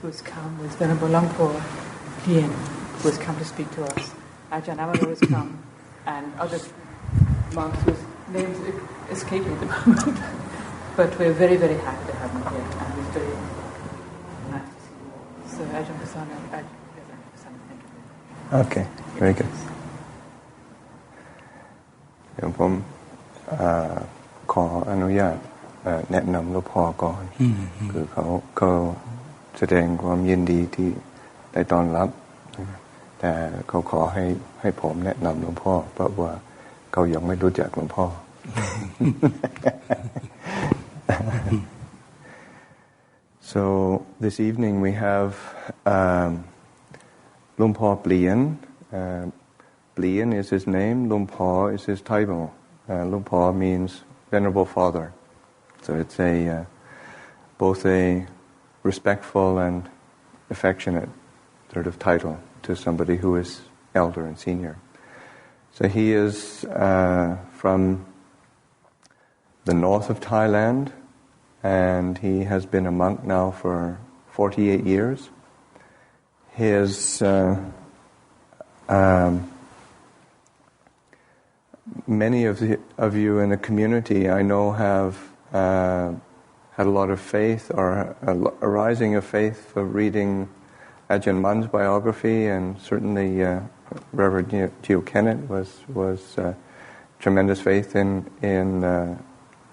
who's come with Venerable Plien Panyapatipo, who has come to speak to us. Ajahn Abbey has come, and other monks whose names escape me at the moment. But we're very, very happy to have him here, and it's very nice to see you all. So Ajahn Plien, thank you. Okay, very good. เดี๋ยวผมขออนุญาตแนะนำหลวงพ่อก่อนคือเขาแสดงความยินดีที่ได้ต้อนรับแต่เขาขอให้ผมแนะนำหลวงพ่อเพราะว่าเขายังไม่รู้จักหลวงพ่อ So this evening we have Luang Por Plien. Plien is his name, Luang Por is his title. Luang Por means Venerable Father. So it's both a respectful and affectionate sort of title to somebody who is elder and senior. So he is from the north of Thailand, and he has been a monk now for 48 years. His many of you in the community I know have had a lot of faith or a rising of faith for reading Ajahn Mun's biography, and certainly Reverend Gio Kennett was tremendous faith in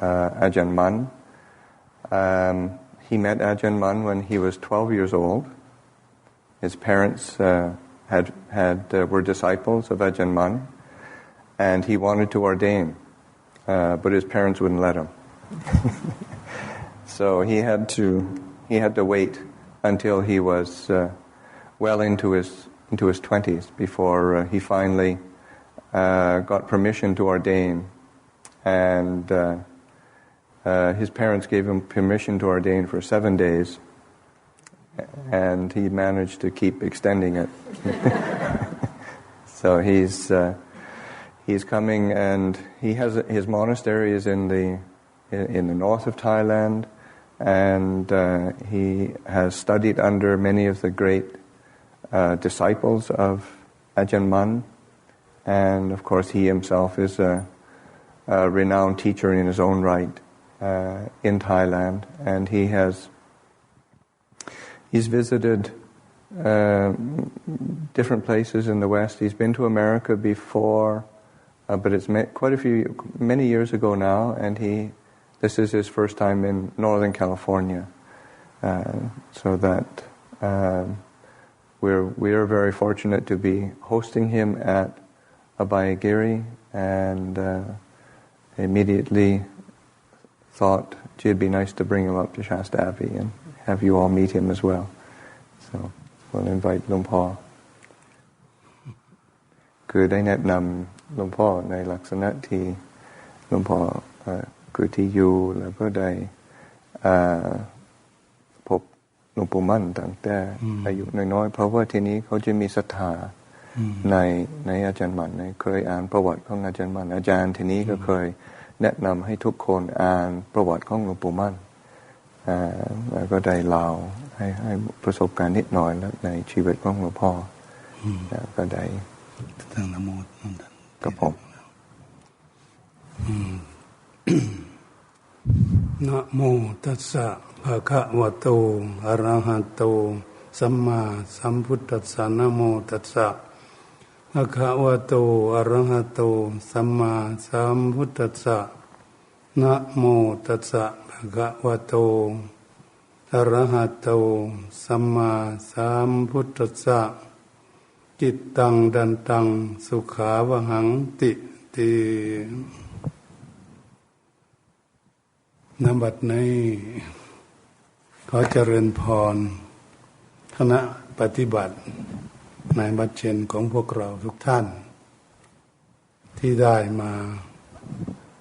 Ajahn Mun. He met Ajahn Mun when he was 12 years old. His parents were disciples of Ajahn Mun, and he wanted to ordain, but his parents wouldn't let him. So he had to wait until he was well into his 20s before he finally got permission to ordain, and his parents gave him permission to ordain for 7 days, and he managed to keep extending it. So he's coming, and he has his monastery is in the north of Thailand, and he has studied under many of the great disciples of Ajahn Mun, and of course he himself is a renowned teacher in his own right in Thailand, and he's visited different places in the West. He's been to America before, but it's many years ago now, and this is his first time in Northern California, so that we are very fortunate to be hosting him at Abbey, and immediately thought it'd be nice to bring him up to Shasta Abbey and have you all meet him as well. So we'll invite Luang Por. คือได้แนะนำหลวงพ่อในลักษณะที่หลวงพ่อคือที่อยู่แล้วก็ได้พบหลวงปู่มั่นตั้งแต่อายุน้อยๆเพราะว่าทีนี้เขาจะมีศรัทธาในอาจารย์มั่นเคยอ่านประวัติของอาจารย์มั่นอาจารย์ทีนี้ก็เคยแนะนำให้ทุกคนอ่านประวัติของหลวงปู่มั่นแล้วก็ได้เล่าให้ประสบการณ์นิดหน่อยแล้วในชีวิตของหลวงพ่อก็ได้ตั้งนะโมกับผมนะโมตัสสะภะคะวะโตอะระหะโตสัมมาสัมพุทธัสสะนะโมตัสสะภะคะวะโตอะระหะโตสัมมาสัมพุทธัสสะนะโมตัสสะภะคะวะโตอะระหะโตสัมมาสัมพุทธัสสะจิตตังดันตังสุขาวหังติติณ บัดนี้ขอเจริญพรคณะปฏิบัติในบัดเชนของพวกเราทุกท่านที่ได้มา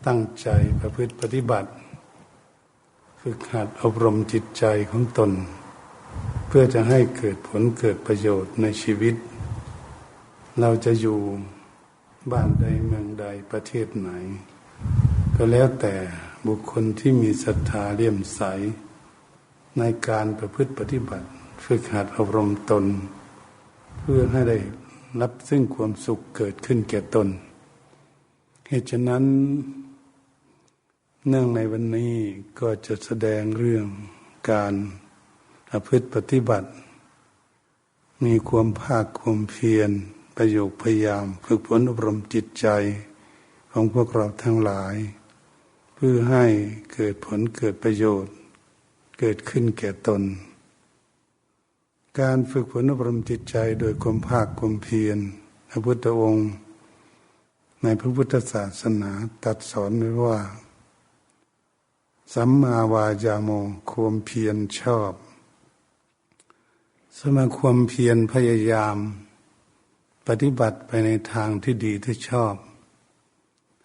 ตั้งใจประพฤติปฏิบัติฝึกหัดอบรมจิตใจของตนเพื่อจะให้เกิดผลเกิดประโยชน์ในชีวิตเราจะอยู่บ้านใดเมืองใดประเทศไหนก็แล้วแต่บุคคลที่มีศรัทธาเลื่อมใสในการประพฤติปฏิบัติ ฝึกหัดอบรมตนเพื่อให้ได้รับซึ่งความสุขเกิดขึ้นแก่ตนเหตุฉะนั้นเนื่องในวันนี้ก็จะแสดงเรื่องการประพฤติปฏิบัติมีความภาคความเพียรประโยคพยายามฝึกฝนอบรมจิตใจของพวกเราทั้งหลายเพื่อให้เกิดผลเกิดประโยชน์เกิดขึ้นแก่ตนการฝึกฝนอบรมจิตใจโดยความภาคความเพียรพระพุทธองค์ในพระพุทธศาสนาตรัสสอนไว้ว่าสัมมาวายาโมความเพียรชอบสมาความเพียรพยายามปฏิบัติไปในทางที่ดีที่ชอบ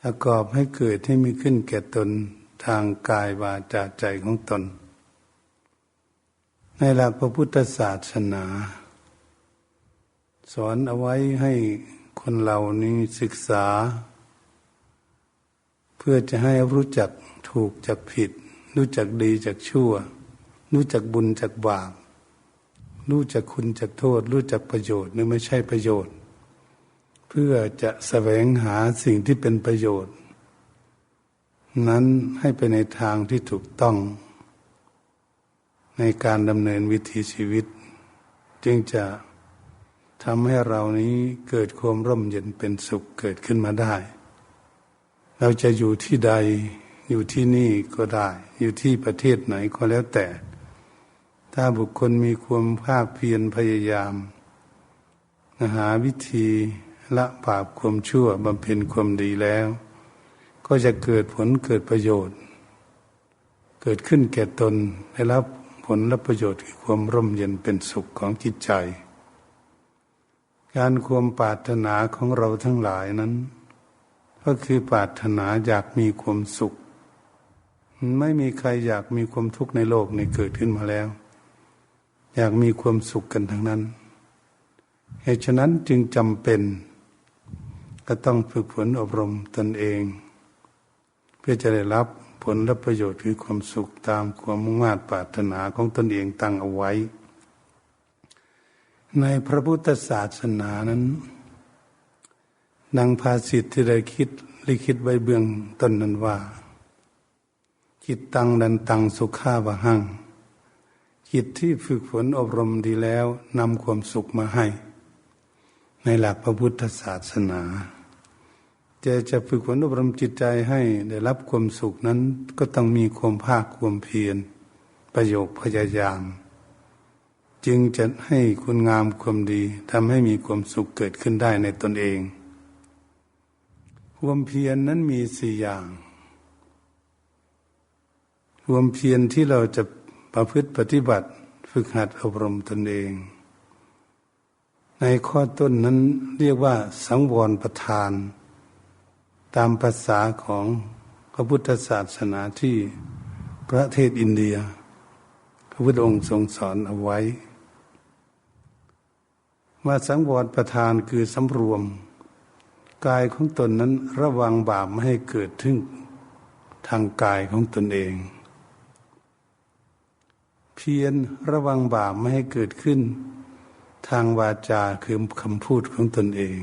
ประกอบให้เกิดให้มีขึ้นแก่ตนทางกายวาจาใจของตนในหลักพระพุทธศาสนาสอนเอาไว้ให้คนเรานี้ศึกษาเพื่อจะให้รู้จักถูกจักผิดรู้จักดีจักชั่วรู้จักบุญจักบาปรู้จักคุณจักโทษรู้จักประโยชน์หรือไม่ใช่ประโยชน์เพื่อจะแสวงหาสิ่งที่เป็นประโยชน์นั้นให้ไปในทางที่ถูกต้องในการดำเนินวิถีชีวิตจึงจะทำให้เรานี้เกิดความร่มเย็นเป็นสุขเกิดขึ้นมาได้เราจะอยู่ที่ใดอยู่ที่นี่ก็ได้อยู่ที่ประเทศไหนก็แล้วแต่ถ้าบุคคลมีความภาคเพียรพยายามหาวิธีละบาปความชั่วบำเพ็ญความดีแล้วก็จะเกิดผลเกิดประโยชน์เกิดขึ้นแก่ตนได้รับผลและประโยชน์คือความร่มเย็นเป็นสุขของจิตใจการความปรารถนาของเราทั้งหลายนั้นก็คือปรารถนาอยากมีความสุขไม่มีใครอยากมีความทุกข์ในโลกนี้เกิดขึ้นมาแล้วอยากมีความสุขกันทั้งนั้นเหตุฉะนั้นจึงจำเป็นก็ต้องฝึกฝนอบรมตนเองเพื่อจะได้รับผลและประโยชน์คือความสุขตามความมุ่งมั่นปรารถนาของตนเองตั้งเอาไว้ในพระพุทธศาสนานั้นดังภาษิตที่ได้ลิขิตไว้เบื้องต้นนั้นว่าจิตตังดันตังสุขาวะหังจิตที่ฝึกฝนอบรมดีแล้วนำความสุขมาให้ในหลักพระพุทธศาสนาจะฝึกฝนอบรมจิตใจให้ได้รับความสุขนั้นก็ต้องมีความภาคความเพียรประโยคพยายามจึงจะให้คุณงามความดีทำให้มีความสุขเกิดขึ้นได้ในตนเองความเพียรนั้นมี4อย่างความเพียรที่เราจะประพฤติปฏิบัติฝึกหัดอบรมตนเองในข้อต้นนั้นเรียกว่าสังวรประทานตามภาษาของพระพุทธศาสนาที่ประเทศอินเดียพระพุทธองค์ทรงสอนเอาไว้ว่าสังวรประทานคือสำรวมกายของตนนั้นระวังบาปไม่ให้เกิดขึ้นทางกายของตนเองเพียรระวังบาปไม่ให้เกิดขึ้นทางวาจาคือคำพูดของตนเอง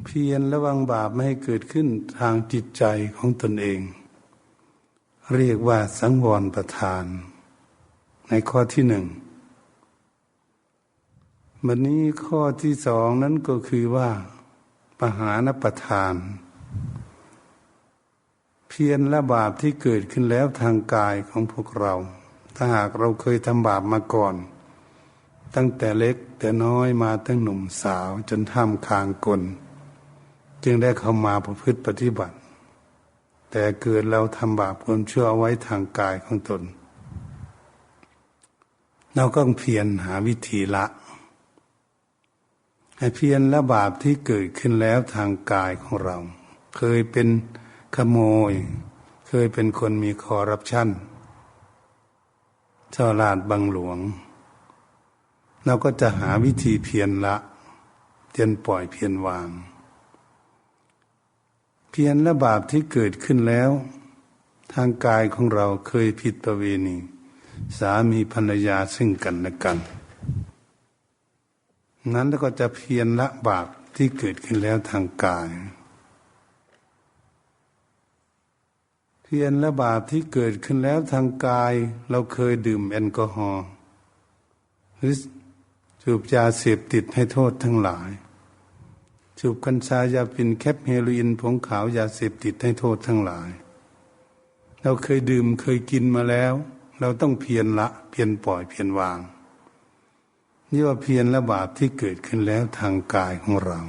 เพียรระวังบาปไม่ให้เกิดขึ้นทางจิตใจของตนเองเรียกว่าสังวรประทานในข้อที่1วันนี้ข้อที่2นั้นก็คือว่าปหานประทานเพียรละบาปที่เกิดขึ้นแล้วทางกายของพวกเราถ้าหากเราเคยทำบาปมาก่อนตั้งแต่เล็กแต่น้อยมาตั้งหนุ่มสาวจนท่ามคางกลจึงได้เข้ามาประพฤติปฏิบัติแต่เกิดเราทำบาปความชั่วเอาไว้ทางกายของตนเราก็เพียรหาวิธีละให้เพียรละบาปที่เกิดขึ้นแล้วทางกายของเราเคยเป็นขโมยเคยเป็นคนมีคอร์รัปชันช่อราชบังหลวงเราก็จะหาวิธีเพียรละเพียรปล่อยเพียรวางเพียรละบาปที่เกิดขึ้นแล้วทางกายของเราเคยผิดประเวณี สามีภรรยาซึ่งกันและกันนั้นแล้วก็จะเพียรละบาปที่เกิดขึ้นแล้วทางกายเพียรละบาปที่เกิดขึ้นแล้วทางกายเราเคยดื่มแอลกอฮอล์หรือสูบยาเสพติดให้โทษทั้งหลายสูบกัญชายาฝิ่นแคปเฮโรอีนผงขาวยาเสพติดให้โทษทั้งหลายเราเคยดื่มเคยกินมาแล้วเราต้องเพียรละเพียรปล่อยเพียรวางนี่ว่าเพียรละบาปที่เกิดขึ้นแล้วทางกายของเรา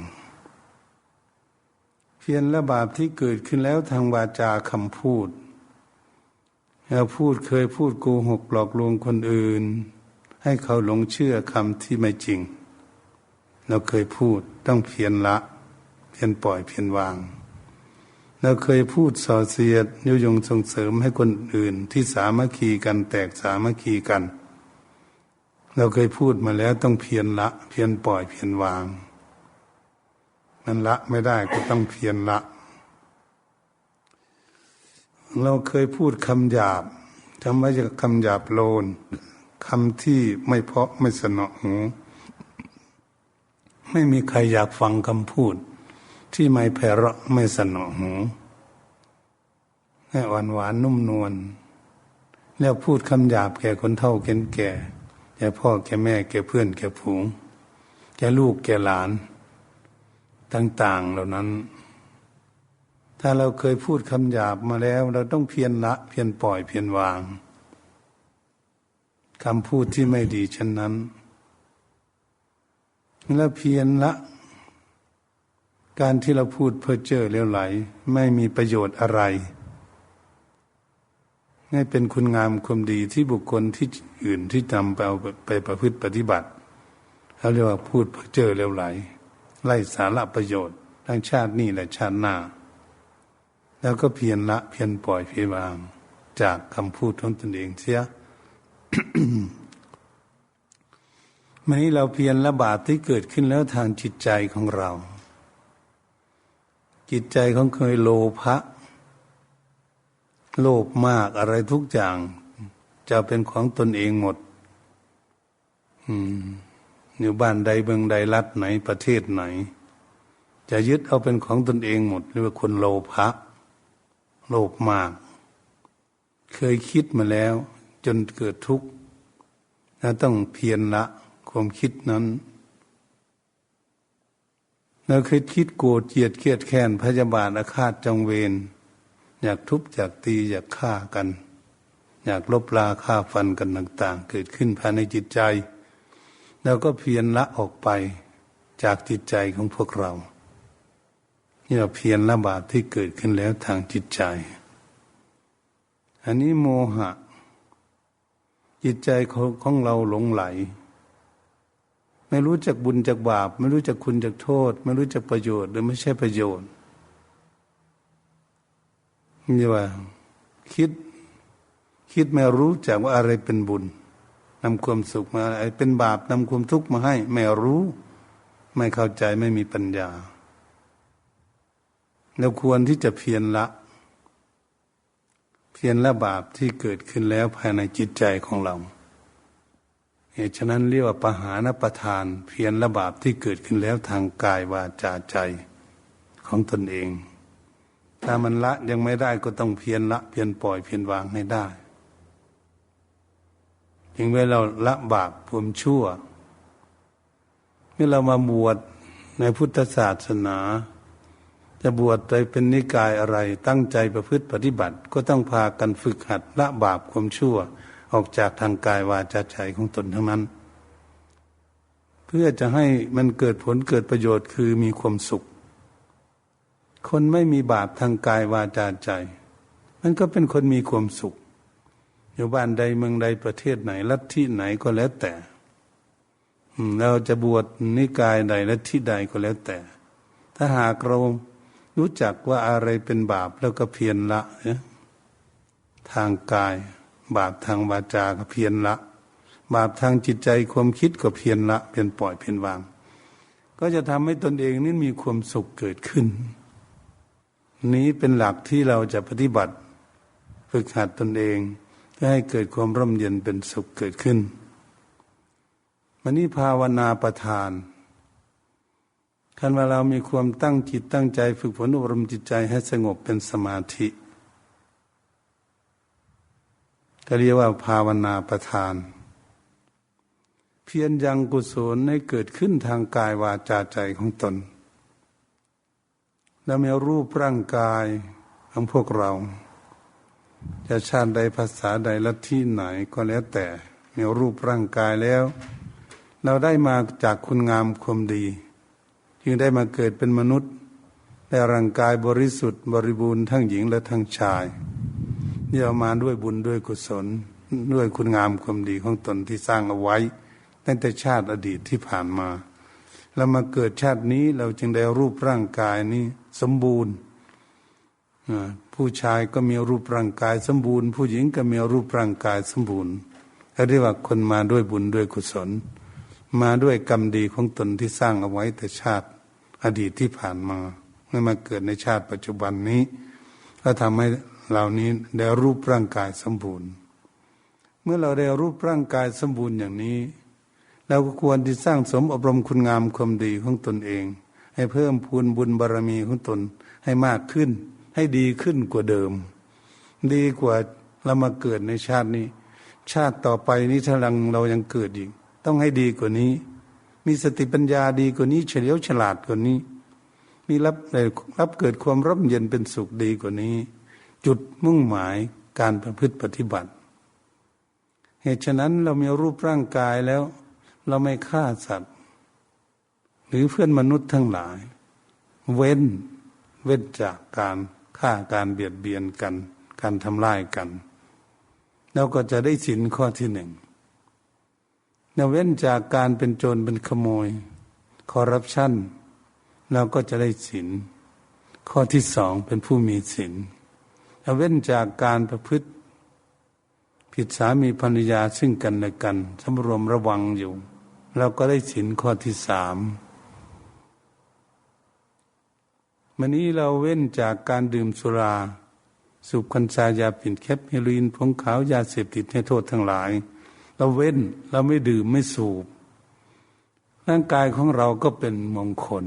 เพียรละบาปที่เกิดขึ้นแล้วทางวาจาคำพูดเราเคยพูดโกหกหลอกลวงคนอื่นให้เขาหลงเชื่อคำที่ไม่จริงเราเคยพูดต้องเพียรละเพียรปล่อยเพียรวางเราเคยพูดส่อเสียดยุยงส่งเสริมให้คนอื่นที่สามัคคีกันแตกสามัคคีกันเราเคยพูดมาแล้วต้องเพียรละเพียรปล่อยเพียรวางมันละไม่ได้ก็ต้องเพียรละเราเคยพูดคำหยาบจำไว้จะคำหยาบโลนคำที่ไม่เพราะไม่สนอหูไม่มีใครอยากฟังคำพูดที่ไม่ไพเราะไม่สนอหูให้อ่อนหวานนุ่มนวลแล้วพูดคำหยาบแก่คนเฒ่าแก่แก่พ่อแก่แม่แก่เพื่อนแก่ฝูงแก่ลูกแก่หลานต่างๆเหล่านั้นถ้าเราเคยพูดคำหยาบมาแล้วเราต้องเพียรละเพียรปล่อยเพียรวางคำพูดที่ไม่ดีเช่นนั้นแล้วเพียรละการที่เราพูดเพ้อเจ้อเลวไหลไม่มีประโยชน์อะไรให้เป็นคุณงามความดีที่บุคคลที่อื่นที่นำไปประพฤติปฏิบัติเขาเรียกว่าพูดเพ้อเจ้อเลวไหลไร้สาระประโยชน์ทั้งชาตินี้และชาติหน้าแล้วก็เพียรละเพียรปล่อยเพียรวางจากคำพูดของตนเองเสีย วันนี้เราเพียรละบาปที่เกิดขึ้นแล้วทางจิตใจของเราจิตใจของเคยโลภะโลภมากอะไรทุกอย่างจะเป็นของตนเองหมดอยู่บ้านใดเมืองใดรัฐไหนประเทศไหนจะยึดเอาเป็นของตนเองหมดเรียกว่าคนโลภะโลภมากเคยคิดมาแล้วจนเกิดทุกข์แล้วต้องเพียรละความคิดนั้นเราเคยคิดโกรธเกลียดเครียดแค้นพยาบาทอาฆาตจองเวรอยากทุบอยากตีอยากฆ่ากันอยากลบลาฆ่าฟันกันต่างๆเกิดขึ้นภายในจิตใจแล้วก็เพียรละออกไปจากจิตใจของพวกเรานี่เราเพียรละบาปที่เกิดขึ้นแล้วทางจิตใจอันนี้โมหะจิตใจของเราหลงไหลไม่รู้จักบุญจักบาปไม่รู้จักคุณจักโทษไม่รู้จักประโยชน์หรือไม่ใช่ประโยชน์นี่ว่าคิดไม่รู้จักว่าอะไรเป็นบุญนำความสุขมาอะไรเป็นบาปนำความทุกข์มาให้ไม่รู้ไม่เข้าใจไม่มีปัญญาแล้วควรที่จะเพียรละบาปที่เกิดขึ้นแล้วภายในจิตใจของเราเหตุฉะนั้นเรียกว่าปหานประทานเพียรละบาปที่เกิดขึ้นแล้วทางกายวาจาใจของตนเองถ้ามันละยังไม่ได้ก็ต้องเพียรละเพียรปล่อยเพียรวางให้ได้ถึงเวลาเราละบาปความชั่วเมื่อเรามาบวชในพุทธศาสนาจะบวชไปเป็นนิกายอะไรตั้งใจประพฤติปฏิบัติก็ต้องพากันฝึกหัดละบาปความชั่วออกจากทางกายวาจาใจของตนทั้งนั้นเพื่อจะให้มันเกิดผลเกิดประโยชน์คือมีความสุขคนไม่มีบาปทางกายวาจาใจมันก็เป็นคนมีความสุขอยู่บ้านใดเมืองใดประเทศไหนลัทธิไหนก็แล้วแต่เราจะบวชนิกายใดลัทธิใดก็แล้วแต่ถ้าหากเรารู้จักว่าอะไรเป็นบาปแล้วก็เพียรละทางกายบาปทางวาจาก็เพียรละบาปทางจิตใจความคิดก็เพียรละเพียรปล่อยเพียรวางก็จะทำให้ตนเองนี่มีความสุขเกิดขึ้นนี้เป็นหลักที่เราจะปฏิบัติฝึกหัดตนเอง เพื่อให้เกิดความร่มเย็นเป็นสุขเกิดขึ้นวันนี้ภาวนาประทานคันว่าเรามีความตั้งจิตตั้งใจฝึกฝนอบรมจิตใจให้สงบเป็นสมาธิก็เรียกว่าภาวนาประทานเพียรยังกุศลให้เกิดขึ้นทางกายวาจาใจของตนแล้วมีรูปร่างกายของพวกเราจะชาติใดภาษาใดลัทธิไหนก็แล้วแต่มีรูปร่างกายแล้วเราได้มาจากคุณงามความดีจึงได้มาเกิดเป็นมนุษย์ได้ร่างกายบริสุทธิ์บริบูรณ์ทั้งหญิงและทั้งชายนี่เรามาด้วยบุญด้วยกุศลด้วยคุณงามความดีของตนที่สร้างเอาไว้ตั้งแต่ชาติอดีตที่ผ่านมาเรามาเกิดชาตินี้เราจึงได้รูปร่างกายนี้สมบูรณ์ผู้ชายก็มีรูปร่างกายสมบูรณ์ผู้หญิงก็มีรูปร่างกายสมบูรณ์เรียกว่าคนมาด้วยบุญด้วยกุศลมาด้วยกรรมดีของตนที่สร้างเอาไว้แต่ชาติอดีตที่ผ่านมาเมื่อมาเกิดในชาติปัจจุบันนี้ก็ทำให้เหล่านี้ได้รูปร่างกายสมบูรณ์เมื่อเราได้รูปร่างกายสมบูรณ์อย่างนี้เราก็ควรที่สร้างสมอบรมคุณงามความดีของตนเองให้เพิ่มพูนบุญบารมีของตนให้มากขึ้นให้ดีขึ้นกว่าเดิมดีกว่าเรามาเกิดในชาตินี้ชาติต่อไปนี้ถ้าเรายังเกิดอีกต้องให้ดีกว่านี้มีสติปัญญาดีกว่านี้เฉลียวฉลาดกว่านี้มีรับเกิดความร่มเย็นเป็นสุขดีกว่านี้จุดมุ่งหมายการประพฤติปฏิบัติเหตุฉะนั้นเรามีรูปร่างกายแล้วเราไม่ฆ่าสัตว์หรือเพื่อนมนุษย์ทั้งหลายเว้นจากการฆ่าการเบียดเบียนกันการทำลายกันเราก็จะได้ศีลข้อที่หนึ่งเราเว้นจากการเป็นโจรเป็นขโมยคอร์รัปชันเราก็จะได้ศีลข้อที่สองเป็นผู้มีศีลเราเว้นจากการประพฤติผิดสามีภรรยาซึ่งกันและกันสำรวมระวังอยู่เราก็ได้ศีลข้อที่สามวันนี้เราเว้นจากการดื่มสุราสูบกัญชายาปิ่นแคปเฮโรอีนผงขาวยาเสพติดให้โทษทั้งหลายเราเว้นเราไม่ดื่มไม่สูบร่างกายของเราก็เป็นมงคล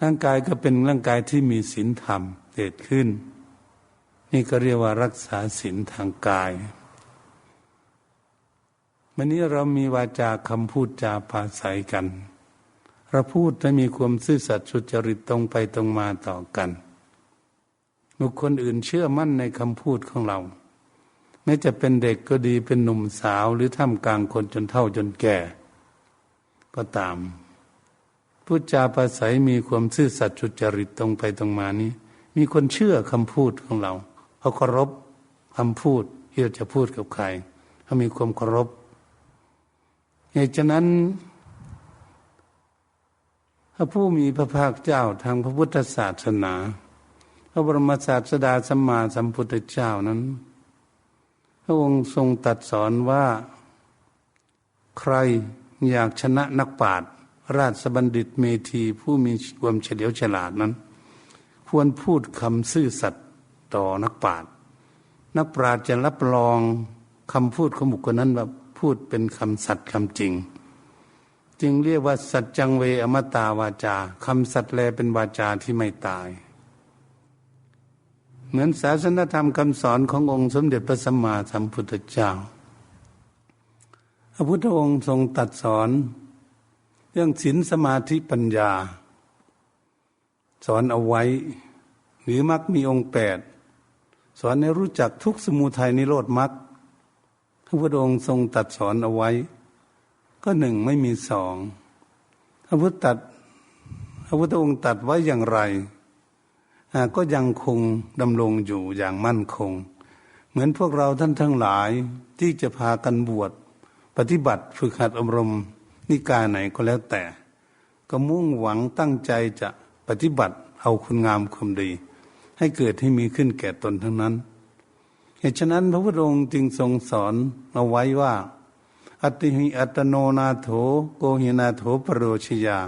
ร่างกายก็เป็นร่างกายที่มีศีลธรรมเกิดขึ้นนี่ก็เรียกว่ารักษาศีลทางกายวันนี้เรามีวาจาคำพูดจาภาษากันเราพูดให้มีความซื่อสัตย์สุจริตตรงไปตรงมาต่อกันบุคคลอื่นเชื่อมั่นในคำพูดของเราแม้จะเป็นเด็กก็ดีเป็นหนุ่มสาวหรือท่ามกลางคนจนเฒ่าจนแก่ก็ตามพูดจาภาษามีความซื่อสัตย์สุจริตตรงไปตรงมานี้มีคนเชื่อคำพูดของเราเขาเคารพคำพูดที่เราจะพูดกับใครเขามีความเคารพเหตุฉะนั้นพระผู้มีพระภาคเจ้าทางพระพุทธศาสนาพระบรมศาสดาสัมมาสัมพุทธเจ้านั้นพระองค์ทรงตรัสสอนว่าใครอยากชนะนักปราชญ์ราชบัณฑิตเมธีผู้มีความเฉลียวฉลาดนั้นควรพูดคำซื่อสัตย์ต่อนักปราชญ์นักปราชญ์จะรับรองคำพูดของบุคคลนั้นว่าพูดเป็นคำสัตย์คำจริงจึงเรียกว่าสัจจังเวอมตาวาจาคำสัตย์แลเป็นวาจาที่ไม่ตายเหมือนศาสนธรรมคำสอนขององค์สมเด็จพระสัมมาสัมพุทธเจ้าพระพุทธองค์ทรงตรัสสอนเรื่องศีลสมาธิปัญญาสอนเอาไว้หรือมรรคมีองค์8สอนให้รู้จักทุกข์สมุทัยนิโรธมรรคพระพุทธองค์ทรงตรัสสอนเอาไว้ก็หนึ่งไม่มีสองพระพุทธองค์ตรัสไว้อย่างไรก็ยังคงดำรงอยู่อย่างมั่นคงเหมือนพวกเราท่านทั้งหลายที่จะพากันบวชปฏิบัติฝึกหัดอบรมนิกายไหนก็แล้วแต่ก็มุ่งหวังตั้งใจจะปฏิบัติเอาคุณงามความดีให้เกิดให้มีขึ้นแก่ตนทั้งนั้นเหตุฉะนั้นพระพุทธองค์จึงทรงสอนเอาไว้ว่าอัตติหิอัตโนนาโถโกหินาโถปโรชยา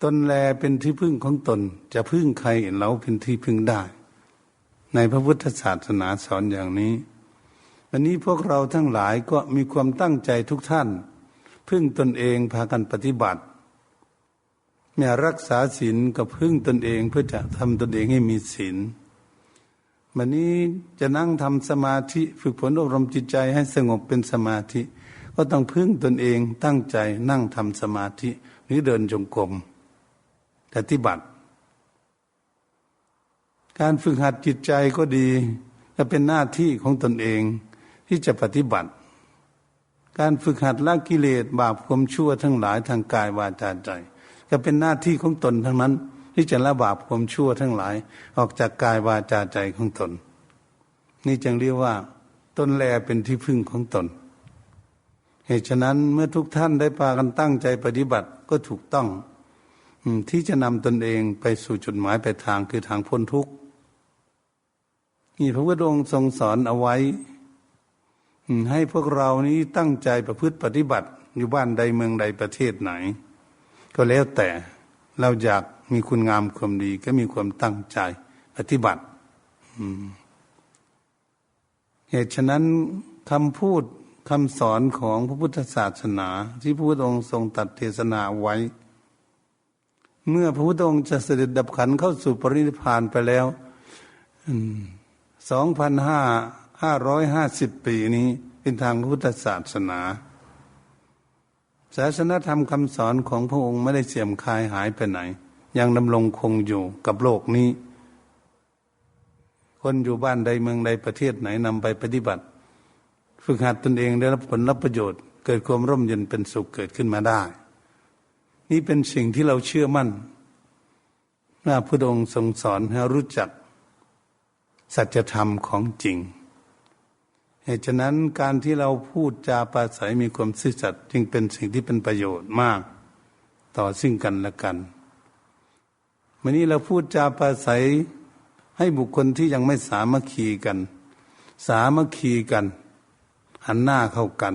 ตนแลเป็นที่พึ่งของตนจะพึ่งใครเราเป็นที่พึ่งได้ในพระพุทธศาสนาสอนอย่างนี้ วันนี้พวกเราทั้งหลายก็มีความตั้งใจทุกท่านพึ่งตนเองพากันปฏิบัติแม้รักษาศีลก็พึ่งตนเองเพื่อจะทำตนเองให้มีศีลวันนี้จะนั่งทำสมาธิฝึกฝนอบรมจิตใจให้สงบเป็นสมาธิก็ต้องพึ่งตนเองตั้งใจนั่งทำสมาธิหรือเดินจงกรมปฏิบัติการฝึกหัดจิตใจก็ดีจะเป็นหน้าที่ของตนเองที่จะปฏิบัติการฝึกหัดละกิเลสบาปความชั่วทั้งหลายทางกายวาจาใจจะเป็นหน้าที่ของตนทั้งนั้นที่จะละบาปความชั่วทั้งหลายออกจากกายวาจาใจของตนนี่จึงเรียกว่าตนแลเป็นที่พึ่งของตนเหตุฉะนั้นเมื่อทุกท่านได้พากันตั้งใจปฏิบัติก็ถูกต้องที่จะนำตนเองไปสู่จุดหมายปลายทางคือทางพ้นทุกข์นี่พระพุทธองค์ทรงสอนเอาไว้ให้พวกเรานี้ตั้งใจประพฤติปฏิบัติอยู่บ้านใดเมืองใดประเทศไหนก็แล้วแต่เราอยากมีคุณงามความดีก็มีความตั้งใจปฏิบัติเหตุฉะนั้นคำพูดคำสอนของพระพุทธศาสนาที่พระพุทธองค์ทรงตรัสเทศนาไว้เมื่อพระพุทธองค์จะเสด็จดับขันธ์เข้าสู่ปรินิพพานไปแล้ว2,550 ปีนี้เป็นทางพระพุทธศาสนาศาสนธรรมคำสอนของพระองค์ไม่ได้เสื่อมคลายหายไปไหนยังดำรงคงอยู่กับโลกนี้คนอยู่บ้านใดเมืองใดประเทศไหนนำไปปฏิบัติฝึกหัดตนเองได้รับผลรับประโยชน์เกิดความร่มเย็นเป็นสุขเกิดขึ้นมาได้นี่เป็นสิ่งที่เราเชื่อมั่นว่าพระองค์ทรงสอนให้รู้จักสัจธรรมของจริงเหตุฉะนั้นการที่เราพูดจาปราศัยมีความซื่อสัตย์จึงเป็นสิ่งที่เป็นประโยชน์มากต่อซึ่งกันและกันวันนี้เราพูดจาปราศัยให้บุคคลที่ยังไม่สามัคคีกันสามัคคีกันหันหน้าเข้ากัน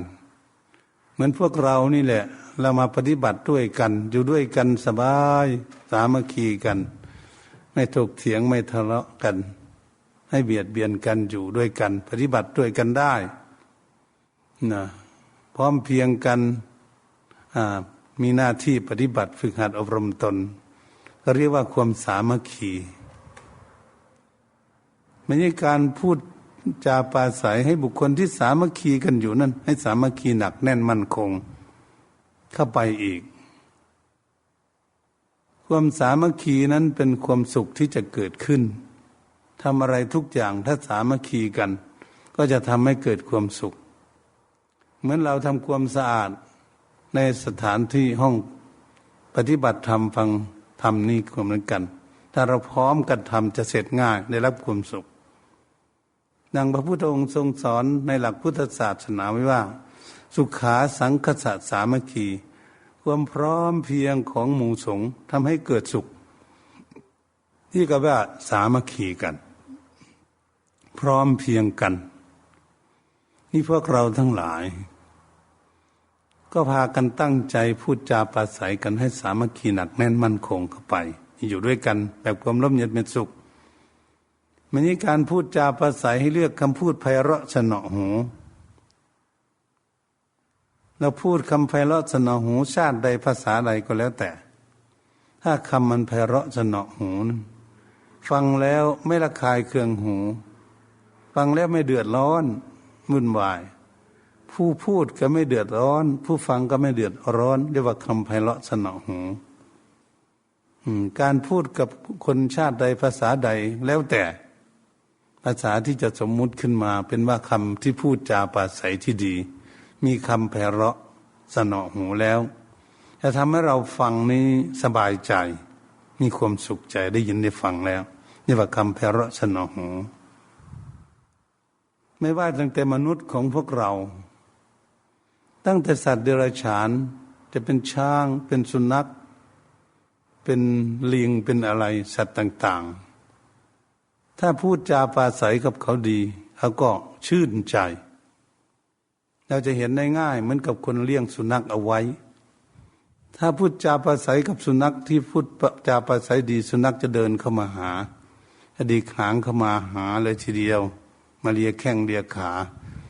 เหมือนพวกเรานี่แหละเรามาปฏิบัติด้วยกันอยู่ด้วยกันสบายสามัคคีกันไม่ถกเถียงไม่ทะเลาะกันให้เบียดเบียนกันอยู่ด้วยกันปฏิบัติด้วยกันได้นะพร้อมเพียงกันมีหน้าที่ปฏิบัติฝึกหัดอบรมตนก็เรียกว่าความสามัคคีไม่ใช่การพูดจาปราศัยให้บุคคลที่สามัคคีกันอยู่นั้นให้สามัคคีหนักแน่นมั่นคงเข้าไปอีกความสามัคคีนั้นเป็นความสุขที่จะเกิดขึ้นทำอะไรทุกอย่างถ้าสามัคคีกันก็จะทำให้เกิดความสุขเหมือนเราทำความสะอาดในสถานที่ห้องปฏิบัติธรรมฟังธรรมนี่ก็เหมือนกันถ้าเราพร้อมกันทำจะเสร็จง่ายได้รับความสุขดังพระพุทธองค์ทรงสอนในหลักพุทธศาสนาไว้ว่าสุขาสังคสะสามัคคีความพร้อมเพรียงของหมู่สงฆ์ทำให้เกิดสุขที่ก็ว่าสามัคคีกันพร้อมเพรียงกันนี่พวกเราทั้งหลายก็พากันตั้งใจพูดจาปราศัยกันให้สามัคคีหนักแน่นมั่นคงเข้าไปอยู่ด้วยกันแบบความร่มเย็นเป็นสุขไม่ใช่การพูดจาปราศัยให้เลือกคำพูดไพเราะสนอหูเราพูดคำไพเราะสนอหูชาติใดภาษาใดก็แล้วแต่ถ้าคำมันไพเราะสนอหูฟังแล้วไม่ระคายเคืองหูฟังแล้วไม่เดือดร้อนวุ่นวายผู้พูดก็ไม่เดือดร้อนผู้ฟังก็ไม่เดือดร้อนเรียกว่าคำไพเราะสนอหูการพูดกับคนชาติใดภาษาใดแล้วแต่ภาษาที่จะสมมุติขึ้นมาเป็นว่าคำที่พูดจาปราศัยที่ดีมีคำไพเราะสนอหูแล้วจะทำให้เราฟังนี้สบายใจมีความสุขใจได้ยินได้ฟังแล้วนี่ว่าคำไพเราะสนอหูไม่ว่าตั้งแต่มนุษย์ของพวกเราตั้งแต่สัตว์เดรัจฉานจะเป็นช้างเป็นสุนัขเป็นลิงเป็นอะไรสัตว์ต่างๆถ้าพูดจาปราศัยกับเขาดีเขาก็ชื่นใจเราจะเห็นได้ง่ายเหมือนกับคนเลี้ยงสุนัขเอาไว้ถ้าพูดจาปราศัยกับสุนัขที่พูดจาปราศัยดีสุนัขจะเดินเข้ามาหาดีหางเข้ามาหาเลยทีเดียวมาเลียแข้งเลียขา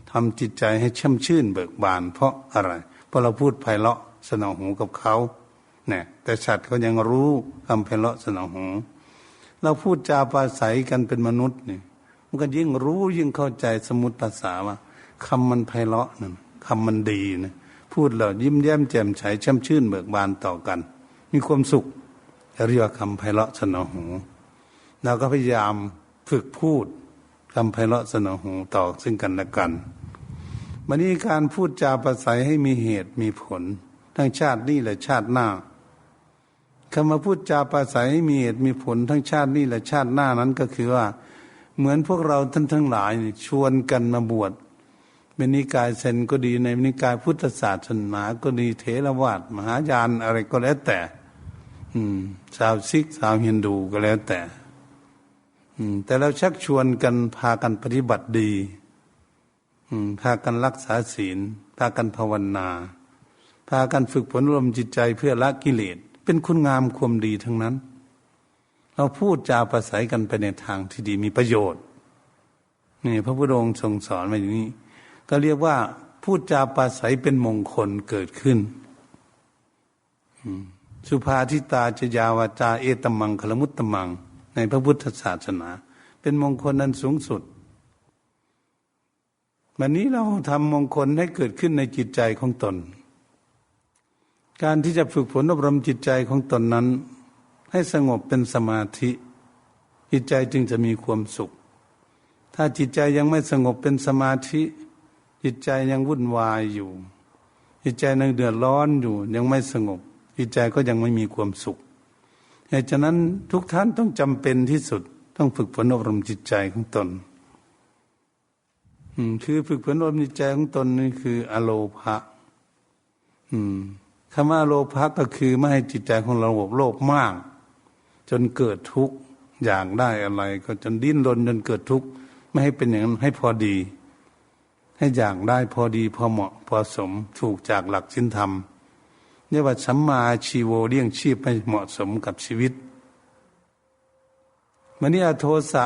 ท ทำจิตใจให้ช่ำชื่นเบิกบานเพราะอะไรเพราะเราพูดไพเราะสนอหูกับเขาเนี่ยแต่สัตว์เขายังรู้คำไพเราะสนอหูเราพูดจาปราศัยกันเป็นมนุษย์นี่มันก็ยิ่งรู้ยิ่งเข้าใจสมมุติภาษาว่าคำมันไพเราะนั่นคำมันดีนะพูดแล้วยิ้มแย้มแจ่มใสช่ำชื่นเบิกบานต่อกันมีความสุขเรียกว่าคำไพเราะสนอหูเราก็พยายามฝึกพูดคำไพเราะสนอหูต่อซึ่งกันและกันวันนี้การพูดจาปราศัยให้มีเหตุมีผลทั้งชาตินี้และชาติหน้าคำมาพูดจาปราศัยให้มีเหตุมีผลทั้งชาตินี้และชาติหน้านั้นก็คือว่าเหมือนพวกเราท่านทั้งหลายชวนกันมาบวชเป็นนิกายเซนก็ดีในนิกายพุทธศาสนาก็ดีเถรวาทมหายานอะไรก็แล้วแต่ชาวซิกชาวฮินดูก็แล้วแต่แต่เราชักชวนกันพากันปฏิบัติดีพากันรักษาศีลพากันภาวนาพากันฝึกฝนอบรมจิตใจเพื่อละกิเลสเป็นคุณงามความดีทั้งนั้นเราพูดจาปราศัยกันไปในทางที่ดีมีประโยชน์นี่พระพุทธองค์ทรงสอนมาอย่างนี้ก็เรียกว่าพูดจาปราศัยเป็นมงคลเกิดขึ้นสุภาทิตาจยาวาจาเอตมังคลมุตตมังในพระพุทธศาสนาเป็นมงคลนั้นสูงสุดวันนี้เราทำมงคลให้เกิดขึ้นในจิตใจของตนการที่จะฝึกฝนอบรมจิตใจของตนนั้นให้สงบเป็นสมาธิจิตใจจึงจะมีความสุขถ้าจิตใจยังไม่สงบเป็นสมาธิจิตใจยังวุ่นวายอยู่จิตใจยังเดือดร้อนอยู่ยังไม่สงบจิตใจก็ยังไม่มีความสุขเหตุฉะนั้นทุกท่านต้องจำเป็นที่สุดต้องฝึกฝนอบรมจิตใจของตนคือฝึกฝนอบรมจิตใจของตนนี่คืออโลภะคำว่าอโลภะก็คือไม่ให้จิตใจของเราโลภมากจนเกิดทุกข์อยากได้อะไรก็จนดิ้นรนจนเกิดทุกข์ไม่ให้เป็นอย่างนั้นให้พอดีให้อยากได้พอดีพอเหมาะพอสมถูกจากหลักศีลธรรมเรียกว่าสัมมาชีโวเลี้ยงชีพให้เหมาะสมกับชีวิตมันนี่อโทสะ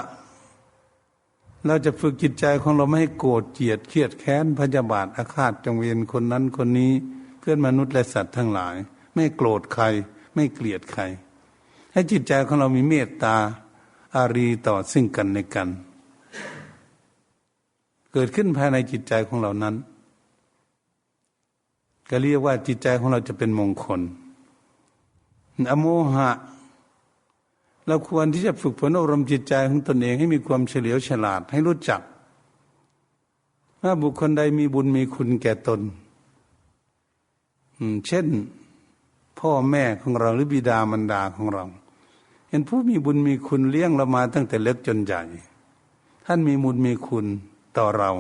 เราจะฝึกจิตใจของเราไม่ให้โกรธเกลียดเครียดแค้นพยาบาทอาฆาตจองเวรคนนั้นคนนี้เพื่อนมนุษย์และสัตว์ทั้งหลายไม่โกรธใครไม่เกลียดใครให้จิตใจของเรามีเมตตาอารีต่อซึ่งกันและกันเกิดขึ้นภายในจิตใจของเรานั้นก็เรียกว่าจิตใจของเราจะเป็นมงคลอโมหะเราควรที่จะฝึกฝนอบรมจิตใจของตนเองให้มีความเฉลียวฉลาดให้รู้จักว่าบุคคลใดมีบุญมีคุณแก่ตนเช่นพ่อแม่ของเราหรือบิดามารดาของเราเห็นผู้มีบุญมีคุณเลี้ยงเรามาตั้งแต่เล็กจนใหญ่ท่านมีบุญมีคุณต่อเรา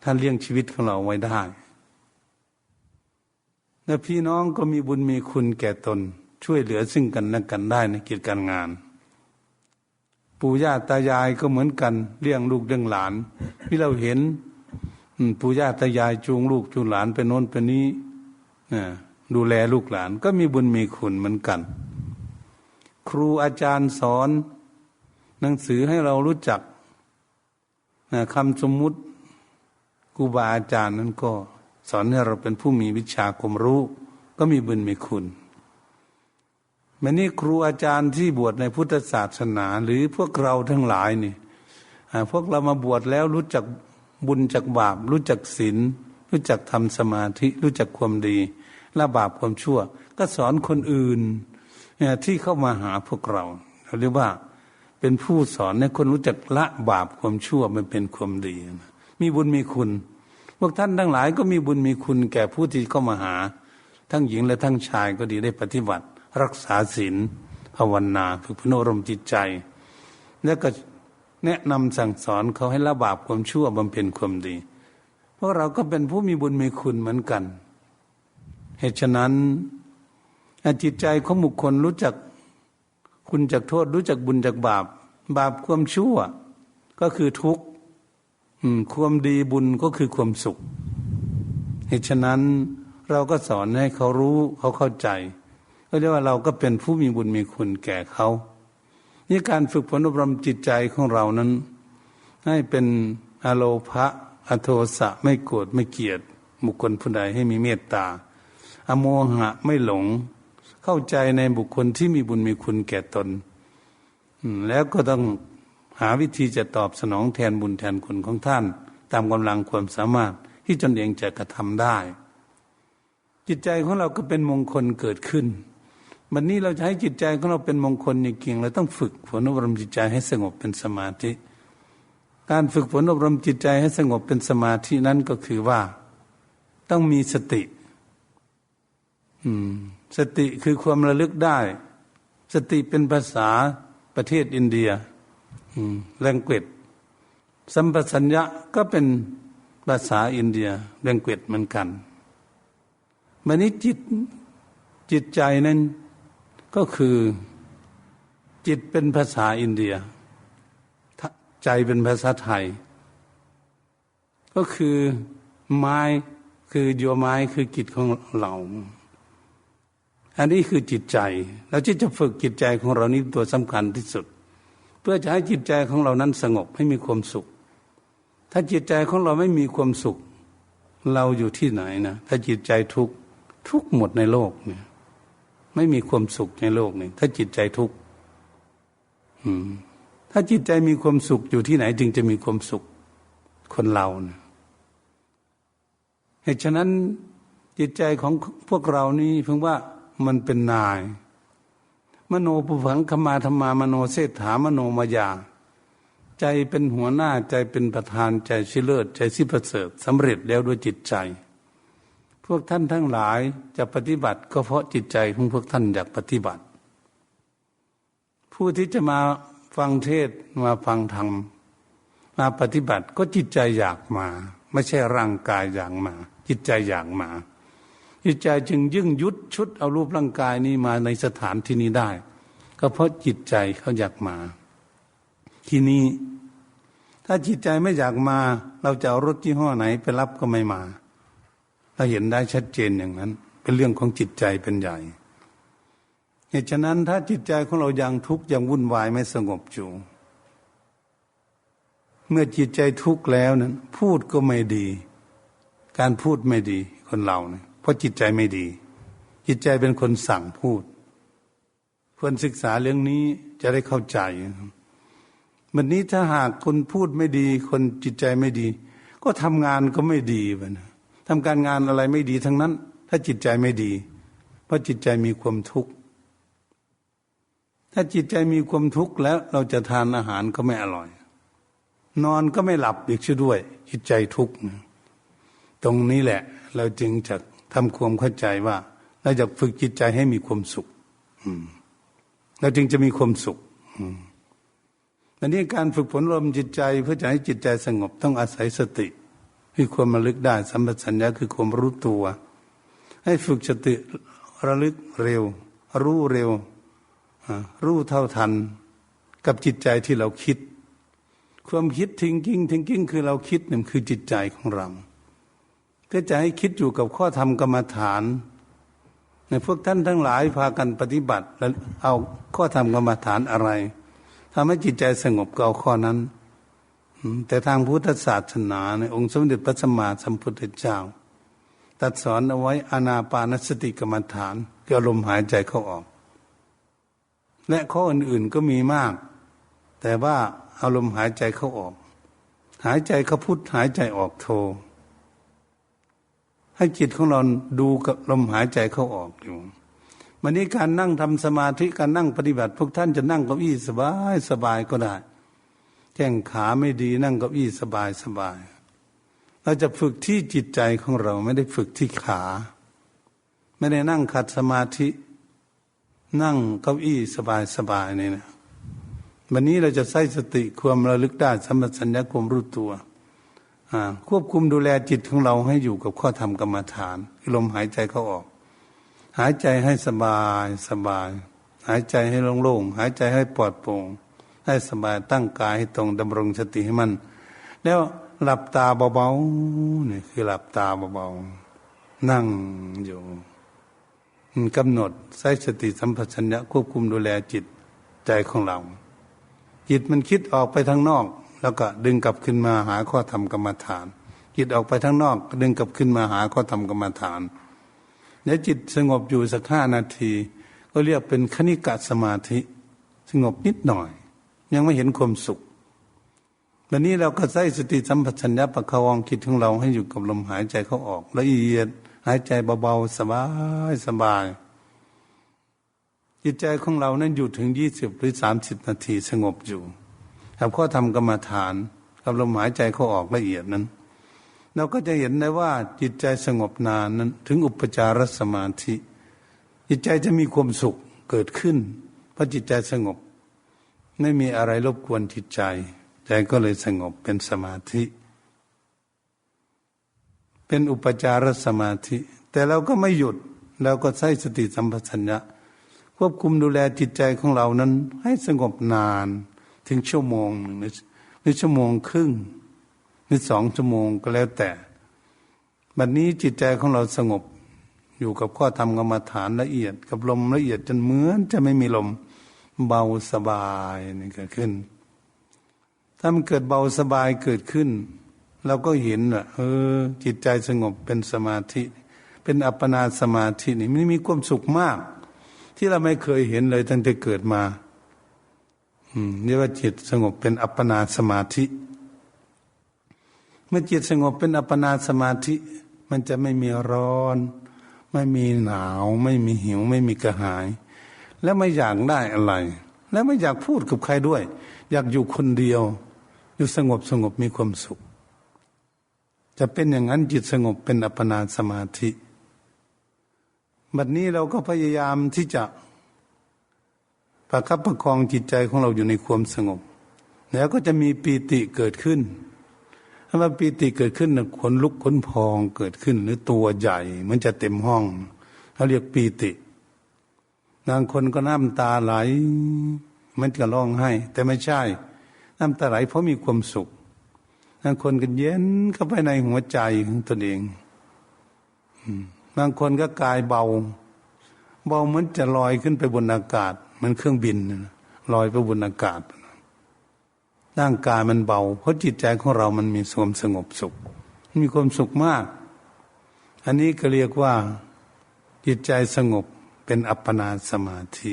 ท่านเลี้ยงชีวิตของเราไว้ได้และพี่น้องก็มีบุญมีคุณแก่ตนช่วยเหลือซึ่งกันและกันได้ในกิจการงานปู่ย่าตายายก็เหมือนกันเลี้ยงลูกเลี้ยงหลานที่เราเห็นปู่ย่าตายายจูงลูกจูงหลานไปโน่นไปนี้ดูแลลูกหลานก็มีบุญมีคุณเหมือนกันครูอาจารย์สอนหนังสือให้เรารู้จักคำสมมุติครูบาอาจารย์นั้นก็สอนให้เราเป็นผู้มีวิชาความรู้ก็มีบุญมีคุณแม้นี่ครูอาจารย์ที่บวชในพุทธศาสนาหรือพวกเราทั้งหลายนี่พวกเรามาบวชแล้วรู้จักบุญจักบาปรู้จักศีลรู้จักทำสมาธิรู้จักความดีละบาปความชั่วก็สอนคนอื่นที่เข้ามาหาพวกเราเรียกว่าเป็นผู้สอนให้คนรู้จักละบาปความชั่วมันเป็นความดีมีบุญมีคุณพวกท่านทั้งหลายก็มีบุญมีคุณแก่ผู้ที่เข้ามาหาทั้งหญิงและทั้งชายก็ดีได้ปฏิบัติรักษาศีลภาวนาฝึกพนอบรมจิตใจแล้วก็แนะนำสั่งสอนเขาให้ละบาปความชั่วบำเพ็ญความดีเพราะเราก็เป็นผู้มีบุญมีคุณเหมือนกันเหตุฉะนั้นจิตใจของบุคคลรู้จักคุณจักโทษรู้จักบุญจักบาปบาปความชั่วก็คือทุกข์ความดีบุญก็คือความสุขเหตุฉะนั้นเราก็สอนให้เขารู้เขาเข้าใจก็เรียกว่าเราก็เป็นผู้มีบุญมีคุณแก่เขานี่การฝึกฝนอบรมจิตใจของเรานั้นให้เป็นอโลภะ อโทสะไม่โกรธไม่เกลียดบุคคลผู้ใดให้มีเมตตาอโมหะไม่หลงเข้าใจในบุคคลที่มีบุญมีคุณแก่ตนแล้วก็ต้องหาวิธีจะตอบสนองแทนบุญแทนคุณของท่านตามกำลังความสามารถที่ตนเองจะกระทำได้จิตใจของเราก็เป็นมงคลเกิดขึ้นวันนี้เราจะให้จิตใจของเราเป็นมงคลจริงๆเราต้องฝึกฝนอบรมจิตใจให้สงบเป็นสมาธิการฝึกฝนอบรมจิตใจให้สงบเป็นสมาธินั้นก็คือว่าต้องมีสติสติคือความระลึกได้สติเป็นภาษาประเทศอินเดียแรงเกวดสัมปชัญญะก็เป็นภาษาอินเดียแรงเกวดเหมือนกันวันนี้จิตใจนั้นก็คือจิตเป็นภาษาอินเดียใจเป็นภาษาไทยก็คือไม้คือโยไม้คือจิตของเราอันนี้คือจิตใจเราจะฝึกจิตใจของเรานี้ตัวสำคัญที่สุดเพื่อจะให้จิตใจของเรานั้นสงบให้มีความสุขถ้าจิตใจของเราไม่มีความสุขเราอยู่ที่ไหนนะถ้าจิตใจทุกข์หมดในโลกเนี่ยไม่มีความสุขในโลกนี้ถ้าจิตใจทุกข์ถ้าจิตใจมีความสุขอยู่ที่ไหนจึงจะมีความสุขคนเรานะเหตุฉะนั้นจิตใจของพวกเรานี่เพิ่งว่ามันเป็นนายมโนปุผังคมาธรรมามโนเศรษฐามโนมายาใจเป็นหัวหน้าใจเป็นประธานใจสิเลิศใจสิประเสริฐสำเร็จแล้วด้วยจิตใจพวกท่านทั้งหลายจะปฏิบัติก็เพราะจิตใจของพวกท่านอยากปฏิบัติผู้ที่จะมาฟังเทศมาฟังธรรมมาปฏิบัติก็จิตใจอยากมาไม่ใช่ร่างกายอยากมาจิตใจอยากมาจิตใจจึงยึ่งยุดชุดเอารูปร่างกายนี้มาในสถานที่นี้ได้ก็เพราะจิตใจเขาอยากมาที่นี้ถ้าจิตใจไม่อยากมาเราจะเอารถยี่ห้อไหนไปรับก็ไม่มาเราเห็นได้ชัดเจนอย่างนั้นเป็นเรื่องของจิตใจเป็นใหญ่เหตุฉะนั้นถ้าจิตใจของเรายังทุกข์ยังวุ่นวายไม่สงบอยู่เมื่อจิตใจทุกข์แล้วนั้นพูดก็ไม่ดีการพูดไม่ดีคนเราเนี่ยเพราะจิตใจไม่ดีจิตใจเป็นคนสั่งพูดควรศึกษาเรื่องนี้จะได้เข้าใจวันนี้ถ้าหากคนพูดไม่ดีคนจิตใจไม่ดีก็ทำงานก็ไม่ดีไปนะทำการงานอะไรไม่ดีทั้งนั้นถ้าจิตใจไม่ดีเพราะจิตใจมีความทุกข์ถ้าจิตใจมีความทุกข์แล้วเราจะทานอาหารก็ไม่อร่อยนอนก็ไม่หลับอีกช่วยด้วยจิตใจทุกข์ตรงนี้แหละเราจึงจะทำความเข้าใจว่าเราจะฝึกจิตใจให้มีความสุขเราจึงจะมีความสุขอันนี้การฝึกฝนอบรมจิตใจเพื่อจะให้จิตใจสงบต้องอาศัยสติคือความระลึกได้สัมปชัญญะคือความรู้ตัวให้ฝึกสติระลึกเร็วรู้เร็วรู้เท่าทันกับจิตใจที่เราคิดความคิดthinkingคือเราคิดนี่คือจิตใจของเราเพื่อจะให้คิดอยู่กับข้อธรรมกรรมฐานในพวกท่านทั้งหลายพากันปฏิบัติแล้วเอาข้อธรรมกรรมฐานอะไรทำให้จิตใจสงบก็เอาข้อนั้นแต่ทางพุทธศาสนาในองค์สมเด็จพระสัมมาสัมพุทธเจ้าตรัสสอนเอาไว้อานาปานสติกรรมฐานคือลมหายใจเข้าออกและข้ออื่นๆก็มีมากแต่ว่าเอาลมหายใจเข้าออกหายใจเข้าพุทหายใจออกโทให้จิตของเราดูกับลมหายใจเข้าออกอยู่วันนี้การนั่งทำสมาธิการนั่งปฏิบัติพวกท่านจะนั่งเก้าอี้สบายก็ได้แข้งขาไม่ดีนั่งเก้าอี้สบายเราจะฝึกที่จิตใจของเราไม่ได้ฝึกที่ขาไม่ได้นั่งขัดสมาธินั่งเก้าอี้สบายนี่นะวันนี้เราจะใช้สติความระลึกได้สัมปชัญญะความรู้ตัวควบคุมดูแลจิตของเราให้อยู่กับข้อธรรมกรรมฐานคือลมหายใจเข้าออกหายใจให้สบายหายใจให้โล่งๆหายใจให้ปลอดโปร่งให้สบายตั้งกายให้ตรงดำรงสติให้มันแล้วหลับตาเบาๆนี่คือหลับตาเบาๆนั่งอยู่กำหนดใช้สติสัมปชัญญะควบคุมดูแลจิตใจของเราจิตมันคิดออกไปทางนอกแล้วก็ดึงกลับขึ้นมาหาข้อธรรมกรรมฐาน จิตออกไปข้างนอกดึงกลับขึ้นมาหาข้อธรรมกรรมฐานแล้วจิตสงบอยู่สัก5 นาทีก็เรียกเป็นคณิกะสมาธิสงบนิดหน่อยยังไม่เห็นความสุขวันนี้เราก็ใช้สติสัมปชัญญะประคองจิตของเราให้อยู่กับลมหายใจเข้าออกละเอียดหายใจเบาๆสบายจิตใจของเรานั้นอยู่ถึง20 หรือ 30 นาทีสงบอยู่กับข้อธรรมกรรมฐานกับลมหายใจเข้าออกละเอียดนั้นเราก็จะเห็นได้ว่าจิตใจสงบนานนั้นถึงอุปจารสมาธิจิตใจจะมีความสุขเกิดขึ้นเพราะจิตใจสงบไม่มีอะไรรบกวนจิตใจใจก็เลยสงบเป็นสมาธิเป็นอุปจารสมาธิแต่เราก็ไม่หยุดเราก็ใช้สติสัมปชัญญะควบคุมดูแลจิตใจของเรานั้นให้สงบนานถึงชั่วโมงหรือชั่วโมงครึ่งหรือ2 ชั่วโมงก็แล้วแต่บัดนี้จิตใจของเราสงบอยู่กับข้อธรรมกรรมฐานละเอียดกับลมละเอียดจนเหมือนจะไม่มีลมเบาสบายนี่เกิดขึ้นถ้ามันเกิดเบาสบายเกิดขึ้นเราก็เห็นว่าจิตใจสงบเป็นสมาธิเป็นอัปปนาสมาธินี่มันมีความสุขมากที่เราไม่เคยเห็นเลยตั้งแต่เกิดมาเรียกว่าจิตสงบเป็นอัปปนาสมาธิเมื่อจิตสงบเป็นอัปปนาสมาธิมันจะไม่มีร้อนไม่มีหนาวไม่มีหิวไม่มีกระหายและไม่อยากได้อะไรและไม่อยากพูดกับใครด้วยอยากอยู่คนเดียวอยู่สงบมีความสุขจะเป็นอย่างนั้นจิตสงบเป็นอัปปนาสมาธิบัดนี้เราก็พยายามที่จะประคับประคองจิตใจของเราอยู่ในความสงบแล้วก็จะมีปีติเกิดขึ้นถ้าว่าปีติเกิดขึ้นนะขนลุกขนพองเกิดขึ้นหรือตัวใหญ่มันจะเต็มห้องเขาเรียกปีติบางคนก็น้ำตาไหลมันก็ร้องไห้แต่ไม่ใช่น้ำตาไหลเพราะมีความสุขบางคนก็เย็นเข้าไปในหัวใจของตนเองบางคนก็กายเบาเหมือนจะลอยขึ้นไปบนอากาศเหมือนเครื่องบินลอยไปบนอากาศร่างกายมันเบาเพราะจิตใจของเรามันมีความสงบสุขมีความสุขมากอันนี้ก็เรียกว่าจิตใจสงบเป็นอัปปนาสมาธิ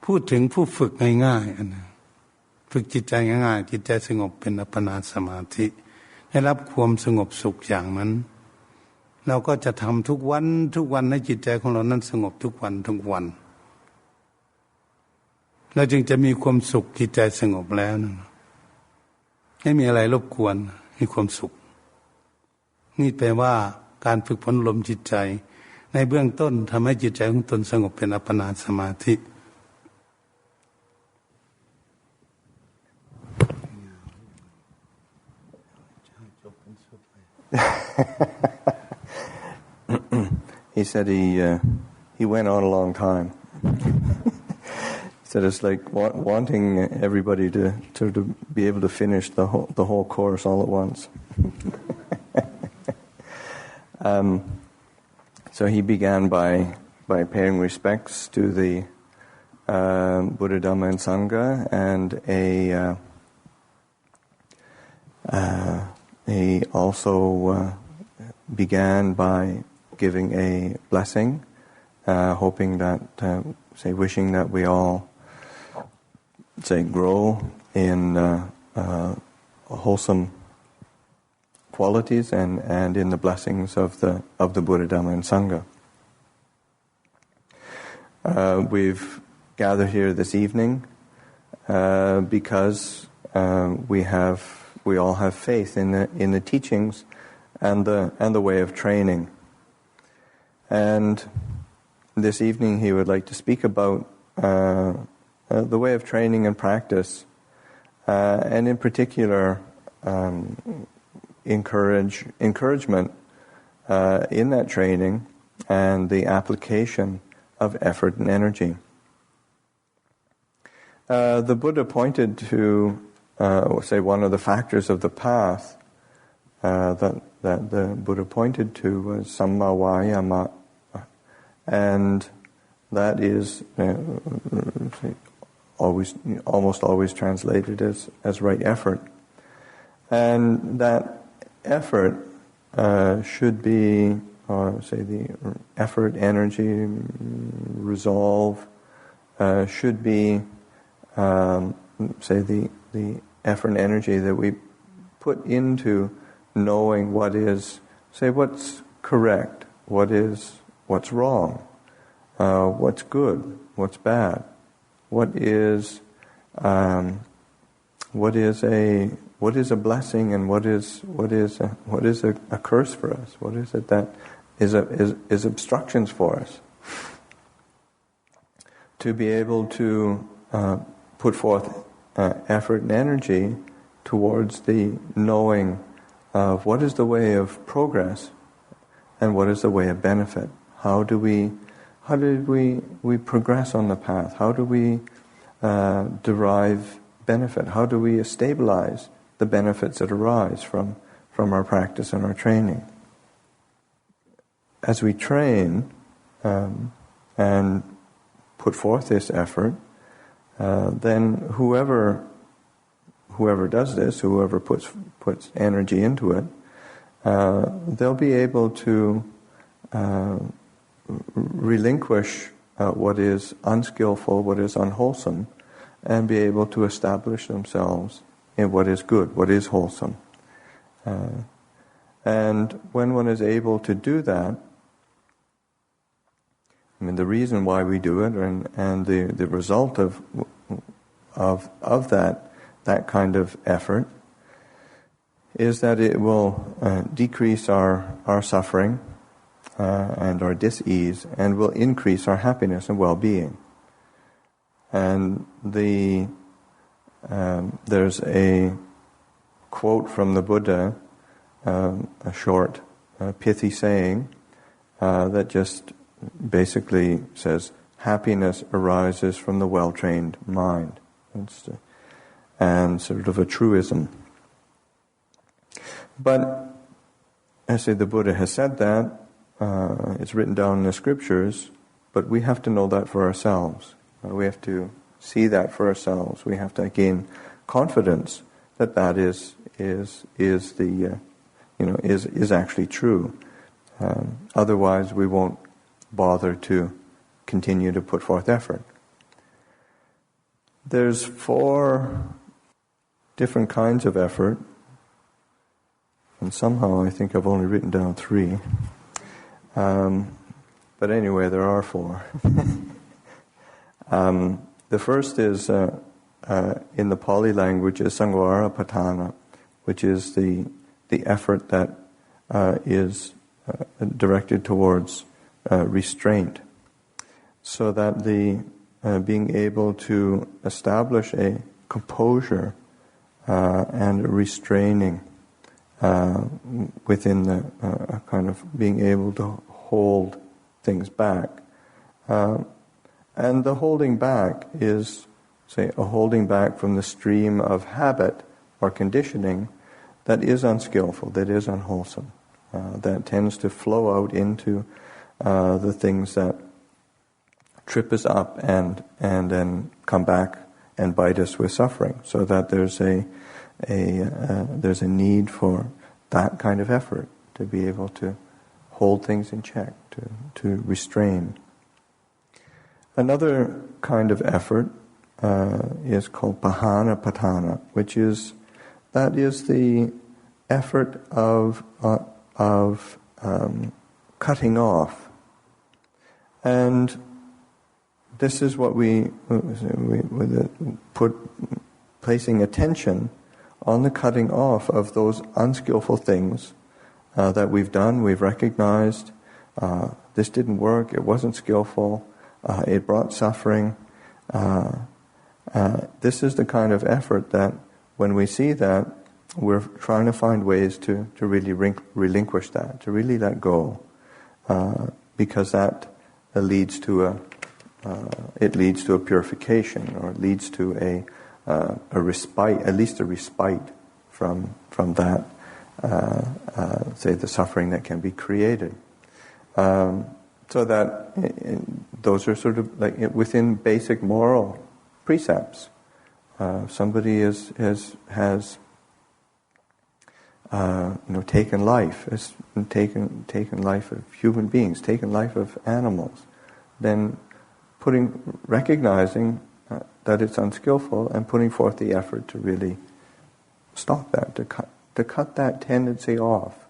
พูดถึงผู้ฝึกง่ายๆอันนั้นฝึกจิตใจง่ายๆจิตใจสงบเป็นอัปปนาสมาธิให้รับความสงบสุขอย่างนั้นเราก็จะทำทุกวันให้จิตใจของเรานั้นสงบทุกวันเราจึงจะมีความสุขจิตใจสงบแล้วนะไม่มีอะไรรบกวนมีความสุขนี่แปลว่าการฝึกฝนลมจิตใจในเบื้องต้นทำให้จิตใจของตนสงบเป็นอัปปนาสมาธิ He said he went on a long time. He said it's like wanting everybody to be able to finish the whole course all at once. So he began by paying respects to the Buddha, Dhamma, and Sangha, and he also began by giving a blessing, hoping that, wishing that we all, grow in wholesome qualities and in the blessings of the Buddha, Dhamma, and Sangha. We've gathered here this evening because we all have faith in the teachings and the way of training. And this evening he would like to speak about the way of training and practice, and in particular encouragement in that training and the application of effort and energy. The Buddha pointed to, one of the factors of the path that the Buddha pointed to was samma vayama, and that is almost always translated as right effort, and that effort should be, or say the effort, energy, resolve, should be, say the effort and energy that we put into knowing what is, say, what's correct, what's wrong, what's good, what's bad, what is a blessing and what is a curse for us? What is it that is obstructions for us? To be able to put forth effort and energy towards the knowing of what is the way of progress and what is the way of benefit. How do we progress on the path? How do we derive benefit? How do we stabilize the benefits that arise from our practice and our training? As we train and put forth this effort, then whoever does this, whoever puts energy into it, they'll be able to relinquish what is unskillful, what is unwholesome, and be able to establish themselves in what is good, what is wholesome. And when one is able to do that, I mean, the reason why we do it and the result of that kind of effort is that it will decrease our suffering and our dis-ease, and will increase our happiness and well-being. And there's a quote from the Buddha, a short, pithy saying that just basically says, happiness arises from the well-trained mind. And sort of a truism. But, I say the Buddha has said that, it's written down in the scriptures, but we have to know that for ourselves. We have to see that for ourselves. We have to gain confidence that that is actually true. Otherwise, we won't bother to continue to put forth effort. There's 4 different kinds of effort, and somehow I think I've only written down 3. But anyway, there are 4. The first is, in the Pali language, is Sangvara Patana, which is the effort that is directed towards restraint, so that the being able to establish a composure and a restraining within the kind of being able to hold things back. And the holding back is, say, a holding back from the stream of habit or conditioning that is unskillful, that is unwholesome, that tends to flow out into the things that trip us up and then come back and bite us with suffering. So that there's a need for that kind of effort to be able to hold things in check, to restrain. Another kind of effort is called Pahana Patana, which is the effort of cutting off. And this is what we put, placing attention on the cutting off of those unskillful things that we've done, we've recognized, this didn't work, it wasn't skillful, it brought suffering. This is the kind of effort that when we see that, we're trying to find ways to really relinquish that, to really let go, because that leads to a purification, or it leads to a respite, at least a respite from that, say, the suffering that can be created. So that those are sort of like within basic moral precepts. Somebody has taken life, taken life of human beings, taken life of animals, then recognizing that it's unskillful and putting forth the effort to really stop that, to cut that tendency off.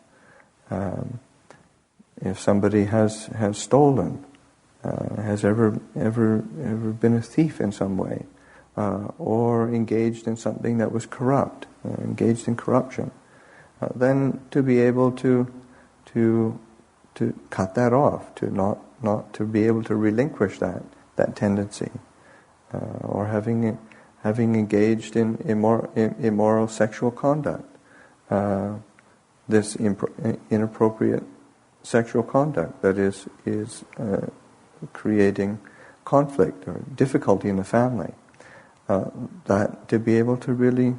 If somebody has stolen, has ever been a thief in some way, or engaged in something that was corrupt, engaged in corruption, then to be able to cut that off, to not to be able to relinquish that tendency, or having engaged in immoral sexual conduct, this inappropriate sexual conduct that is creating conflict or difficulty in the family, that to be able to really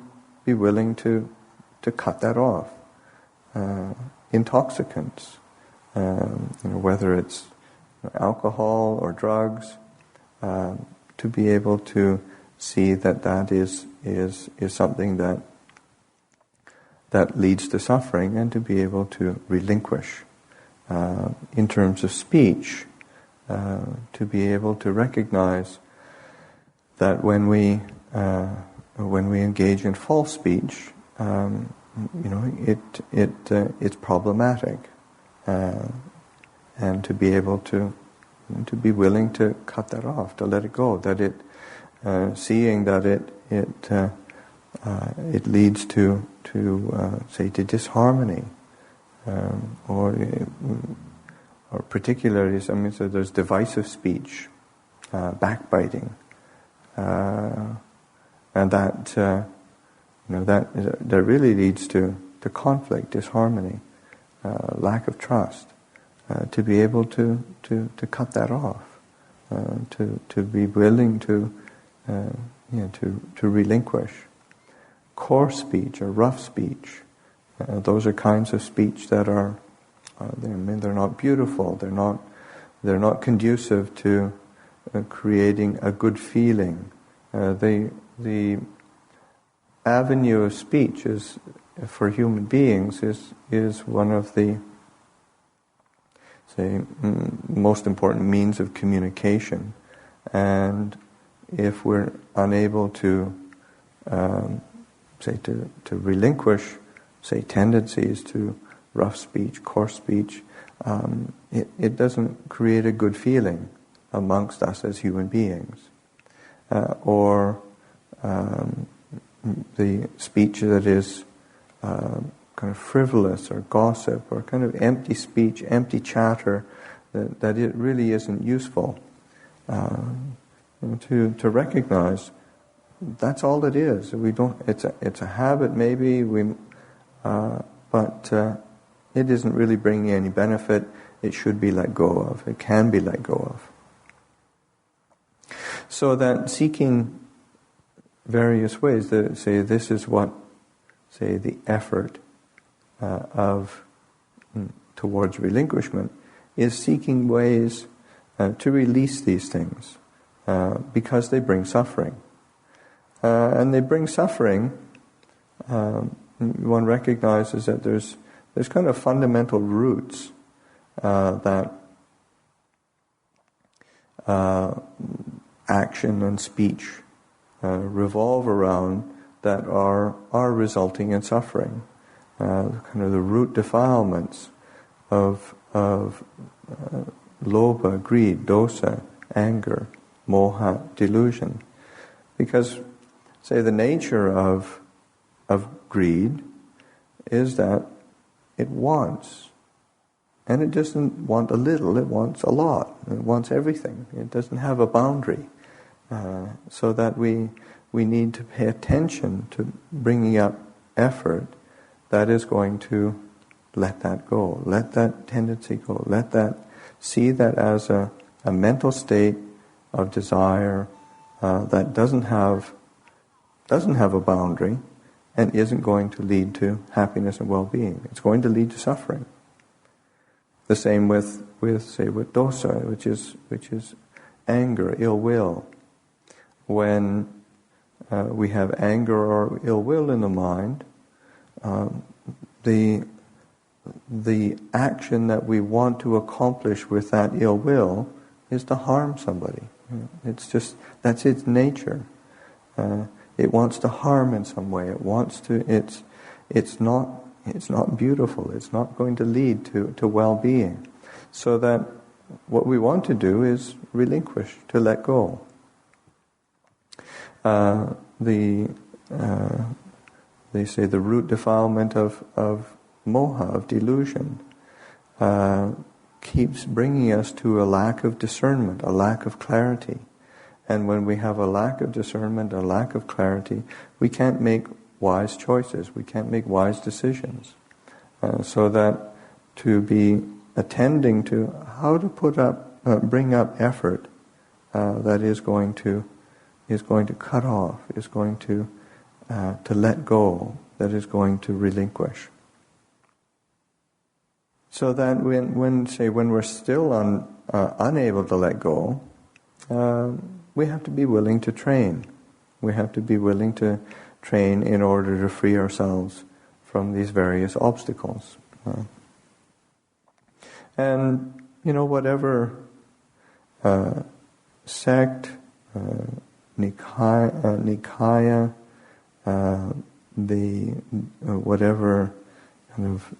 be willing to cut that off. Intoxicants, whether it's alcohol or drugs, to be able to see that is something that leads to suffering, and to be able to relinquish. In terms of speech, to be able to recognize that when we engage in false speech, it's problematic, and to be able to be willing to cut that off, to let it go, that it seeing that it leads to disharmony, or particularly, so there's divisive speech, backbiting, and that really leads to conflict, disharmony, lack of trust. To be able to cut that off, to be willing to relinquish. Coarse speech or rough speech, those are kinds of speech that are, they're not beautiful. They're not conducive to creating a good feeling. The avenue of speech is, for human beings, is one of the most important means of communication, and if we're unable to relinquish, tendencies to rough speech, coarse speech, it doesn't create a good feeling amongst us as human beings, or the speech that is kind of frivolous or gossip or kind of empty speech, empty chatter, that it really isn't useful. To recognize that's all it is. We don't. It's a habit maybe. But it isn't really bringing any benefit. It should be let go of. It can be let go of. So that seeking various ways, this is what, the effort towards relinquishment is seeking ways to release these things because they bring suffering. And they bring suffering. One recognizes that there's kind of fundamental roots that action and speech revolve around that are resulting in suffering. Kind of the root defilements of lobha, greed, dosa, anger, moha, delusion. Because, the nature of greed is that it wants. And it doesn't want a little, it wants a lot. It wants everything. It doesn't have a boundary. So that we need to pay attention to bringing up effort that is going to let that go, let that tendency go, see that as a mental state of desire that doesn't have a boundary and isn't going to lead to happiness and well-being. It's going to lead to suffering. The same with dosa, which is anger, ill will. When we have anger or ill will in the mind, the action that we want to accomplish with that ill will is to harm somebody. It's just, that's its nature. It wants to harm in some way. It wants to. It's not beautiful. It's not going to lead to well-being. So that what we want to do is relinquish, to let go. They say the root defilement of moha, of delusion, keeps bringing us to a lack of discernment, a lack of clarity. And when we have a lack of discernment, a lack of clarity, we can't make wise choices, we can't make wise decisions. So that to be attending to how to bring up effort that is going to cut off, is going to let go, that is going to relinquish. So that when we're still unable to let go, we have to be willing to train. We have to be willing to train in order to free ourselves from these various obstacles. And, whatever sect, nikaya, whatever kind of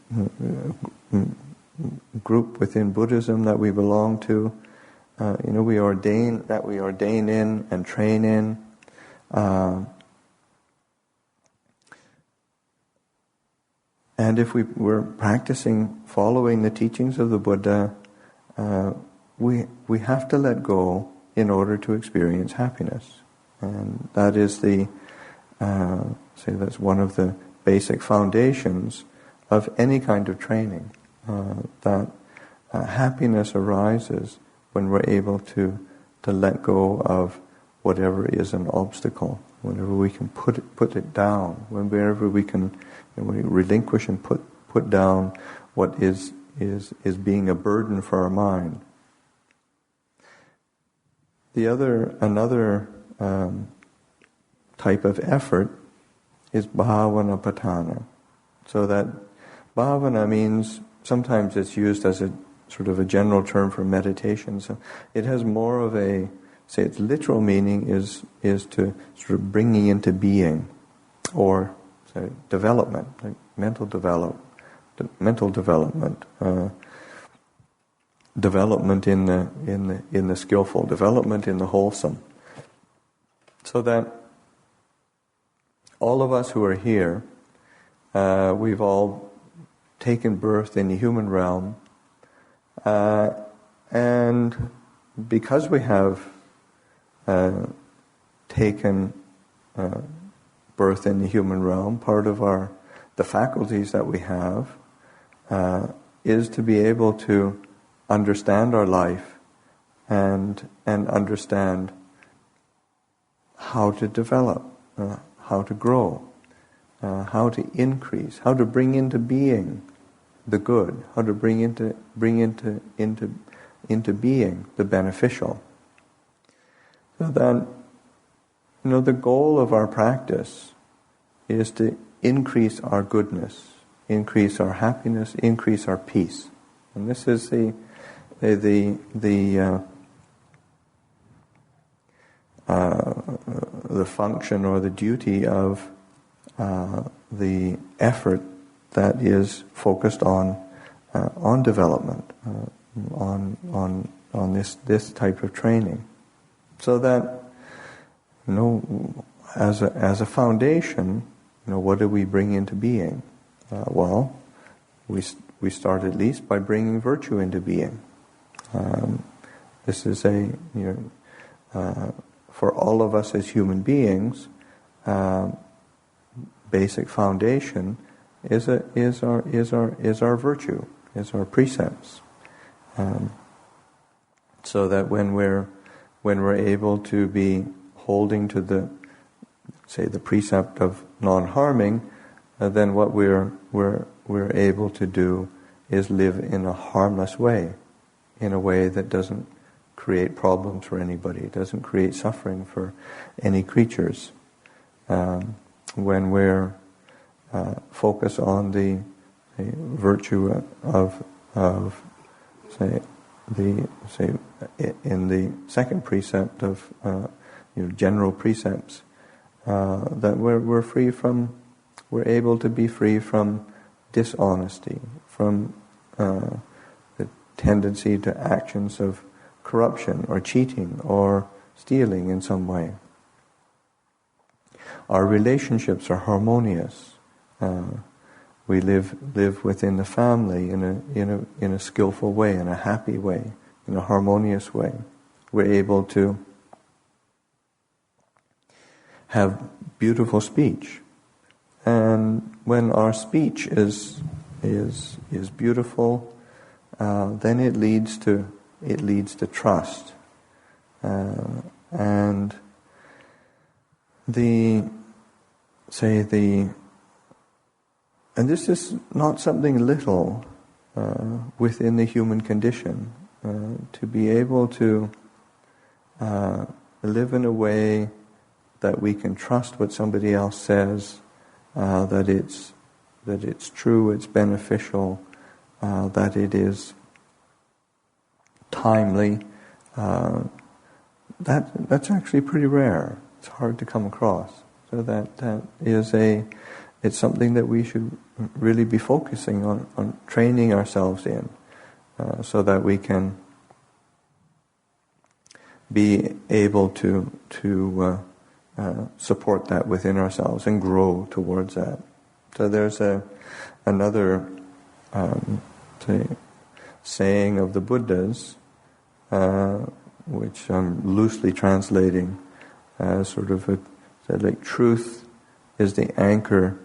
group within Buddhism that we belong to, we ordain in and train in. And if we're practicing following the teachings of the Buddha, we have to let go in order to experience happiness. And that is that's one of the basic foundations of any kind of training. That happiness arises when we're able to let go of whatever is an obstacle, whenever we can put it down, whenever we can relinquish and put down what is being a burden for our mind. Another type of effort is bhavana patthana. So that bhavana means, sometimes it's used as a sort of a general term for meditation. So it has more of its literal meaning is to sort of bringing into being, or development, like mental development, development in the skillful, development in the wholesome. So that all of us who are here, we've all taken birth in the human realm, and because we have taken birth in the human realm, part of the faculties that we have is to be able to understand our life and understand how to develop, how to grow, how to increase, how to bring into being the good, how to bring into being the beneficial. So that the goal of our practice is to increase our goodness, increase our happiness, increase our peace, and this is the function or the duty of the effort that is focused on development, on this type of training, so that as a foundation, what do we bring into being? Well, we start at least by bringing virtue into being. This is for all of us as human beings, basic foundation is our virtue, is our precepts. So that when we're able to be holding to the precept of non-harming, then what we're able to do is live in a harmless way, in a way that doesn't create problems for anybody, doesn't create suffering for any creatures. When we're focused on the virtue of in the second precept of general precepts, that we're able to be free from dishonesty, from the tendency to actions of corruption or cheating or stealing in some way. Our relationships are harmonious. We live within the family in a skillful way, in a happy way, in a harmonious way. We're able to have beautiful speech, and when our speech is beautiful, then it leads to trust, and and this is not something little within the human condition, to be able to live in a way that we can trust what somebody else says, that it's true, it's beneficial, that it is timely. That's actually pretty rare. It's hard to come across. So that it's something that we should really be focusing on training ourselves in, so that we can be able to support that within ourselves and grow towards that. So there's another saying of the Buddha's, which I'm loosely translating as sort of like truth is the anchor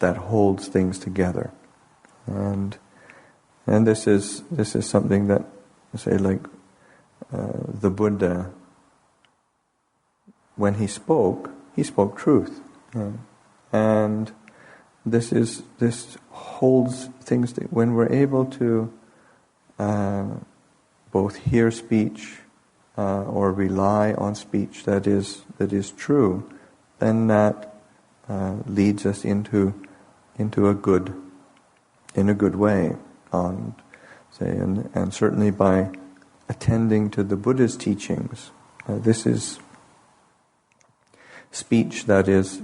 that holds things together, and this is something that, say, like the Buddha, when he spoke truth, and this holds things when we're able to both hear speech or rely on speech that is true, then that leads us into a good way, and certainly by attending to the Buddha's teachings, this is speech that it's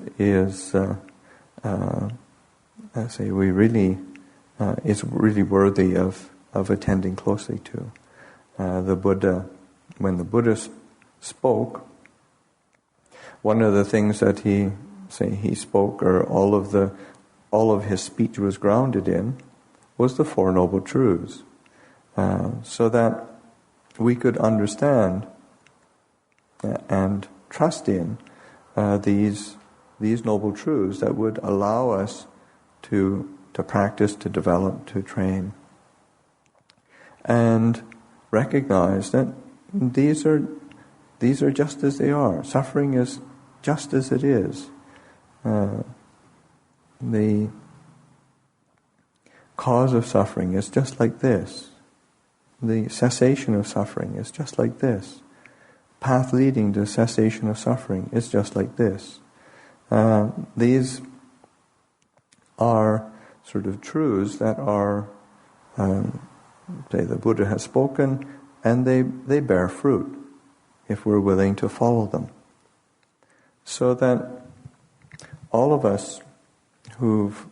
really worthy of attending closely to. The Buddha, when the Buddha spoke, one of the things that he spoke, or all of his speech was grounded in, was the Four Noble Truths, so that we could understand and trust in these noble truths that would allow us to practice, to develop, to train, and recognize that these are just as they are. Suffering is just as it is. The cause of suffering is just like this. The cessation of suffering is just like this. Path leading to cessation of suffering is just like this. These are sort of truths that are, the Buddha has spoken, and they bear fruit if we're willing to follow them. So that all of us who've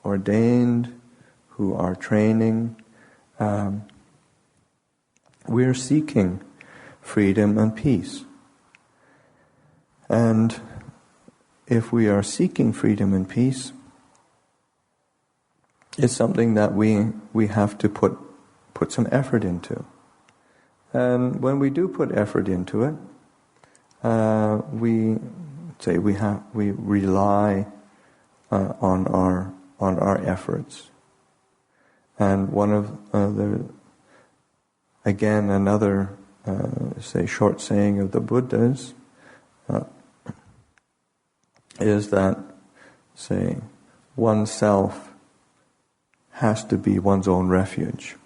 ordained, who are training, we're seeking freedom and peace. And if we are seeking freedom and peace, it's something that we have to put some effort into. And when we do put effort into it, we rely on our efforts. And one of another short saying of the Buddha's is that, oneself has to be one's own refuge,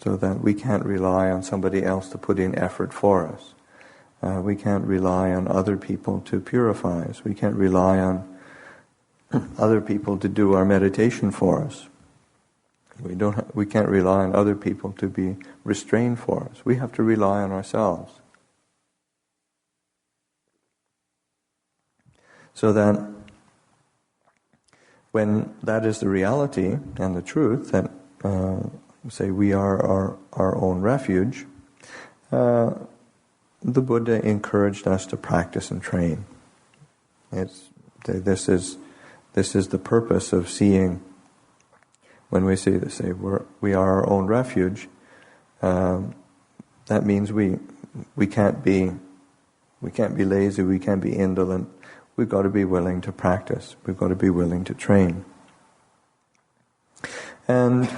so that we can't rely on somebody else to put in effort for us. We can't rely on other people to purify us. We can't rely on other people to do our meditation for us. We can't rely on other people to be restrained for us. We have to rely on ourselves. So that when that is the reality and the truth, that say we are our own refuge, the Buddha encouraged us to practice and train. This is the purpose of seeing. When we say we are our own refuge, that means we can't be lazy, we can't be indolent. We've got to be willing to practice. We've got to be willing to train. And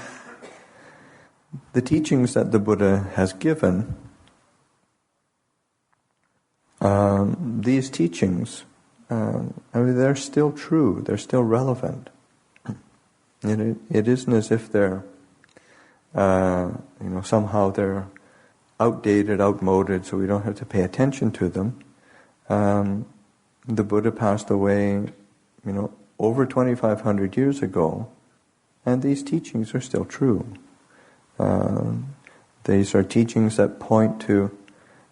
the teachings that the Buddha has given, these teachings, they're still true. They're still relevant. It isn't as if they're, somehow they're outdated, outmoded, so we don't have to pay attention to them. The Buddha passed away, over 2,500 years ago, and these teachings are still true. These are teachings that point to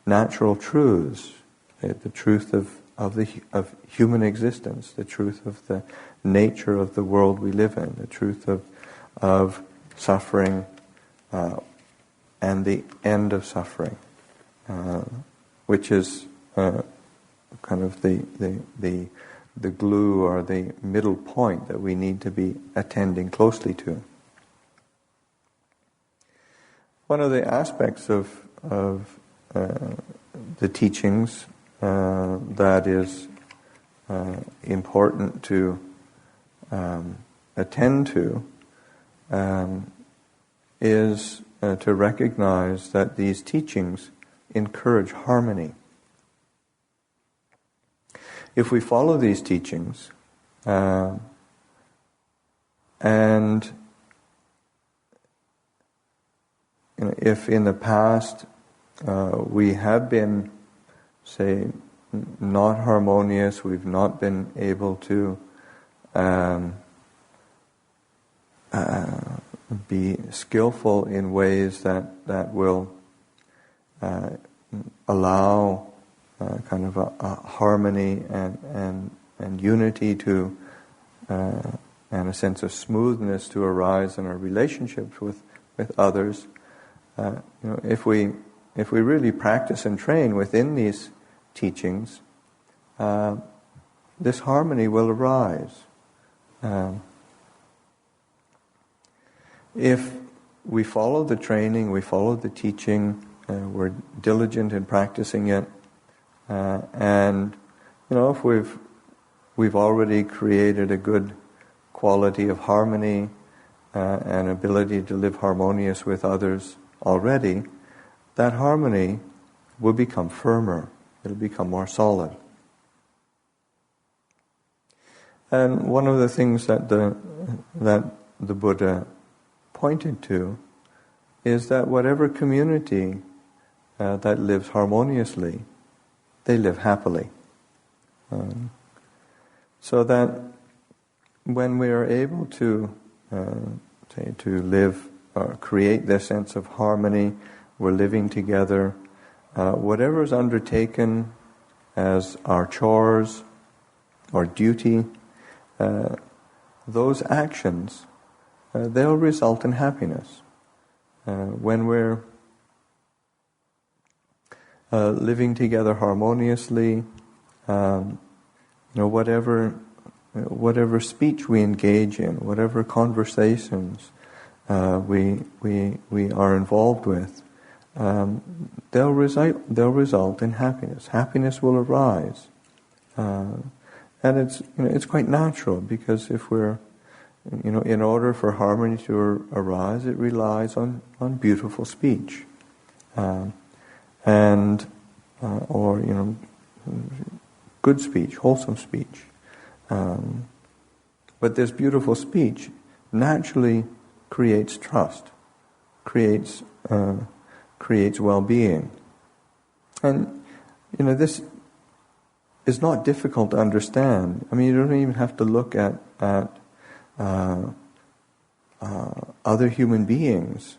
natural truths, the truth of human existence, the truth of the nature of the world we live in, the truth of suffering and the end of suffering, which is kind of the glue or the middle point that we need to be attending closely to. One of the aspects of the teachings that is important to attend to is to recognize that these teachings encourage harmony. If we follow these teachings, and if in the past we have been, say, not harmonious, we've not been able to be skillful in ways that will allow kind of a harmony and unity to and a sense of smoothness to arise in our relationships with others. If we really practice and train within these teachings, this harmony will arise. If we follow the training, we follow the teaching, we're diligent in practicing it, and if we've already created a good quality of harmony and ability to live harmonious with others already, that harmony will become firmer. It'll become more solid. And one of the things that the Buddha pointed to is that whatever community that lives harmoniously, they live happily. So that when we are able to live or create this sense of harmony, we're living together, whatever is undertaken as our chores or duty, those actions, they'll result in happiness. When we're living together harmoniously, whatever speech we engage in, whatever conversations we are involved with, they'll result in happiness. Happiness will arise, and it's quite natural, because if we're in order for harmony to arise, it relies on beautiful speech, or good speech, wholesome speech. But this beautiful speech naturally creates trust, creates well-being, and this is not difficult to understand. I mean, you don't even have to look at other human beings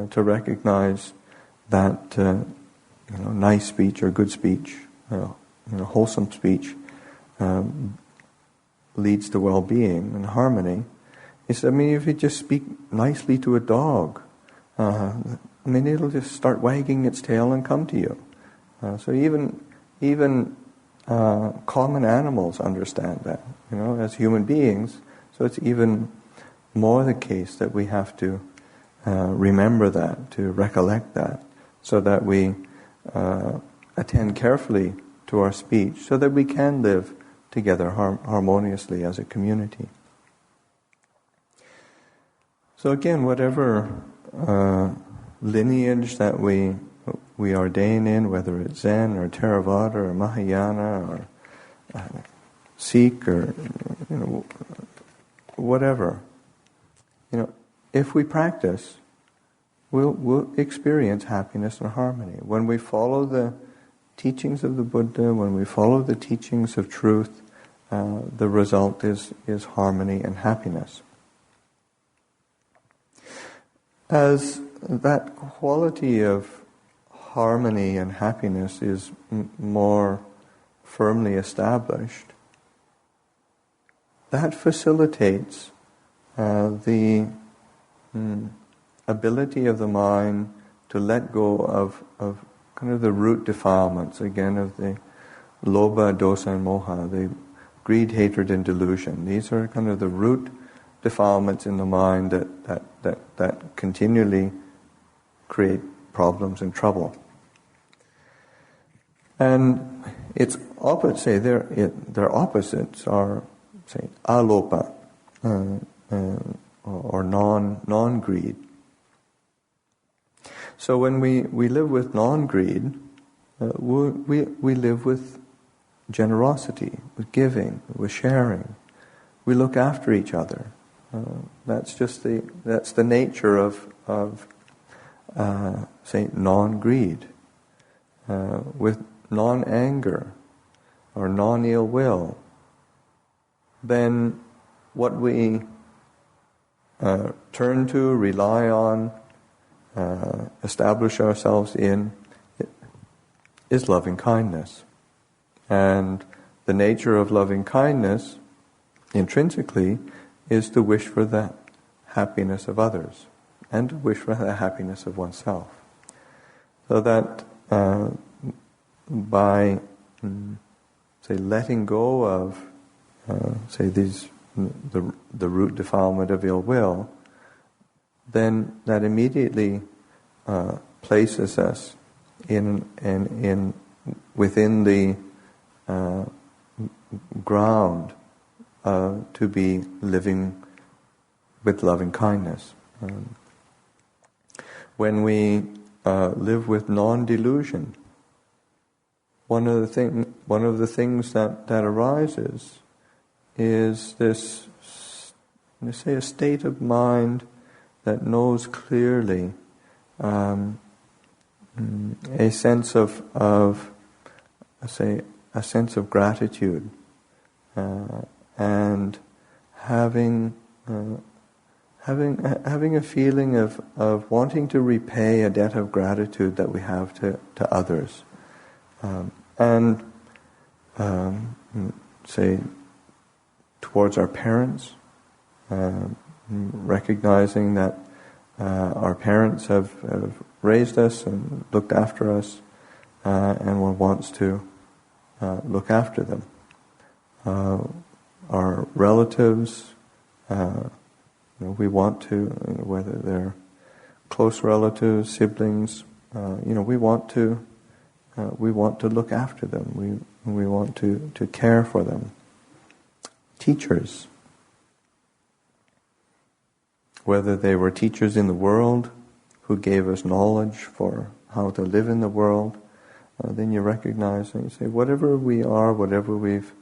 to recognize that nice speech or good speech, wholesome speech leads to well-being and harmony. If you just speak nicely to a dog, it'll just start wagging its tail and come to you. So even common animals understand that, as human beings. So it's even more the case that we have to remember that, to recollect that, so that we attend carefully to our speech, so that we can live together harmoniously as a community. So again, whatever lineage that we ordain in, whether it's Zen or Theravada or Mahayana or Sikh or whatever, if we practice, we'll experience happiness and harmony. When we follow the teachings of the Buddha, when we follow the teachings of truth, the result is harmony and happiness. As that quality of harmony and happiness is more firmly established, that facilitates the ability of the mind to let go of kind of the root defilements, again, of the lobha, dosa, and moha, the greed, hatred, and delusion. These are kind of the root defilements in the mind that continually create problems and trouble. And its opposite, say their opposites are, say, alopa, or non-greed. So when we live with non-greed, we live with generosity, with giving, with sharing. We look after each other. That's the nature of say, non-greed. With non-anger or non-ill will, then what we turn to, rely on, establish ourselves in is loving kindness. And the nature of loving kindness, intrinsically, is to wish for the happiness of others and to wish for the happiness of oneself. So that by, say, letting go of, say, the root defilement of ill will, then that immediately places us within the ground to be living with loving kindness. When we live with non-delusion, one of the things that arises is this, let's say, a state of mind that knows clearly, a sense of gratitude, and having a feeling of wanting to repay a debt of gratitude that we have to others, and say towards our parents, recognizing that our parents have raised us and looked after us, and one wants to look after them. Our relatives, we want to, whether they're close relatives, siblings, we want to look after them. We want to care for them. Teachers, whether they were teachers in the world who gave us knowledge for how to live in the world, then you recognize and you say, whatever we are, whatever we've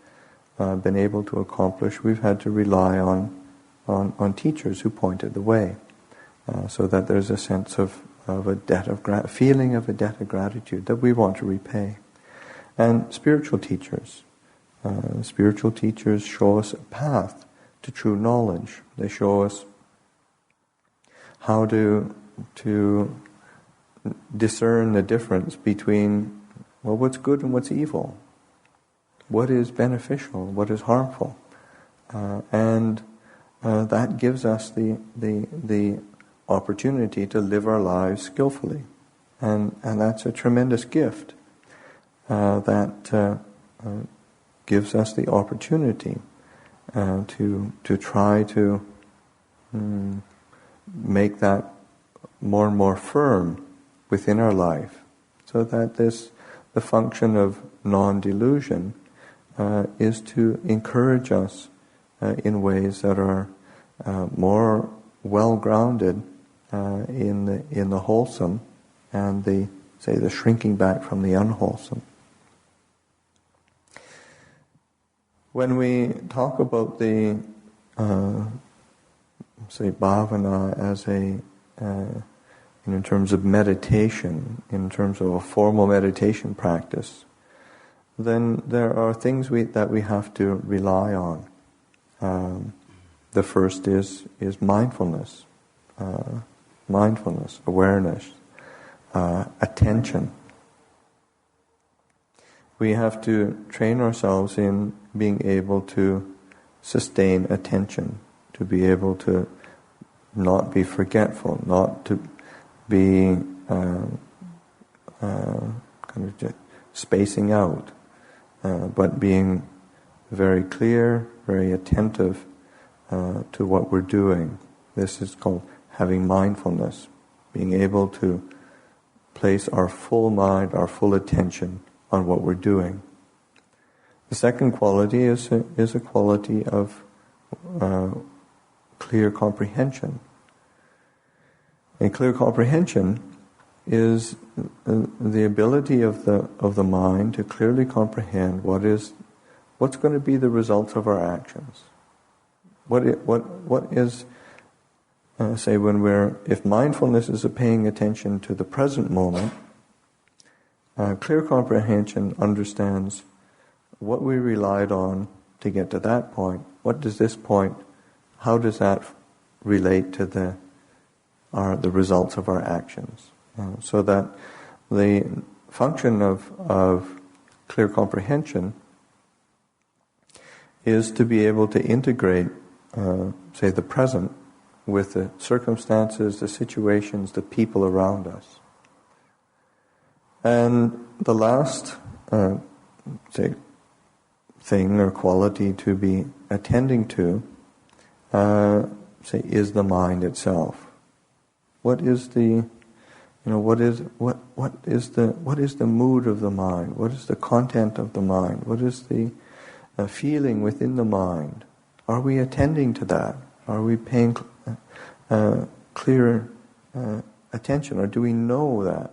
been able to accomplish, we've had to rely on teachers who pointed the way, so that there's a sense of a debt of feeling of a debt of gratitude that we want to repay. And spiritual teachers, Spiritual teachers show us a path to true knowledge. They show us how to discern the difference between, well, what's good and what's evil, what is beneficial, what is harmful, and that gives us the opportunity to live our lives skillfully, and that's a tremendous gift that gives us the opportunity to try to make that more and more firm within our life, so that the function of non-delusion is to encourage us in ways that are more well-grounded in the wholesome and the shrinking back from the unwholesome. When we talk about the bhavana as in terms of meditation, in terms of a formal meditation practice, then there are things that we have to rely on. The first is mindfulness, awareness, attention. We have to train ourselves in being able to sustain attention, to be able to not be forgetful, not to be kind of just spacing out, but being very clear, very attentive to what we're doing. This is called having mindfulness, being able to place our full mind, our full attention on what we're doing. The second quality is a quality of clear comprehension. And clear comprehension is the ability of the mind to clearly comprehend what's going to be the results of our actions. What is if mindfulness is paying attention to the present moment, clear comprehension understands what we relied on to get to that point. What does this point? How does that relate to the results of our actions? So that the function of clear comprehension is to be able to integrate, the present with the circumstances, the situations, the people around us. And the last, thing or quality to be attending to, is the mind itself. What is the mood of the mind? What is the content of the mind? What is the feeling within the mind? Are we attending to that? Are we paying clear attention, or do we know that?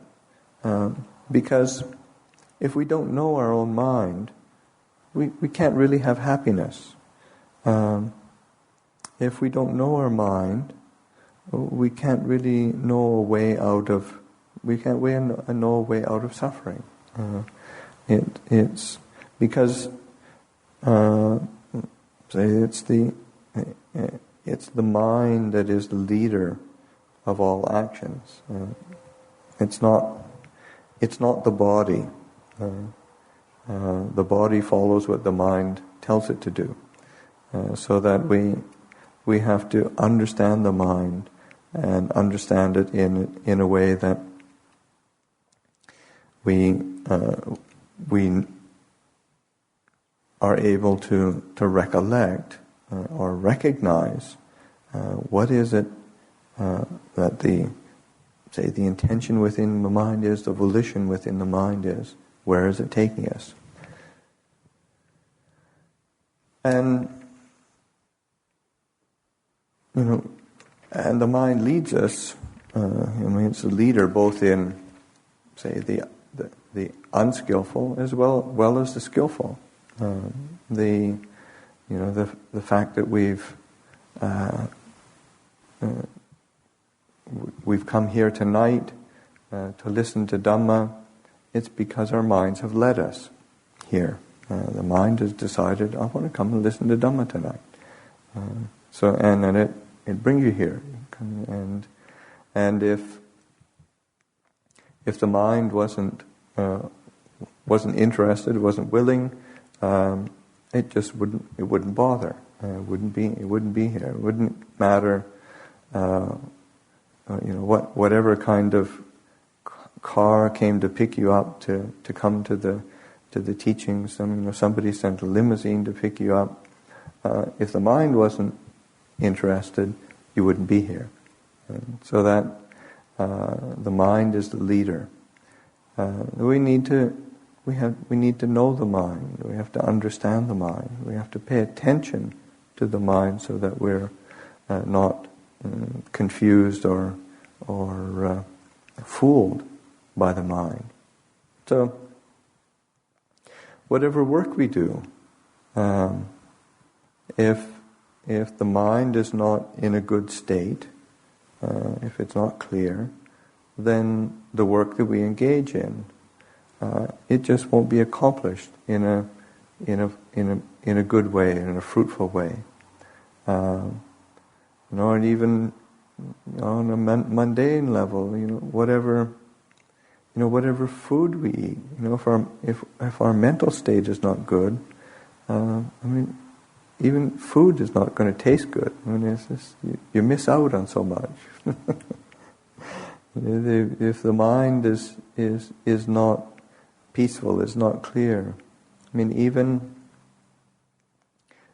Because if we don't know our own mind, we can't really have happiness. If we don't know our mind, we can't really know a way out of suffering. It's because it's the mind that is the leader of all actions. It's not the body. The body follows what the mind tells it to do. So that we have to understand the mind and understand it in a way that we are able to recollect or recognize what is it that the intention within the mind is, the volition within the mind is. Where is it taking us? And and the mind leads us. It's a leader both in, the unskillful as well as the skillful. The fact that we've come here tonight to listen to Dhamma, it's because our minds have led us here. The mind has decided, I want to come and listen to Dhamma tonight. And then it brings you here. And if the mind wasn't interested, wasn't willing, it wouldn't bother. It wouldn't be here. It wouldn't matter, whatever kind of car came to pick you up to come to the teachings. Somebody sent a limousine to pick you up. If the mind wasn't interested, you wouldn't be here. So that the mind is the leader. We need to know the mind. We have to understand the mind. We have to pay attention to the mind so that we're not confused or fooled by the mind. So, whatever work we do, if the mind is not in a good state, if it's not clear, then the work that we engage in, it just won't be accomplished in a good way, in a fruitful way. And even on a mundane level, whatever food we eat, if our mental state is not good, even food is not going to taste good. It's just, you miss out on so much. If the mind is not peaceful, is not clear, even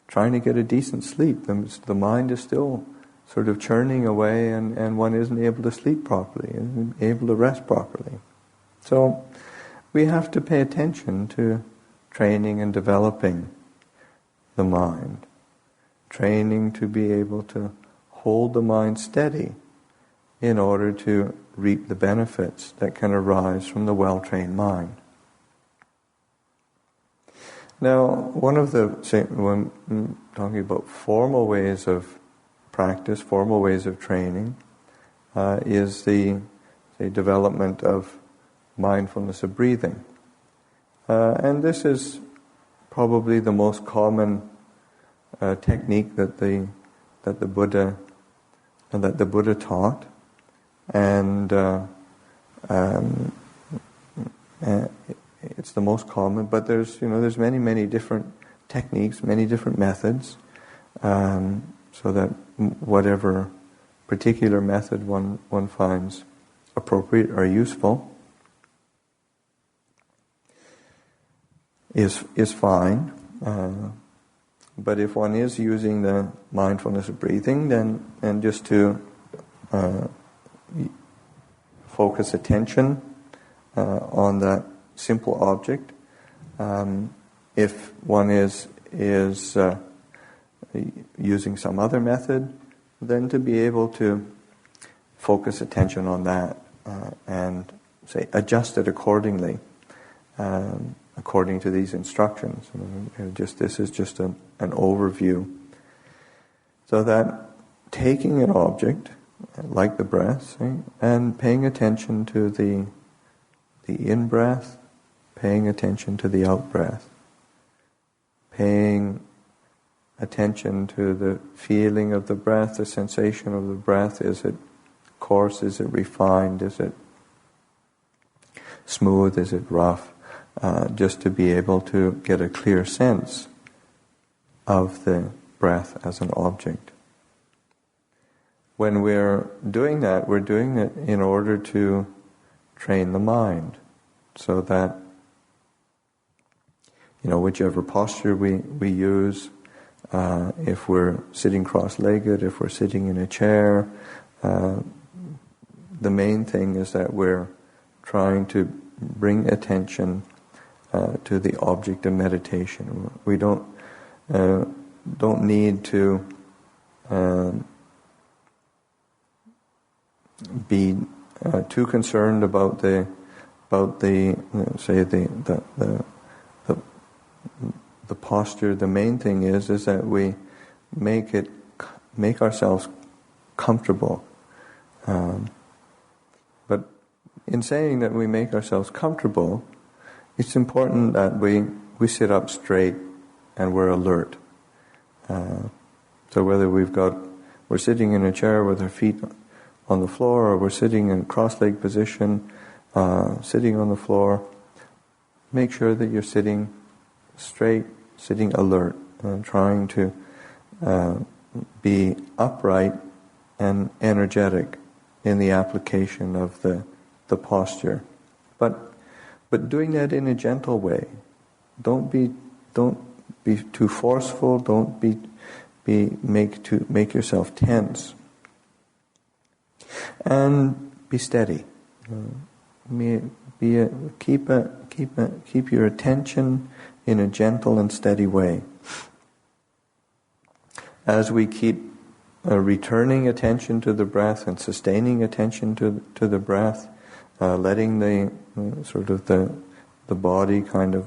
trying to get a decent sleep, the mind is still sort of churning away, and one isn't able to sleep properly, isn't able to rest properly. So we have to pay attention to training and developing the mind, training to be able to hold the mind steady in order to reap the benefits that can arise from the well-trained mind. Now, when talking about formal ways of practice, formal ways of training, is the development of mindfulness of breathing. And this is probably the most common technique that the Buddha taught, and it's the most common. But there's many different techniques, many different methods, so that whatever particular method one finds appropriate or useful is fine. But if one is using the mindfulness of breathing, then just to focus attention on that simple object. If one is using some other method, then to be able to focus attention on that and adjust it accordingly. According to these instructions. This is just an overview. So that taking an object, like the breath, and paying attention to the in-breath, paying attention to the out-breath, paying attention to the feeling of the breath, the sensation of the breath. Is it coarse? Is it refined? Is it smooth? Is it rough? Just to be able to get a clear sense of the breath as an object. When we're doing that, we're doing it in order to train the mind, so that whichever posture we use, if we're sitting cross-legged, if we're sitting in a chair, the main thing is that we're trying to bring attention to the object of meditation. We don't need to be too concerned about the posture. The main thing is that we make ourselves comfortable. But in saying that we make ourselves comfortable, it's important that we we sit up straight and we're alert. So whether we're sitting in a chair with our feet on the floor, or we're sitting in cross-leg position, sitting on the floor, make sure that you're sitting straight, sitting alert, and trying to be upright and energetic in the application of the posture. But doing that in a gentle way. Don't be too forceful. Don't make yourself tense. And be steady. Keep your attention in a gentle and steady way. As we keep returning attention to the breath and sustaining attention to the breath, letting the body kind of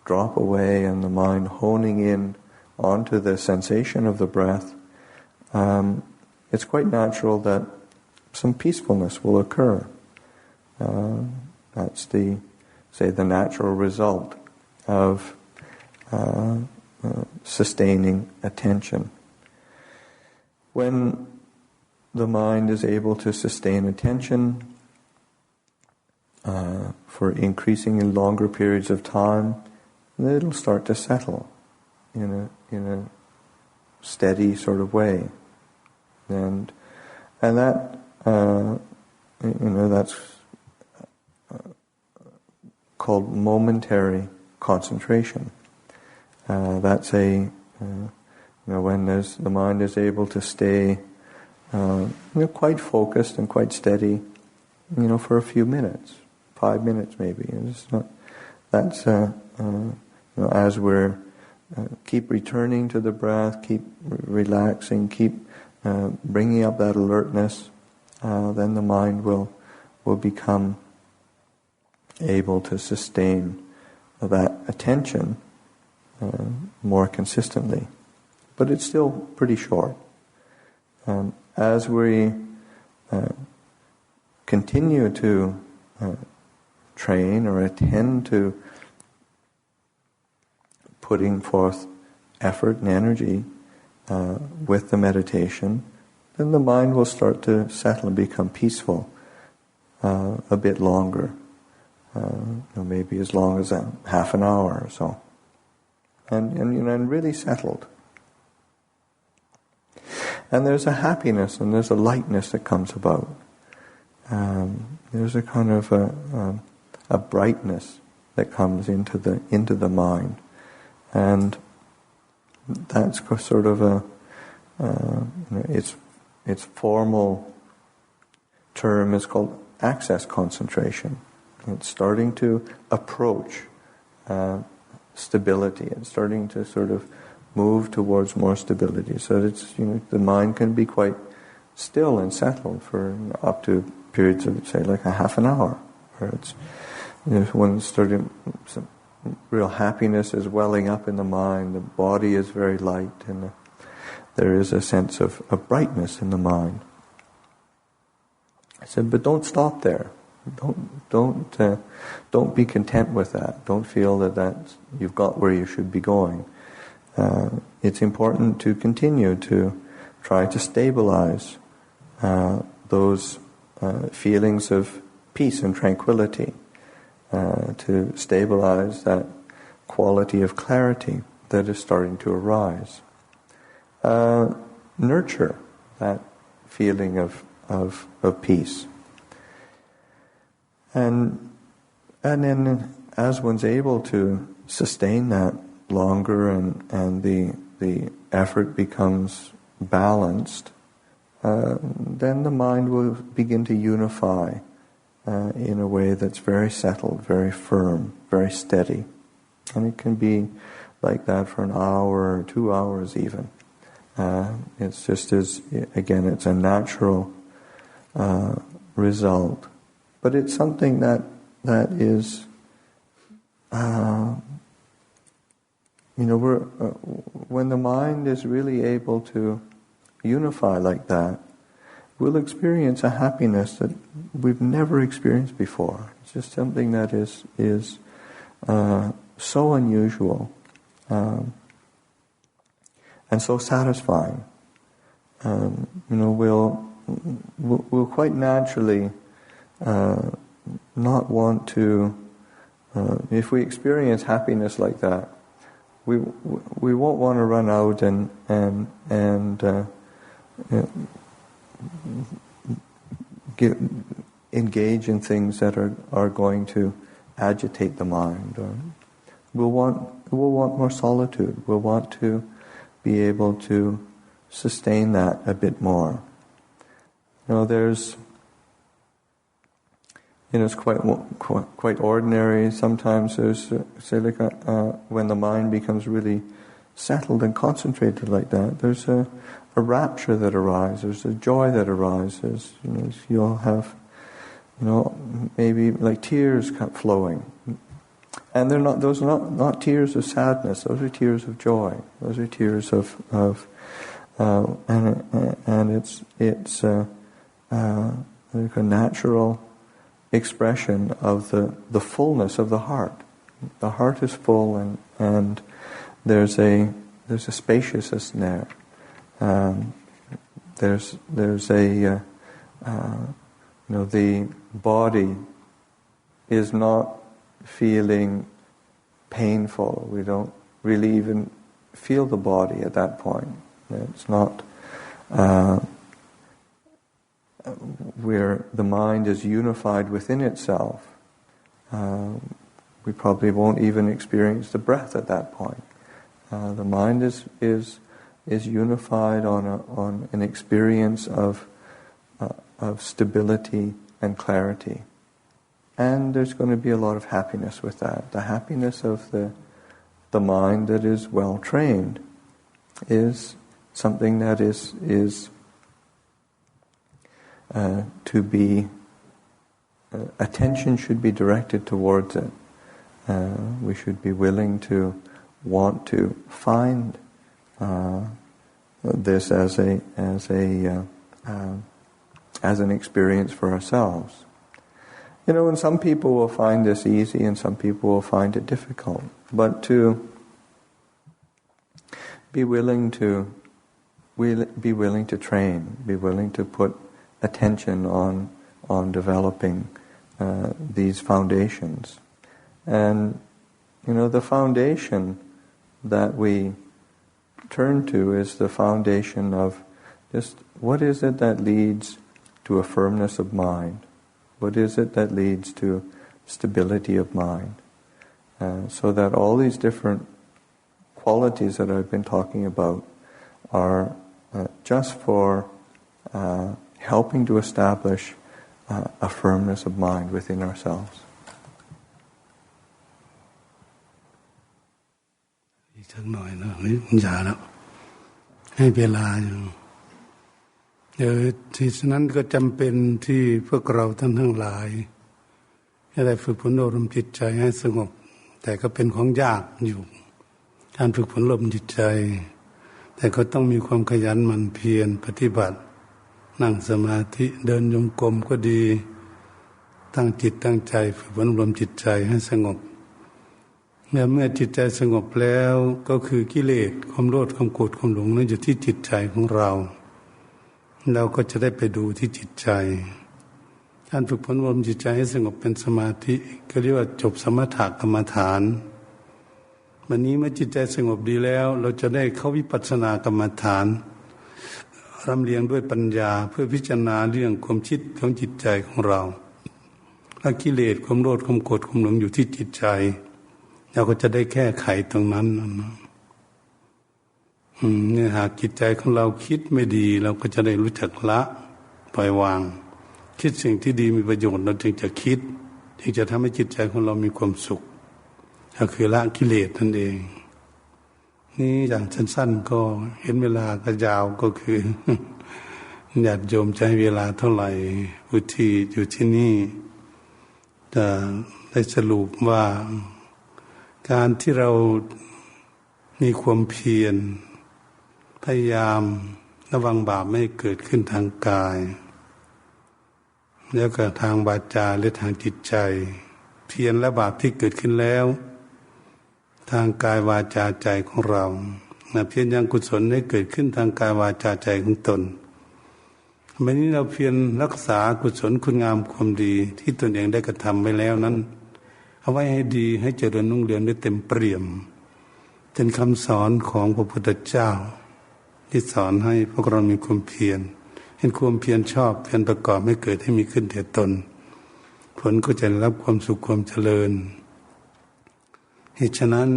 drop away and the mind honing in onto the sensation of the breath, it's quite natural that some peacefulness will occur. That's the natural result of sustaining attention. When the mind is able to sustain attention for increasingly longer periods of time, it'll start to settle in a steady sort of way, and that that's called momentary concentration. That's when the mind is able to stay quite focused and quite steady, for a few minutes, 5 minutes maybe. As we're keep returning to the breath, keep relaxing, keep bringing up that alertness, then the mind will become able to sustain that attention more consistently. But it's still pretty short. As we continue to train or attend to putting forth effort and energy with the meditation, then the mind will start to settle and become peaceful a bit longer, maybe as long as half an hour or so, and really settled. And there's a happiness and there's a lightness that comes about. There's a kind of a brightness that comes into the mind, and that's sort of its formal term is called access concentration. It's starting to approach stability. It's starting to sort of move towards more stability. So it's the mind can be quite still and settled for up to periods of, say, like a half an hour, where it's when it's starting, some real happiness is welling up in the mind. The body is very light, and there is a sense of brightness in the mind. I said, but don't stop there. Don't be content with that. Don't feel that you've got where you should be going. It's important to continue to try to stabilize those feelings of peace and tranquility, to stabilize that quality of clarity that is starting to arise. Nurture that feeling of peace. And then as one's able to sustain that longer and the effort becomes balanced, then the mind will begin to unify in a way that's very settled, very firm, very steady. And it can be like that for an hour or 2 hours even. It's just it's a natural result. But it's something that is, when the mind is really able to unify like that, we'll experience a happiness that we've never experienced before. It's just something that is so unusual and so satisfying. We'll quite naturally not want to. If we experience happiness like that, we won't want to run out and engage in things that are going to agitate the mind. Or we'll want more solitude. We'll want to be able to sustain that a bit more. It's quite ordinary. Sometimes there's when the mind becomes really settled and concentrated like that, there's a rapture that arises, there's a joy that arises. You'll have, maybe like tears flowing, and they're not. Those are not tears of sadness. Those are tears of joy. Those are tears of and it's like a natural expression of the fullness of the heart. The heart is full, and there's a spaciousness there. There's a the body is not feeling painful. We don't really even feel the body at that point. It's not where the mind is unified within itself. We probably won't even experience the breath at that point. The mind is unified on an experience of stability and clarity, and there's going to be a lot of happiness with that. The happiness of the mind that is well trained is something that is to be attention should be directed towards it. We should be willing to want to find this as an experience for ourselves. And some people will find this easy, and some people will find it difficult. But to be willing to train, be willing to put attention on developing these foundations. And the foundation that we turn to is the foundation of just what is it that leads to a firmness of mind? What is it that leads to stability of mind? So that all these different qualities that I've been talking about are just for helping to establish a firmness of mind within ourselves. อีกสักหน่อยนะอย่าแล้วให้เวลาอยู่ที่ฉะนั้นก็จำเป็นที่พวกเราท่านทั้งหลายจะได้ฝึกฝนอบรมจิตใจให้สงบแต่ก็เป็นของยากอยู่การฝึกฝนอบรมจิตใจแต่ก็ต้องมีความขยันหมั่นเพียรปฏิบัตินั่งสมาธิเดินจงกรมก็ดีตั้งจิตตั้งใจฝึกฝนอบรมจิตใจให้สงบเมื่อจิตใจสงบแล้วก็คือกิเลสความโลภความโกรธความหลงนั้นอยู่ที่จิตใจของเราก็จะได้ไปดูที่จิตใจการฝึกฝนอบรมจิตใจให้สงบเป็นสมาธิก็เรียกว่าจบสมถกรรมฐานวันนี้เมื่อจิตใจสงบดีแล้วเราจะได้เข้าวิปัสสนากรรมฐานรำเรียงด้วยปัญญาเพื่อพิจารณาเรื่องความคิดของจิตใจของเราถ้ากิเลสความโลภความโกรธความหลงอยู่ที่จิตใจเราก็จะได้แก้ไขตรงนั้นเนี่ยหากจิตใจของเราคิดไม่ดีเราก็จะได้รู้จักละปล่อยวางคิดสิ่งที่ดีมีประโยชน์เราจึงจะคิดจึงจะทำให้จิตใจของเรามีความสุขก็คือละกิเลสนั่นเองนี่อย่างสั้นๆก็เห็นเวลาก็ยาวก็คือญาติโยมใช้เวลาเท่าไหร่อุทิศอยู่ที่นี่จะได้สรุปว่าการที่เรามีความเพียรพยายามระวังบาปไม่ให้เกิดขึ้นทางกายแล้วก็ทางวาจาและทางจิตใจเพียรและบาปที่เกิดขึ้นแล้ว ทางกายวาจาใจของเราเพียรยังกุศลให้เกิดขึ้นทางกายวาจาใจของตนวันนี้เราเพียรรักษากุศลคุณงามความดีที่ตนเองได้กระทำไว้แล้วนั้นเอาไว้ให้ดีให้เจริญรุ่งเรืองได้เต็มเปี่ยมเป็นคำสอนของพระพุทธเจ้าที่สอนให้พวกเรามีความเพียรเห็นความเพียรชอบเพียรประกอบให้เกิดให้มีขึ้นแก่ตนผลก็จะได้รับความสุขความเจริญเหตุฉะนั้น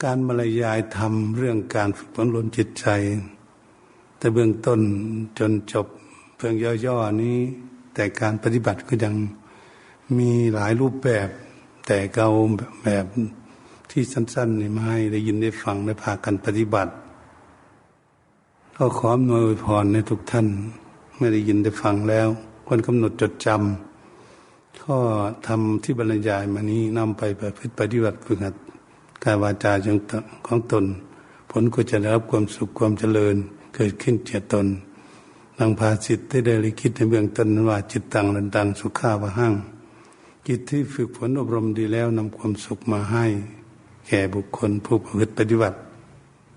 การบรรยายธรรมเรื่องการฝึกฝนลนจิตใจแต่เบื้องต้นจนจบเพียงย่อๆนี้แต่การปฏิบัติก็ยังมีหลายรูปแบบแต่เอาแบบที่สั้นๆนี่มาให้ได้ยินได้ฟังได้พากันปฏิบัติก็ขออำนวยอวยพรในทุกท่านไม่ได้ยินได้ฟังแล้วควรกำหนดจดจำข้อธรรมที่บรรยายมานี้นำไปประพฤติปฏิบัติฝึกหัดกายวาจาของตนผลก็จะได้รับความสุขความเจริญเกิดขึ้นแก่ตนดังภาษิตได้ลิขิตในเบื้องต้นว่าจิตตังนันตังสุขาวะหั่งจิตที่ฝึกฝนอบรมดีแล้วนำความสุขมาให้แก่บุคคลผู้ประพฤติปฏิบัติ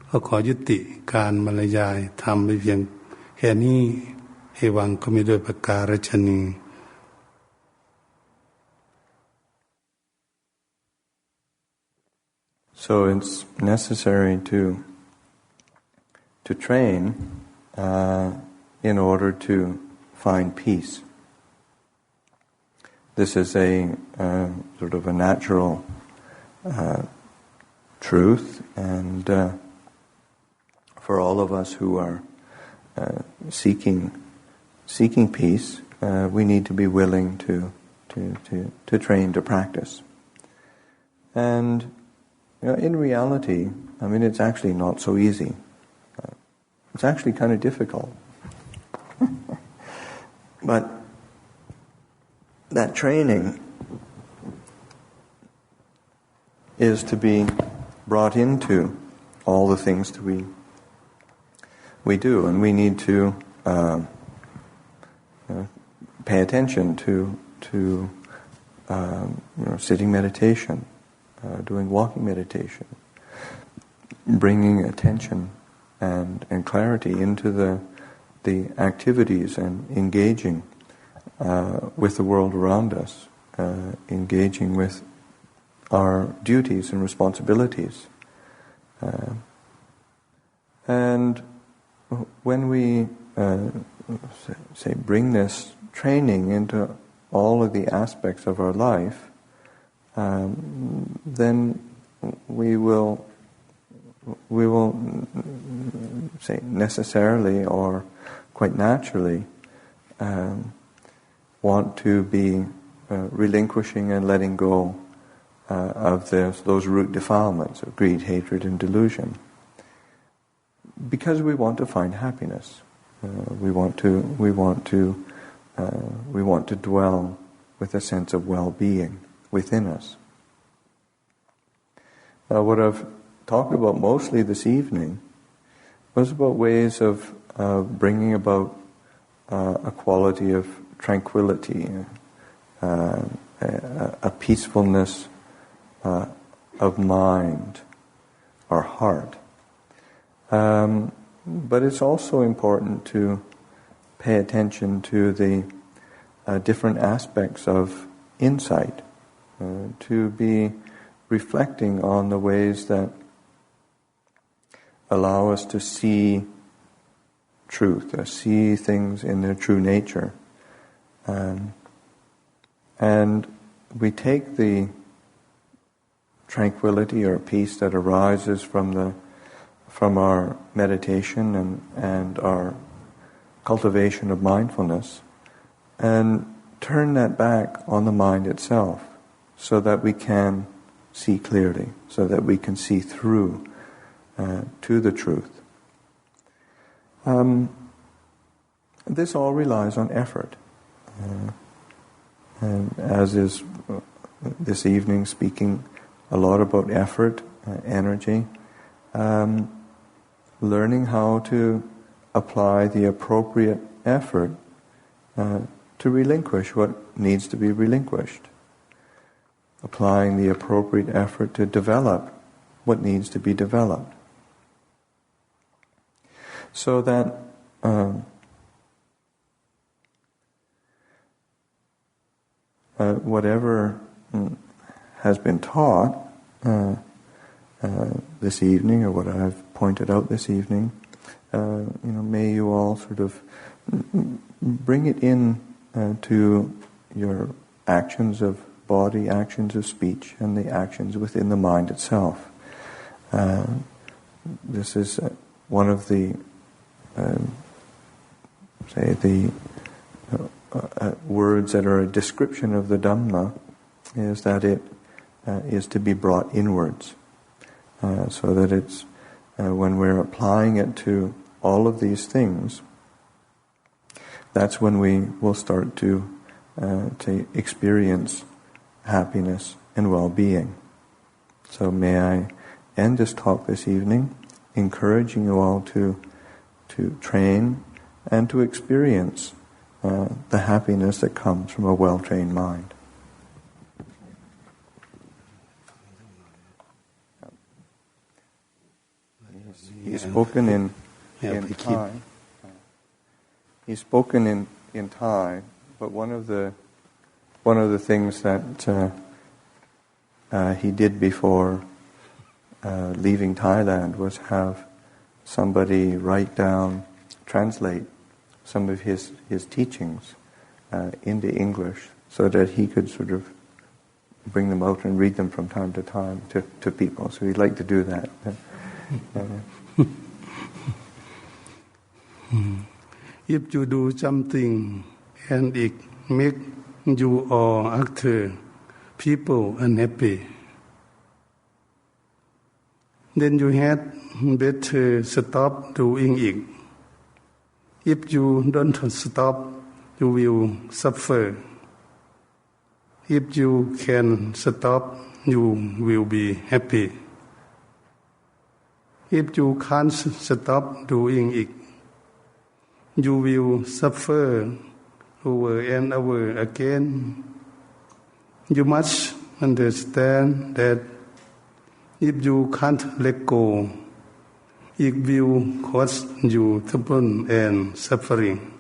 ก็ขอยุติการบรรยายทำไปเพียงแค่นี้ให้วังก็มีด้วยประการฉะนี้ So it's necessary to train in order to find peace. This is a sort of a natural truth, and for all of us who are seeking peace, we need to be willing to train to practice. And in reality, I mean, it's actually not so easy. It's actually kind of difficult. But that training is to be brought into all the things that we do, and we need to pay attention to sitting meditation, doing walking meditation, bringing attention and clarity into the activities and engaging with the world around us, engaging with our duties and responsibilities. And when we bring this training into all of the aspects of our life, then we will say necessarily or quite naturally want to be relinquishing and letting go of those root defilements of greed, hatred, and delusion, because we want to find happiness. We want to dwell with a sense of well-being within us. What I've talked about mostly this evening was about ways of bringing about a quality of tranquility, a peacefulness of mind or heart. But it's also important to pay attention to the different aspects of insight, to be reflecting on the ways that allow us to see truth, see things in their true nature. And we take the tranquility or peace that arises from our meditation and our cultivation of mindfulness, and turn that back on the mind itself so that we can see clearly, so that we can see through to the truth. This all relies on effort. And as is this evening speaking a lot about effort, energy, learning how to apply the appropriate effort to relinquish what needs to be relinquished. applying the appropriate effort to develop what needs to be developed. So that whatever has been taught this evening, or what I've pointed out this evening, may you all sort of bring it in to your actions of body, actions of speech, and the actions within the mind itself. This is one of the words that are a description of the Dhamma, is that it is to be brought inwards, so that it's when we're applying it to all of these things, that's when we will start to experience happiness and well-being. So may I end this talk this evening encouraging you all to train and to experience the happiness that comes from a well-trained mind. He's spoken in Thai. He's spoken in Thai, but one of the things that he did before leaving Thailand was have somebody write down, translate some of his teachings into English, so that he could sort of bring them out and read them from time to time to people. So he'd like to do that. If you do something and it make you or other people unhappy, then you had better stop doing it. If you don't stop, you will suffer. If you can stop, you will be happy. If you can't stop doing it, you will suffer over and over again. You must understand that if you can't let go, it will cause you trouble and suffering.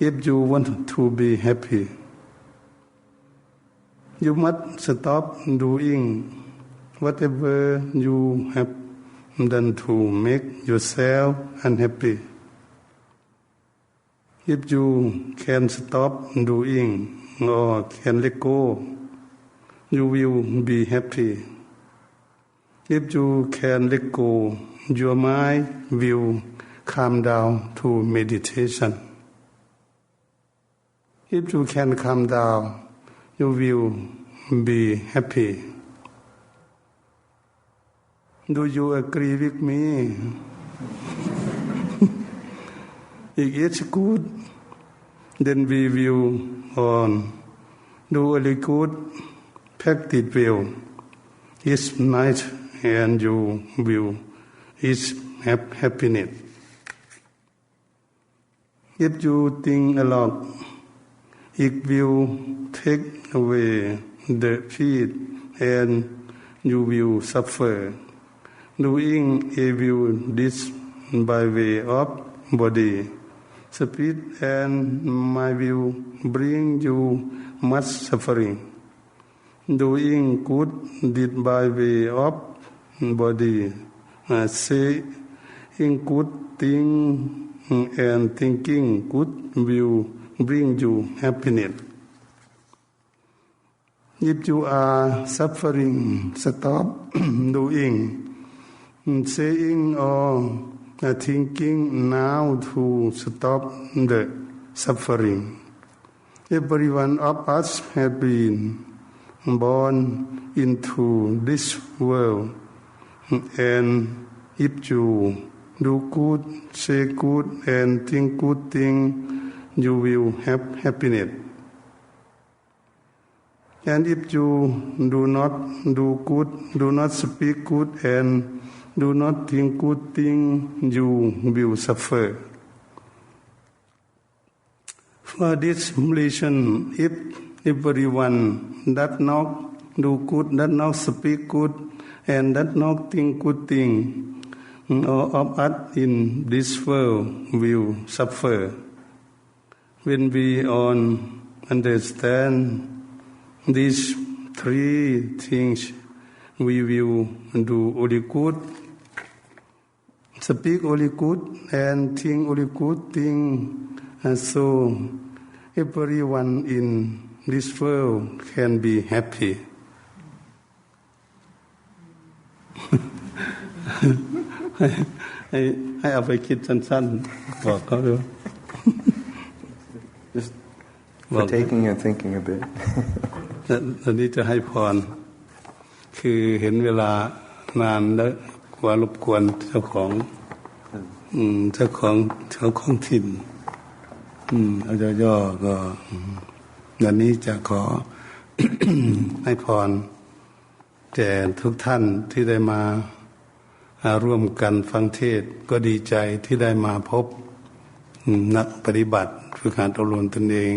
If you want to be happy, you must stop doing whatever you have done to make yourself unhappy. If you can stop doing or can let go, you will be happy. If you can let go, your mind will calm down to meditation. If you can calm down, you will be happy. Do you agree with me? If it's good, then we will do really good, practice well. It's nice and you will have happiness. If you think a lot, it will take away the peace and you will suffer. Doing evil deeds by way of body, spirit and mind will bring you much suffering. Doing good deed by way of body, saying good thing and thinking good will bring you happiness. If you are suffering, stop doing, saying or thinking now to stop the suffering. Every one of us has been born into this world, and if you do good, say good, and think good thing, you will have happiness. And if you do not do good, do not speak good, and do not think good thing, you will suffer. For this reason, if everyone does not do good, does not speak good, and does not think good thing, all of us in this world will suffer. When we understand these three things, we will do only good, speak only good, and think only good thing, and so everyone in this world can be happy. ให้เอาไปคิดสั้นๆบอกเขาดู Just for taking and thinking a bit. ตอนนี้จะให้พรคือเห็นเวลานานแล้วกลัวรบกวนเจ้าของถิ่นเอาย่อๆก็วันนี้จะขอ ให้พรแก่ทุกท่านที่ได้มาร่วมกันฟังเทศน์ก็ดีใจที่ได้มาพบนักปฏิบัติฝึกหัดอบรมตนเอง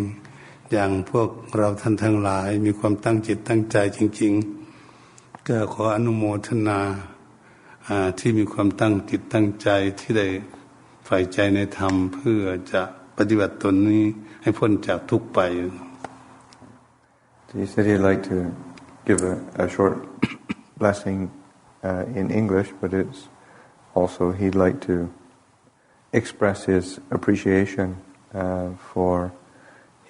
อย่างพวกเราท่านทั้งหลายมีความตั้งจิตตั้งใจจริงๆก็ขออนุโมทนาที่มีความตั้งจิตตั้งใจที่ได้ใฝ่ใจในธรรมเพื่อจะปฏิบัติตนนี้ให้พ้นจากทุกข์ไป He said he'd like to give a short blessing in English, but it's also he'd like to express his appreciation for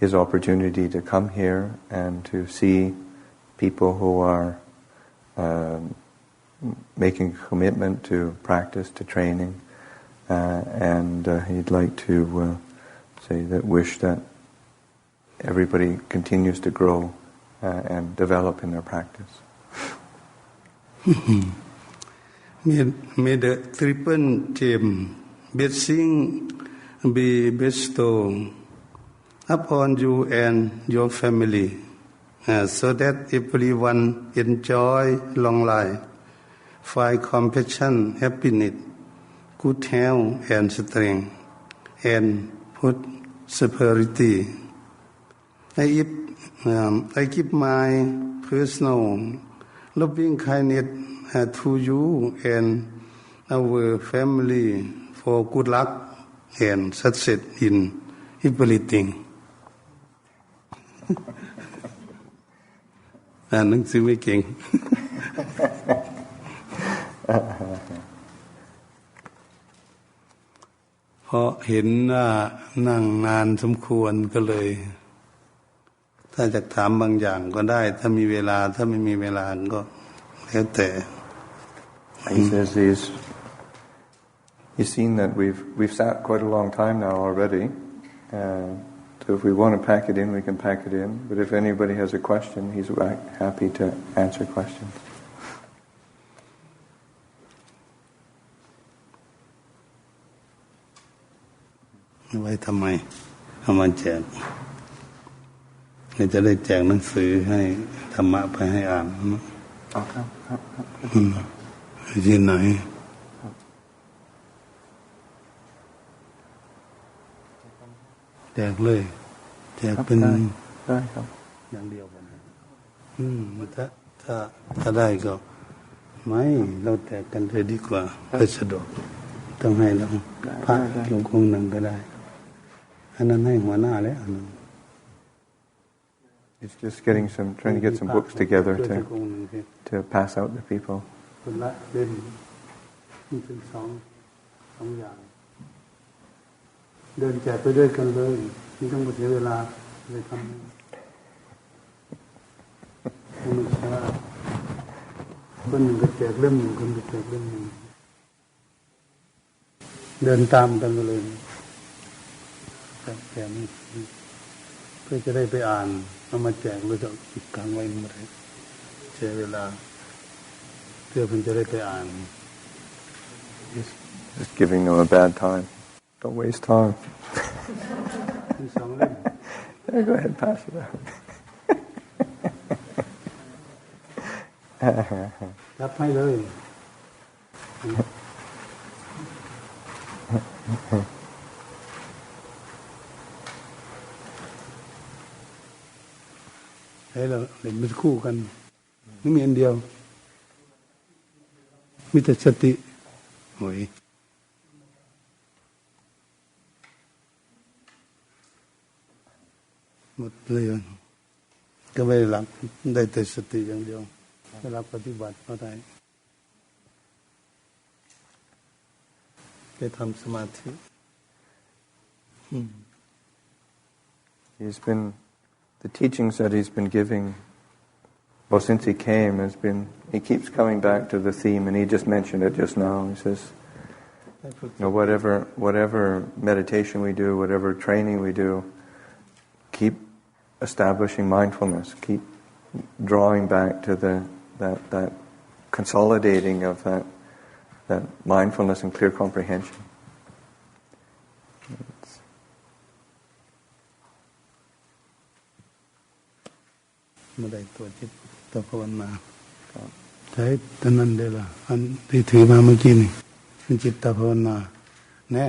his opportunity to come here and to see people who are making a commitment to practice, to training, and he'd like to wish that everybody continues to grow and develop in their practice. May the triple gem blessing be bestowed upon you and your family, so that everyone enjoy long life, find compassion, happiness, good health and strength, and prosperity. I give my personal loving kindness to you and our family for good luck and success in everything. อ่านหนังสือไม่เก่ง เพราะเห็นว่านั่งนานสมควรก็เลยถ้าจะถามบางอย่างก็ได้ถ้ามีเวลาถ้าไม่มีเวลาก็แล้วแต่ He says he's seen that we've sat quite a long time now already, so if we want to pack it in, we can pack it in. But if anybody has a question, he's happy to answer questions. ไว้ทำไมเอามาแจกจะได้แจกหนังสือให้ธรรมะไปให้อ่านครับที่ไหนแจกเลยแจกเป็นได้ครับอย่างเดียวกันถ้าได้ก็ไม่เราแจกกันเลยดีกว่าเพื่อสะดวกต้องให้เราพระลงคงหนึ่งก็ได้อันนั้นให้หัวหน้าแล้วอันนั้น It's just trying to get some books together to pass out to people. คนละเล่มนี่เป็นสองอย่างเดินแจกไปด้วยกันเลยไม่ต้องเสียเวลาเลยทำมันช้าคนหนึ่งก็แจกเล่มหนึ่งคนก็แจกเล่มหนึ่งเดินตามกันไปเลยแจกนี่เพื่อจะได้ไปอ่านเอามาแจกเลยจะอีกครั้งไว้เมื่อไรเสียเวลาเพื่อเพิ่งจะได้ไปอ่าน Just giving them a bad time. Don't waste time. Yeah, go ahead, pass it out. รับให้เลยให้เราเล่นเป็นคู่กัน ไม่มีอันเดียวมีแต่สติโอ้ยหมดเลยก็ไม่หลักได้แต่สติอย่างเดียวไม่หลักปฏิบัติก็ได้ไปทำสมาธิ He's been, the teachings that he's been giving, well, since he came, he keeps coming back to the theme, and he just mentioned it just now. He says, whatever meditation we do, whatever training we do, keep establishing mindfulness, keep drawing back to that consolidating of that mindfulness and clear comprehension. ไม่ได้ตัวจิตตัวภาวนาใช้ตอนนั้นได้ละอันที่ถือมาเมื่อกี้นี่เป็นจิตตภาวนาแน่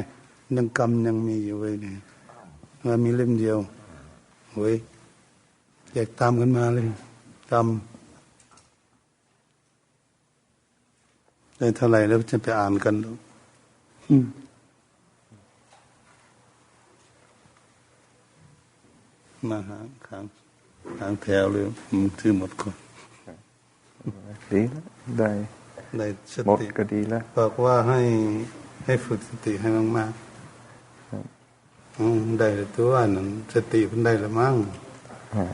ยังกรรมยังมีอยู่เว้ยนี่ว่ามีเล่มเดียวเว้ยแยกตามกันมาเลยกรรมได้เท่าไหร่แล้วจะไปอ่านกันมาหาขังทางแถวเลยถือหมดก่อนดีแล้วได้หมดก็ดีแล้วบอกว่าให้ฝึกสติให้มากๆได้ตัวนั้นสติมันได้ละมั้ง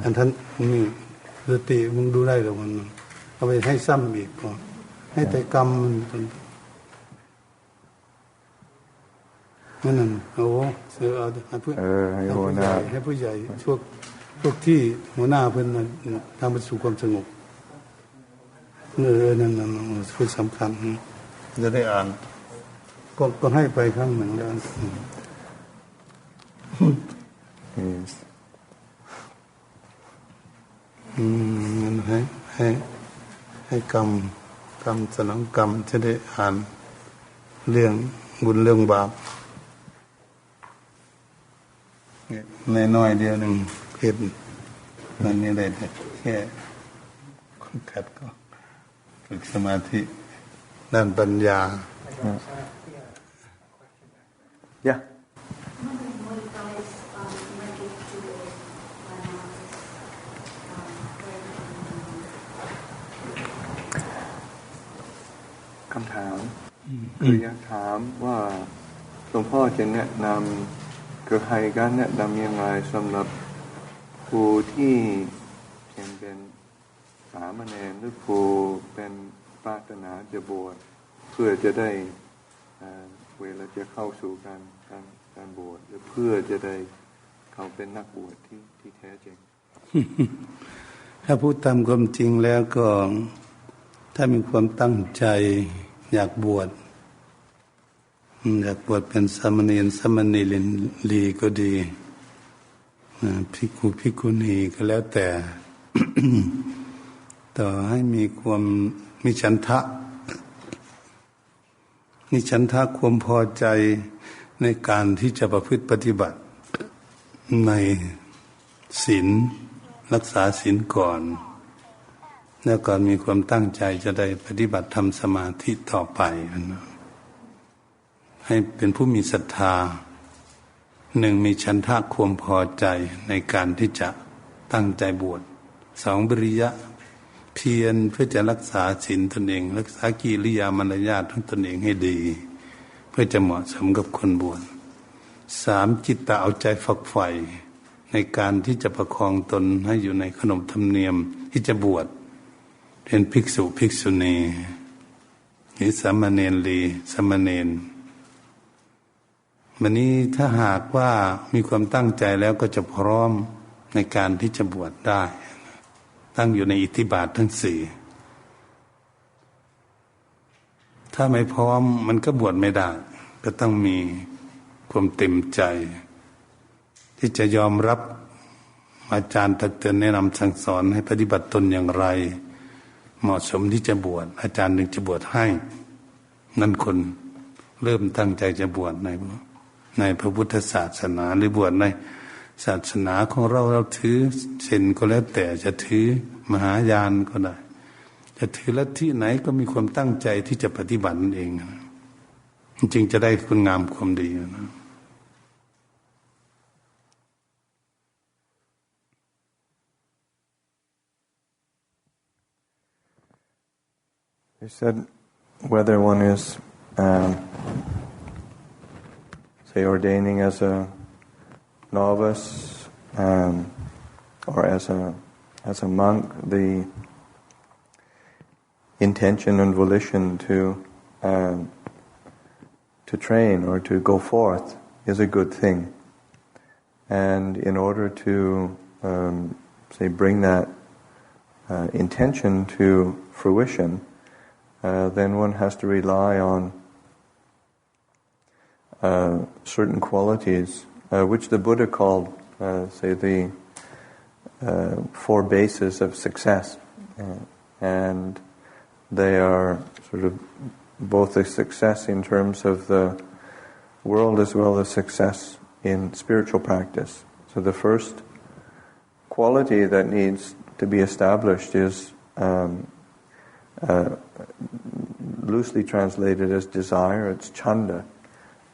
อันท่านนี่สติมึงดูได้หรือมันเอาไปให้ซ้ำอีกก่อนให้แต่กรรมมันนั่นโอ้เอาให้ผู้ใหญ่พวกที่หัวหน้าเพิ่นทำไปสู่ความสงบนั่นคือสำคัญจะได้อ่านก็ให้ไปครั้งหนึ่งแล้วงั้นให้กรรมสนองกรรมจะได้อ่านเรื่องบุญเรื่องบาปในน้อยเดียวหนึ่งเพศนั่นนี่ได้แค่คนขัดก็ฝึกสมาธิด้านปัญญาคำถามคืออยากถามว่าหลวงพ่อจะแนะนำคือให้การแนะนำยังไงสำหรับผู้ที่เป็นสามเณรหรือผู้เป็นปรารถนาจะบวชเพื่อจะได้เวลาจะเข้าสู่การบวชหรือเพื่อจะได้เขาเป็นนักบวชที่แท้จริง ถ้าพูดตามความจริงแล้วก็ถ้ามีความตั้งใจอยากบวชเป็นสามเณรสามเณรีก็ดีภิกขุภิกขุณีก็แล้วแต่ ต่อให้มีฉันทะความพอใจในการที่จะประพฤติปฏิบัติในศีลรักษาศีลก่อนแล้วก็มีความตั้งใจจะได้ปฏิบัติทำสมาธิต่อไปให้เป็นผู้มีศรัทธาหนึ่งมีฉันทะความพอใจในการที่จะตั้งใจบวชสองวิริยะเพียรเพื่อจะรักษาศีลตนเองรักษากิริยามารยาทของตนเองให้ดีเพื่อจะเหมาะสมกับคนบวชสามจิตตะเอาใจฝักใฝ่ในการที่จะประคองตนให้อยู่ในขนบธรรมเนียมที่จะบวชเป็นภิกษุภิกษุณีหรือสามเณรีสามเณรวันนี้ถ้าหากว่ามีความตั้งใจแล้วก็จะพร้อมในการที่จะบวชได้ตั้งอยู่ในอิทธิบาททั้งสี่ถ้าไม่พร้อมมันก็บวชไม่ได้ก็ต้องมีความเต็มใจที่จะยอมรับอาจารย์ตักเตือนแนะนำสั่งสอนให้ปฏิบัติตนอย่างไรเหมาะสมที่จะบวชอาจารย์หนึ่งจะบวชให้นั่นคนเริ่มตั้งใจจะบวชในพระพุทธศาสนาหรือบวชในศาสนาของเราถือเช่นก็แล้วแต่จะถือมหายานก็ได้ จะถือลัทธิไหนก็มีความตั้งใจที่จะปฏิบัติเองจริงๆจะได้คุณงามความดีนะ He said whether one is say ordaining as a novice or as a monk, the intention and volition to train or to go forth is a good thing, and in order to say bring that intention to fruition, then one has to rely on certain qualities which the Buddha called say the 4 bases of success, and they are sort of both a success in terms of the world as well as success in spiritual practice. So the first quality that needs to be established is loosely translated as desire. It's chanda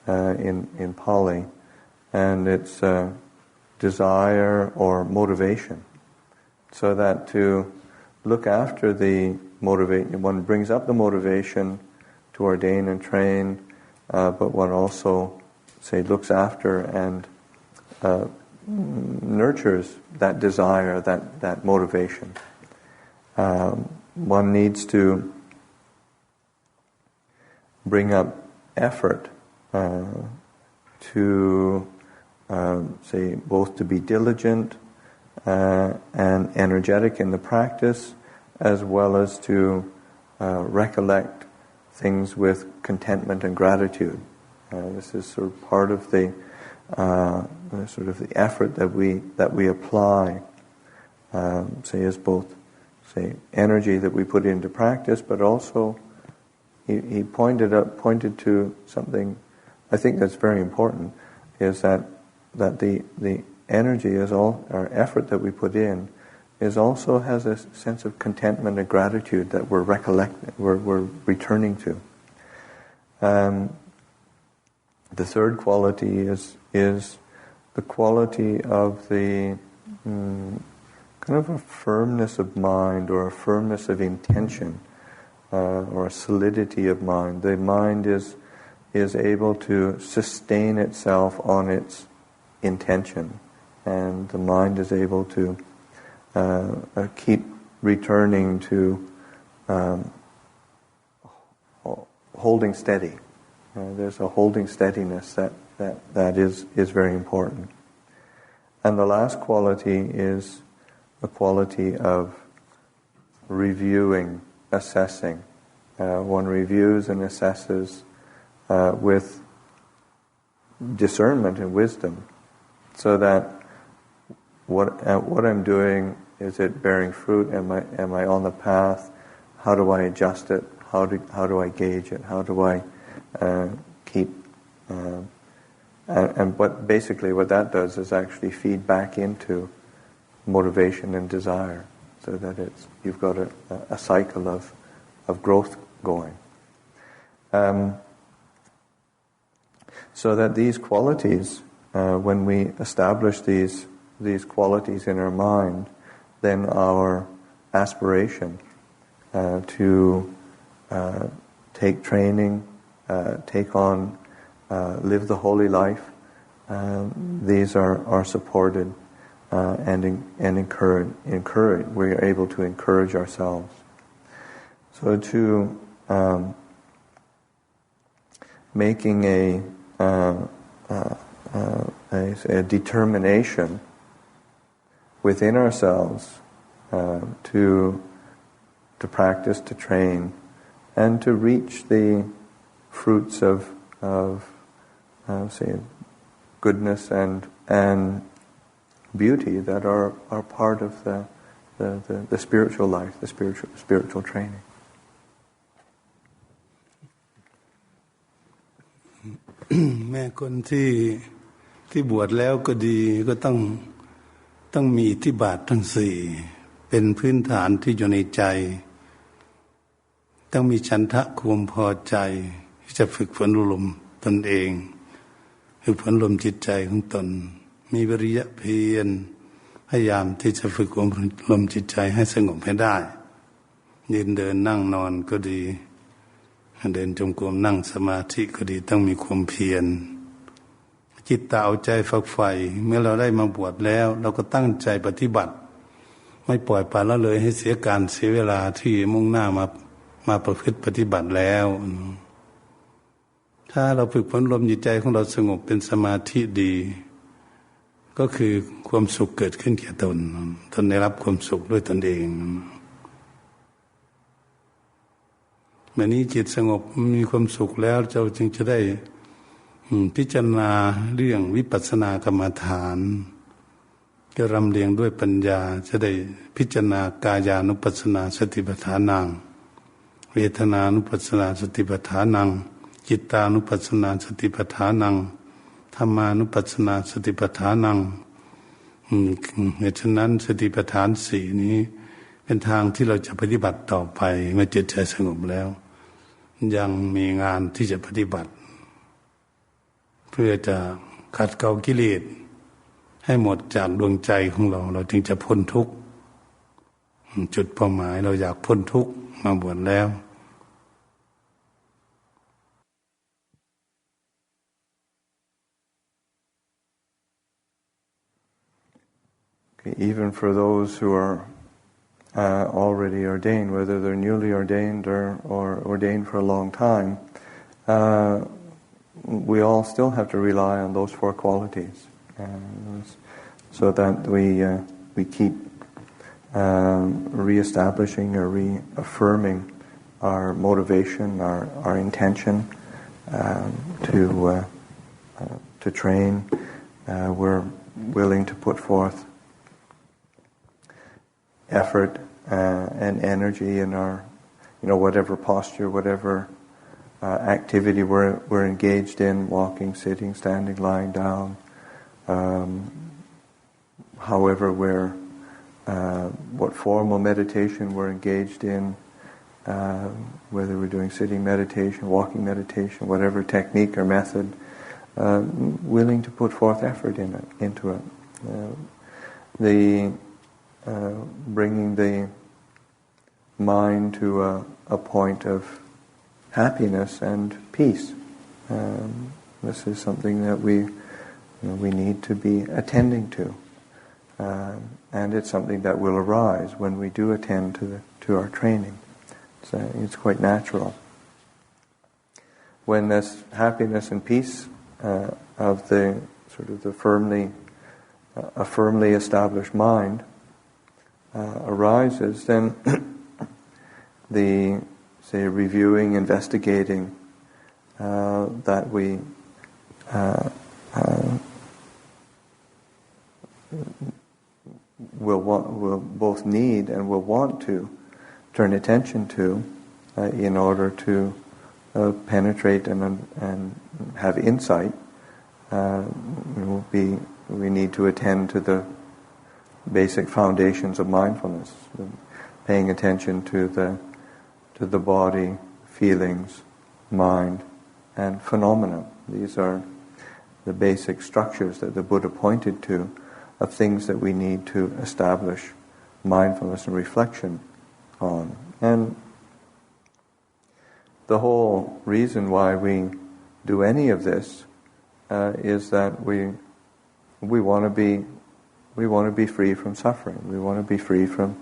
in Pali, and it's desire or motivation. So that to look after the motivation, one brings up the motivation to ordain and train, but one also, say, looks after and nurtures that desire, that motivation. One needs to bring up effort to, say, both to be diligent and energetic in the practice, as well as to recollect things with contentment and gratitude. This is sort of part of the sort of the effort that we apply. Say, as both, say, energy that we put into practice, but also he pointed to something I think that's very important, is that the energy is all our effort that we put in is also has a sense of contentment and gratitude that we're returning to. The third quality is the quality of the kind of a firmness of mind or a firmness of intention or a solidity of mind. The mind is able to sustain itself on its intention, and the mind is able to keep returning to holding steady. There's a holding steadiness that is very important. And the last quality is a quality of reviewing, assessing. One reviews and assesses with discernment and wisdom, so that what I'm doing, is it bearing fruit? Am I on the path? How do I adjust it? How do I gauge it? How do I keep? And what that does is actually feed back into motivation and desire, so that you've got a cycle of growth going. So that these qualities, when we establish these qualities in our mind, then our aspiration to take training, take on, live the holy life, these are supported and encouraged. We are able to encourage ourselves. So to making a determination within ourselves to practice, to train, and to reach the fruits of say, goodness and beauty that are part of the spiritual life, the spiritual training. แม่คนที่บวชแล้วก็ดีก็ต้องมีอิทธิบาททั้ง4เป็นพื้นฐานที่อยู่ในใจ ต้องมีฉันทะความพอใจที่จะฝึกฝนอบรมตนเองฝึกฝนอบรมจิตใจของตนมีวิริยะเพียรพยายามที่จะฝึกอบรมจิตใจให้สงบให้ได้ยืนเดินนั่งนอนก็ดีเดินจงกรมนั่งสมาธิก็ดีต้องมีความเพียรจิตตาเอาใจฝักใฝ่เมื่อเราได้มาบวชแล้วเราก็ตั้งใจปฏิบัติไม่ปล่อยปละละเลยให้เสียการเสียเวลาที่มุ่งหน้ามาประพฤติปฏิบัติแล้วถ้าเราฝึกฝนลมจิตใจของเราสงบเป็นสมาธิดีก็คือความสุขเกิดขึ้นแก่ตนได้รับความสุขด้วยตนเองเมื่อนี้จิตสงบมีความสุขแล้วเราจึงจะได้พิจารณาเรื่องวิปัสสนากรรมฐานก็รำเรียงด้วยปัญญาจะได้พิจารณากายานุปัสสนาสติปัฏฐานังเวทนานุปัสสนาสติปัฏฐานังจิตตานุปัสสนาสติปัฏฐานังธัมมานุปัสสนาสติปัฏฐานังเหตุฉะนั้นสติปัฏฐานสี่นี้เป็นทางที่เราจะปฏิบัติต่อไปเมื่อจิตใจสงบแล้วยังมีงานที่จะปฏิบัติเพื่อจะขัดเกลากิเลสให้หมดจากดวงใจของเราจึงจะพ้นทุกข์จุดเป้าหมายเราอยากพ้นทุกข์มาบวชแล้ว Even for those who are already ordained, whether they're newly ordained or ordained for a long time, we all still have to rely on those four qualities, so that we keep reestablishing or reaffirming our motivation, our intention to train. We're willing to put forth effort and energy in our, whatever posture, whatever activity we're engaged in, walking, sitting, standing, lying down, however what formal meditation we're engaged in, whether we're doing sitting meditation, walking meditation, whatever technique or method, willing to put forth effort into it. Bringing the mind to a point of happiness and peace. This is something that we need to be attending to, and it's something that will arise when we do attend to our training. It's quite natural. When this happiness and peace of the firmly established mind arises, then the reviewing, investigating that we will both need and will want to turn attention to in order to penetrate and have insight. We need to attend to the basic foundations of mindfulness, paying attention to the body, feelings, mind, and phenomena. These are the basic structures that the Buddha pointed to of things that we need to establish mindfulness and reflection on. And the whole reason why we do any of this is that we want to be free from suffering. We want to be free from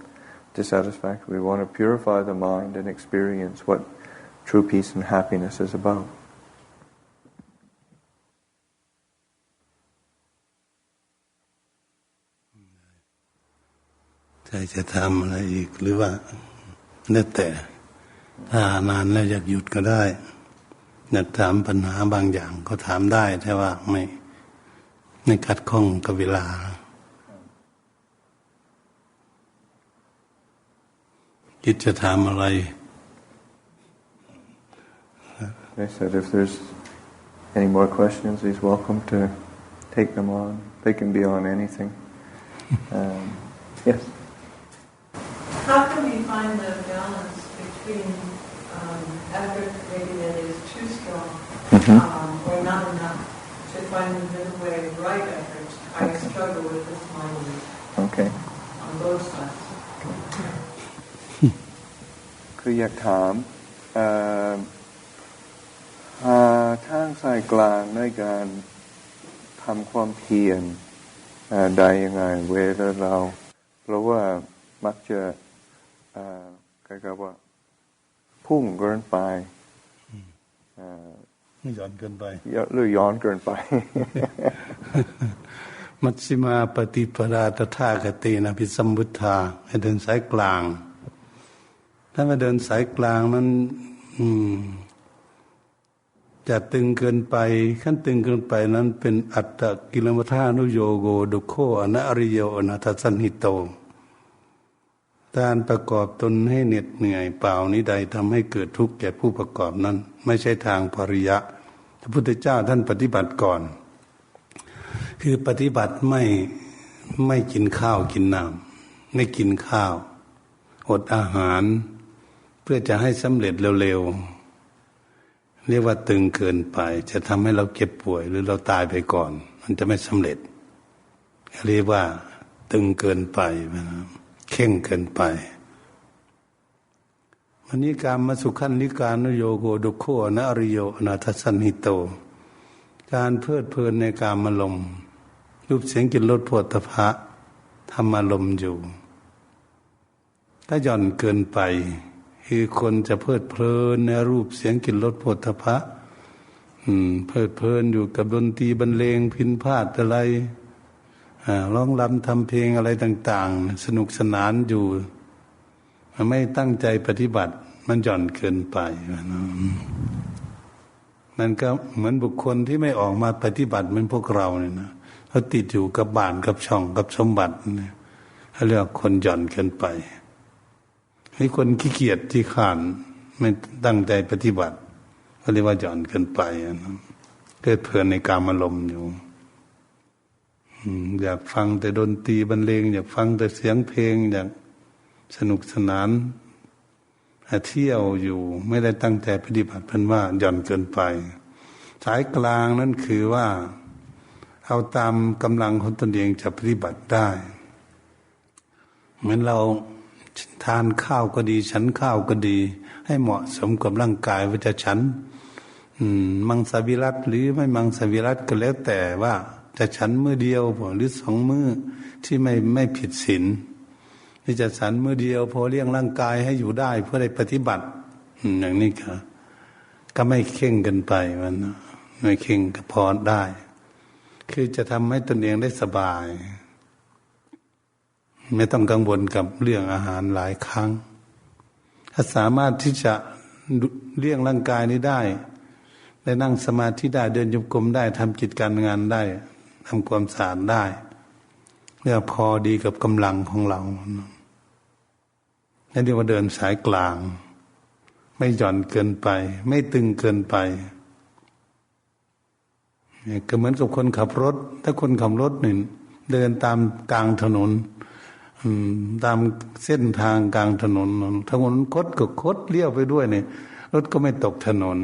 dissatisfaction. We want to purify the mind and experience what true peace and happiness is about. ใครจะทำอะไรอีกหรือว่าแล้วแต่ถ้านานแล้วอยากหยุดก็ได้อยากถามปัญหาบางอย่างก็ถามได้แต่ว่าไม่ขัดข้องกับเวลาคิดจะถามอะไร I said if there's any more questions, he's welcome to take them on. They can be on anything. Yes. How can we find the balance between effort maybe that is too strong or not enough to find the middle way, right effort. I struggle with this mind Okay. on both sides. คืออยากถามหาทางสายกลางในการทำความเพียรได้ยังไงเวลาเราเพราะว่ามักจะคล้ายๆว่าพุ่งเกินไปย้อนเกินไปหรือย้อนเกินไป มัชฌิมาปฏิปทาตถาคตินะภิสัมพุทธาให้เดินสายกลางถ้ามาเดินสายกลางนั้นจะตึงเกินไปขั้นตึงเกินไปนั้นเป็นอัตตกิลมัฏฐานุโยโกดุโคอนัอริโยอนัตสันหิโตการประกอบตนให้เหน็ดเหนื่อยเปล่านี้ใดทำให้เกิดทุกข์แก่ผู้ประกอบนั้นไม่ใช่ทางปริยะพระพุทธเจ้าท่านปฏิบัติก่อนคือปฏิบัติไม่กินข้าวกินน้ำไม่กินข้าวอดอาหารเพื่อจะให้สำเร็จเร็วๆเรียกว่าตึงเกินไปจะทำให้เราเจ็บป่วยหรือเราตายไปก่อนมันจะไม่สำเร็จเรียกว่าตึงเกินไปเข่งเกินไปวันนี้การมาสุขันนิการนุโยโกดุโคอนัอริโยอนัตสันหิโตการเพลิดเพลินในกามารมณ์รูปเสียงกลิ่นรสโผฏฐัพพะธรรมารมณ์อยู่ถ้าหย่อนเกินไปคือคนจะเพลิดเพลินในรูปเสียงกลิ่นรสโผฏฐัพพะเพลิดเพลินอยู่กับดนตรีบรรเลงพิณพาทย์อะไรร้องรำทำเพลงอะไรต่างๆสนุกสนานอยู่ไม่ตั้งใจปฏิบัติมันหย่อนเกินไปนั่นก็เหมือนบุคคลที่ไม่ออกมาปฏิบัติเหมือนพวกเราเนี่ยนะเขาติดอยู่กับบ้านกับช่องกับสมบัติเนี่ยเขาเรียกคนหย่อนเกินไปให้คนขี้เกียจที่ขานไม่ตั้งใจปฏิบัติเขาเรียกว่าหย่อนเกินไปนะเกิดเพลินในกามอารมณ์อยู่อยากฟังแต่ดนตรีบรรเลงอยากฟังแต่เสียงเพลงอยากสนุกสนานเที่ยวอยู่ไม่ได้ตั้งใจปฏิบัติเพิ่นว่าหย่อนเกินไปสายกลางนั่นคือว่าเอาตามกำลังของตนเองจะปฏิบัติได้เหมือนเราทานข้าวก็ดีฉันข้าวก็ดีให้เหมาะสมกับร่างกายว่าจะฉันมังสวิรัติหรือไม่มังสวิรัติก็แล้วแต่ว่าจะฉันมื้อเดียวหรือ2 มื้อที่ไม่ผิดศีลที่จะฉันมื้อเดียวพอเลี้ยงร่างกายให้อยู่ได้เพื่อได้ปฏิบัติอย่างนี้ก็ไม่เข่งกันไปมันไม่เข่งก็พอได้คือจะทำให้ตนเองได้สบายไม่ต้องกังวลกับเรื่องอาหารหลายครั้งถ้าสามารถที่จะเลี้ยงร่างกายนี้ได้นั่งสมาธิได้เดินจงกรมได้ทำกิจการงานได้ทำความสะอาดได้เพื่อพอดีกับกำลังของเรานั่นเรียกว่าเดินสายกลางไม่หย่อนเกินไปไม่ตึงเกินไปก็เหมือนกับคนขับรถถ้าคนขับรถนี่เดินตามกลางถนนตามเส้นทางกลางถนนถนนคดก็คดเลี้ยวไปด้วยเนี่ยรถก็ไม่ตกถนน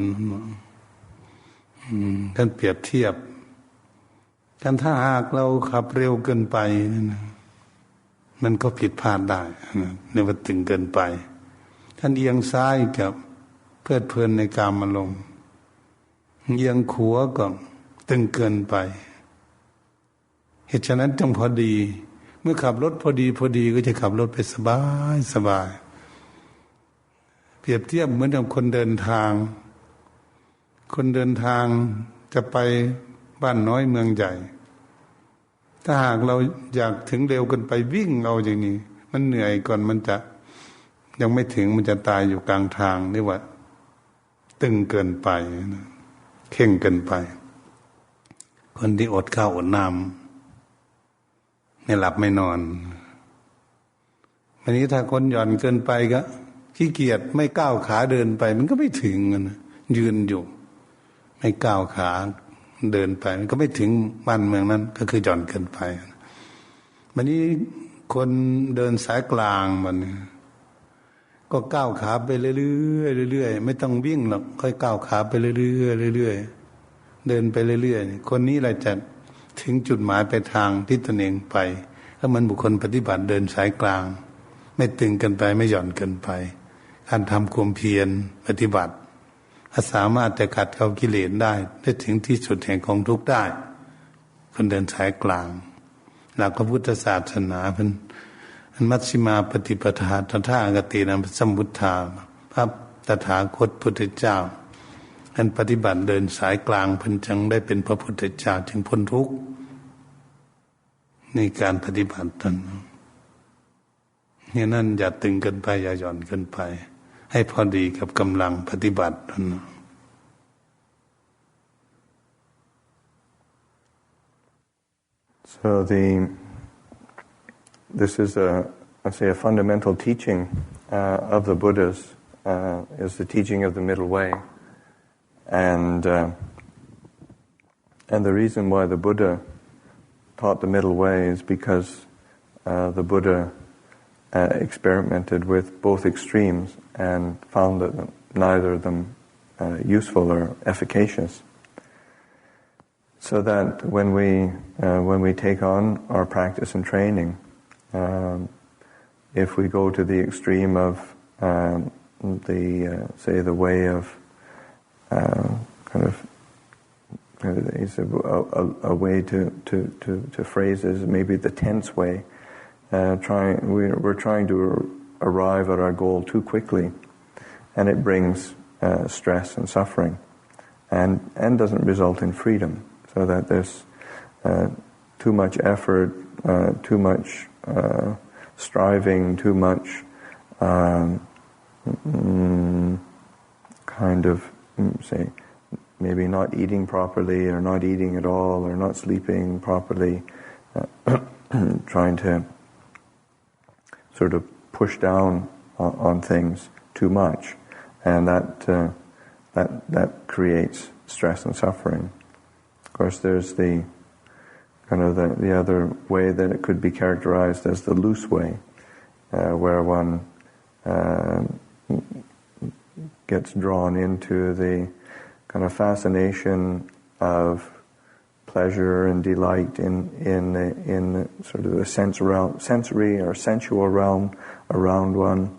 ท่านเปรียบเทียบกันถ้าหากเราขับเร็วเกินไปมันก็ผิดพลาดได้ในว่าตึงเกินไปท่านเอียงซ้ายกับเพลิดเพลินในกามารมณ์เอียงขวาก็ตึงเกินไปเหตุฉะนั้นจงพอดีเมื่อขับรถพอดีก็จะขับรถไปสบายเปรียบเทียบเหมือนกับคนเดินทางจะไปบ้านน้อยเมืองใหญ่ถ้าหากเราอยากถึงเร็วเกินไปวิ่งเอาอย่างนี้มันเหนื่อยก่อนมันจะยังไม่ถึงมันจะตายอยู่กลางทางนี่ว่าตึงเกินไปเข่งเกินไปคนที่อดข้าวอดน้ำไม่หลับไม่นอนวันนี้ถ้าคนหย่อนเกินไปก็ขี้เกียจไม่ก้าวขาเดินไปมันก็ไม่ถึงนะยืนอยู่ไม่ก้าวขาเดินไปมันก็ไม่ถึงบ้านเมืองนั้นก็คือหย่อนเกินไปวันนี้คนเดินสายกลางมัน ก็ก้าวขาไปเรื่อยๆเรื่อยๆไม่ต้องวิ่งหรอกค่อยก้าวขาไปเรื่อยๆเรื่อยๆเดินไปเรื่อยๆคนนี้แหละจะถึงจุดหมายปลายทางที่ตนเองไปถ้ามันบุคคลปฏิบัติเดินสายกลางไม่ตึงเกินไปไม่หย่อนเกินไปการทำความเพียรปฏิบัติสามารถจะขัดเกลากิเลสได้ถึงที่สุดแห่งกองทุกข์ได้คนเดินสายกลางหลักพระพุทธศาสนาเป็นมัชฌิมาปฏิปทาตถาคตินะสัมพุทธาพระตถาคตพุทธเจ้าอันปฏิบัติเดินสายกลางเพิ่นจึงได้เป็นพระพุทธเจ้าจึงพ้นทุกข์ในการปฏิบัติตนเนี่ยนั่นอย่าตึงเกินไปอย่าหย่อนเกินไปให้พอดีกับกำลังปฏิบัติตนSo this is a fundamental teaching of the Buddhas, is the teaching of the middle way, and the reason why the Buddha taught the middle way is because the Buddha experimented with both extremes and found that neither of them useful or efficacious. So that when we take on our practice and training, if we go to the extreme of the way of a way to phrase is maybe the tense way. We're trying to arrive at our goal too quickly, and it brings stress and suffering, and doesn't result in freedom. So that there's too much effort, too much striving, too much say maybe not eating properly, or not eating at all, or not sleeping properly, trying to sort of push down on things too much, and that creates stress and suffering. Of course, there's the other way that it could be characterized as the loose way, where one gets drawn into the kind of fascination of pleasure and delight in sort of the sensory or sensual realm around one.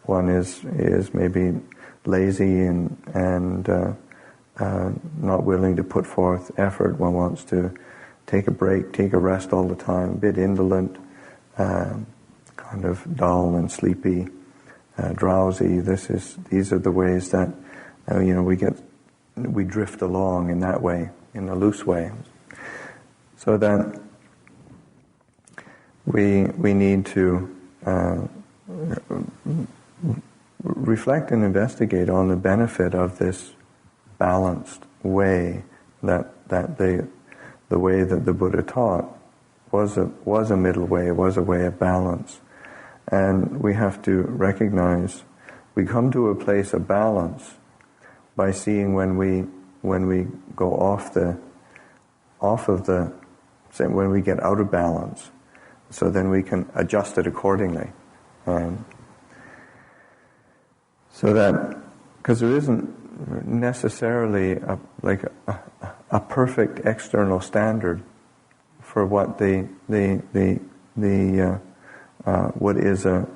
One is maybe lazy and not willing to put forth effort. One wants to take a break, take a rest all the time, a bit indolent, kind of dull and sleepy, drowsy. These are the ways that we drift along in that way, in a loose way. So that we need to reflect and investigate on the benefit of this balanced way, that the way that the Buddha taught was a middle way, was a way of balance. And we have to recognize we come to a place of balance by seeing when we go when we get out of balance, so then we can adjust it accordingly. So that, because there isn't necessarily a perfect external standard for what what is the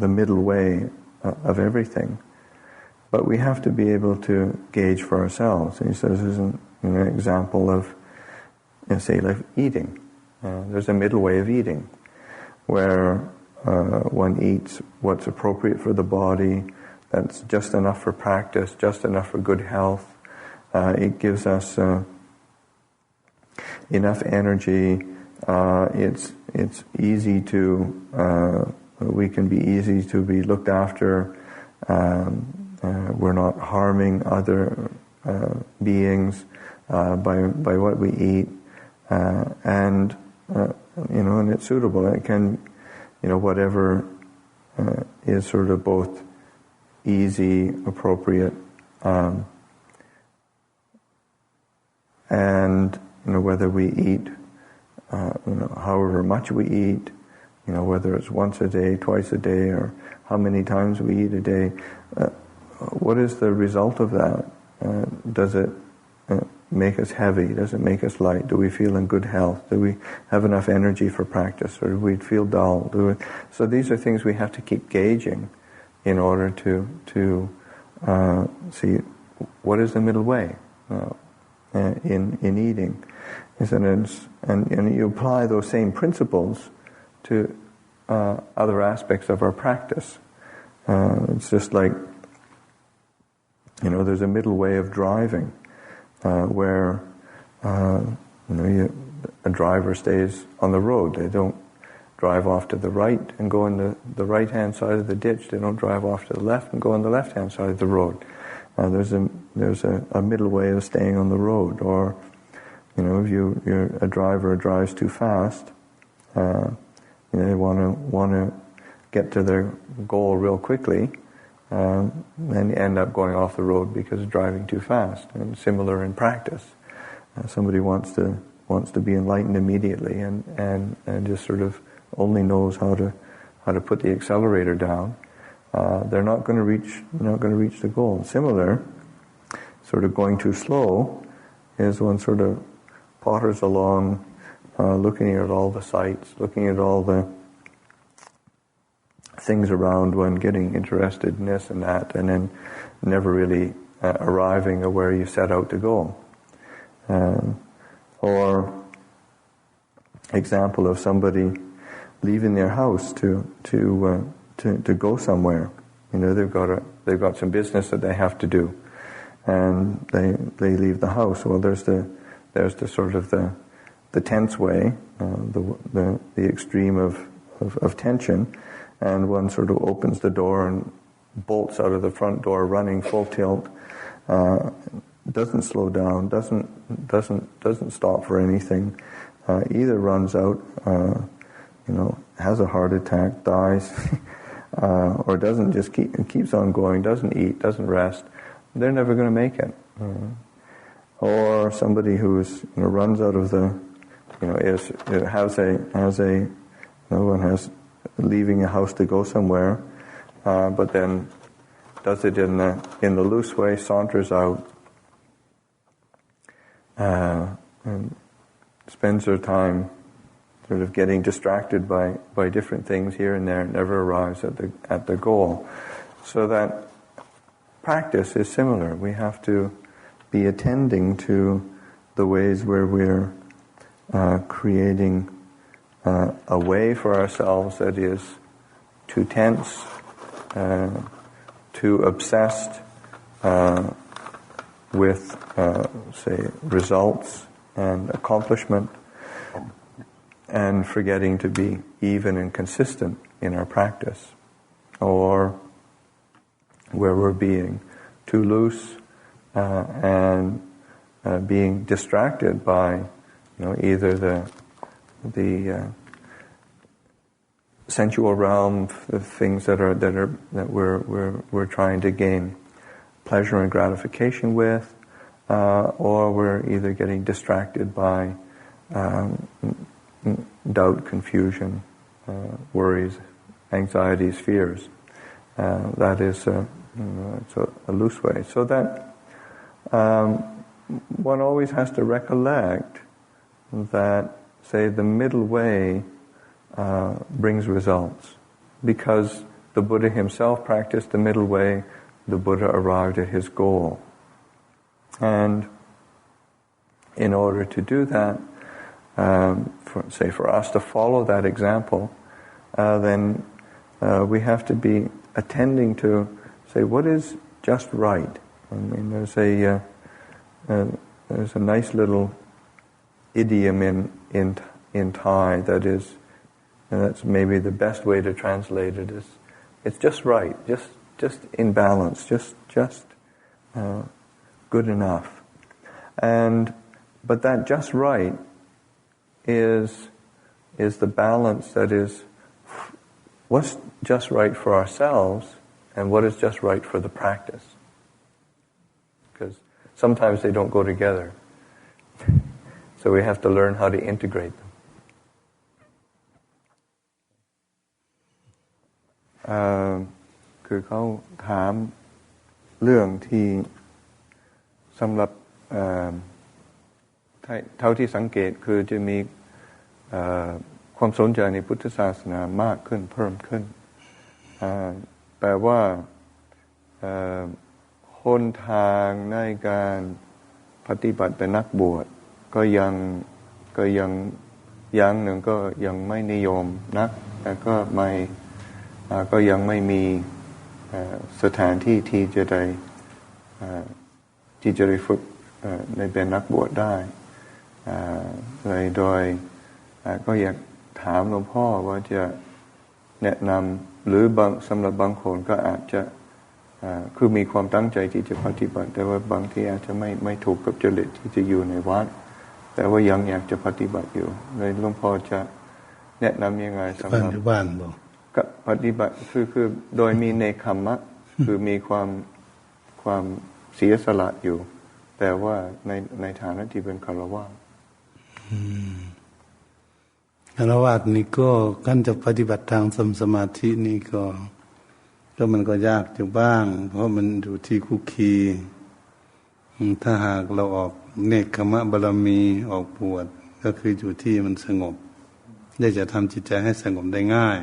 middle way of everything, but we have to be able to gauge for ourselves. And he says, this is an example of, say, like eating. There's a middle way of eating, where one eats what's appropriate for the body, that's just enough for practice, just enough for good health. It gives us enough energy. It's easy to, we can be easy to be looked after. We're not harming other beings by what we eat, and it's suitable. It can, whatever is sort of both easy, appropriate, and whether we eat, however much we eat, whether it's once a day, twice a day, or how many times we eat a day, what is the result of that? Does it make us heavy? Does it make us light? Do we feel in good health? Do we have enough energy for practice? Or do we feel dull? So these are things we have to keep gauging in order to see what is the middle way in eating. And you apply those same principles to other aspects of our practice. It's just like, there's a middle way of driving where a driver stays on the road. They don't drive off to the right and go in the right-hand side of the ditch. They don't drive off to the left and go on the left-hand side of the road. There's a middle way of staying on the road. Or, if you're a driver who drives too fast, they want to get to their goal real quickly, and end up going off the road because of driving too fast. And similar in practice, somebody wants to be enlightened immediately and just sort of only knows how to put the accelerator down. They're not going to reach the goal. Similar, sort of going too slow is one sort of potters along, looking at all the sights, looking at all the things around one, getting interested in this and that, and then never really arriving at where you set out to go. Or example of somebody leaving their house to go somewhere. They've got some business that they have to do, and they leave the house. Well, there's the sort of the tense way, the extreme of tension. And one sort of opens the door and bolts out of the front door running full tilt, doesn't slow down, doesn't stop for anything, either runs out, has a heart attack, dies, or doesn't, just keeps on going, doesn't eat, doesn't rest. They're never going to make it. Or somebody who's runs out of the, has leaving a house to go somewhere, but then does it in the loose way, saunters out, and spends their time sort of getting distracted by different things here and there, and never arrives at the goal. So that practice is similar. We have to be attending to the ways where we're creating a way for ourselves that is too tense, too obsessed with, say, results and accomplishment, and forgetting to be even and consistent in our practice. Or where we're being too loose and being distracted by, either the sensual realm, the things that we're trying to gain pleasure and gratification with, or we're either getting distracted by doubt, confusion, worries, anxieties, fears. That is it's a loose way. So that one always has to recollect that, say, the middle way brings results. Because the Buddha himself practiced the middle way, the Buddha arrived at his goal. And in order to do that, for us to follow that example, then we have to be attending to, say, what is just right. I mean, there's a nice little idiom in Thai that is, and that's maybe the best way to translate it, is it's just right, just in balance, just good enough. But that just right is the balance that is what's just right for ourselves and what is just right for the practice. Because sometimes they don't go together. So we have to learn how to integrate them. คือเขาถามเรื่องที่สำหรับเท่าที่สังเกตคือจะมีความสนใจในพุทธศาสนามากขึ้นเพิ่มขึ้นแปลว่าหนทางในการปฏิบัติเป็นนักบวชก็ยังอย่างหนึ่งก็ยังไม่นิยมนักแต่ก็ยังไม่มีสถานที่ที่จะได้ฝึกในเป็นนักบวชได้เลยโดยก็อยากถามหลวงพ่อว่าจะแนะนำหรือสำหรับบางคนก็อาจจะคือมีความตั้งใจที่จะปฏิบัติแต่ว่าบางทีอาจจะไม่ถูกกับจริตที่จะอยู่ในวัดแต่ว่ายังอยากจะปฏิบัติอยู่เลยหลวงพ่อจะแนะนำยังไงสำหรับบ้านบอกกับปฏิบัติคือโดยมีเนคขมะคือมีความเสียสละอยู่แต่ว่าในฐานะที่เป็นฆราวาสฆราวาสนี่ก็การจะปฏิบัติทางสมาธินี่ก็มันก็ยากอยู่บ้างเพราะมันอยู่ที่คุกคีถ้าหากเราออกเนกขมะบารมีออกบวชก็คืออยู่ที่มันสงบได้จะทำจิตใจให้สงบได้ง่าย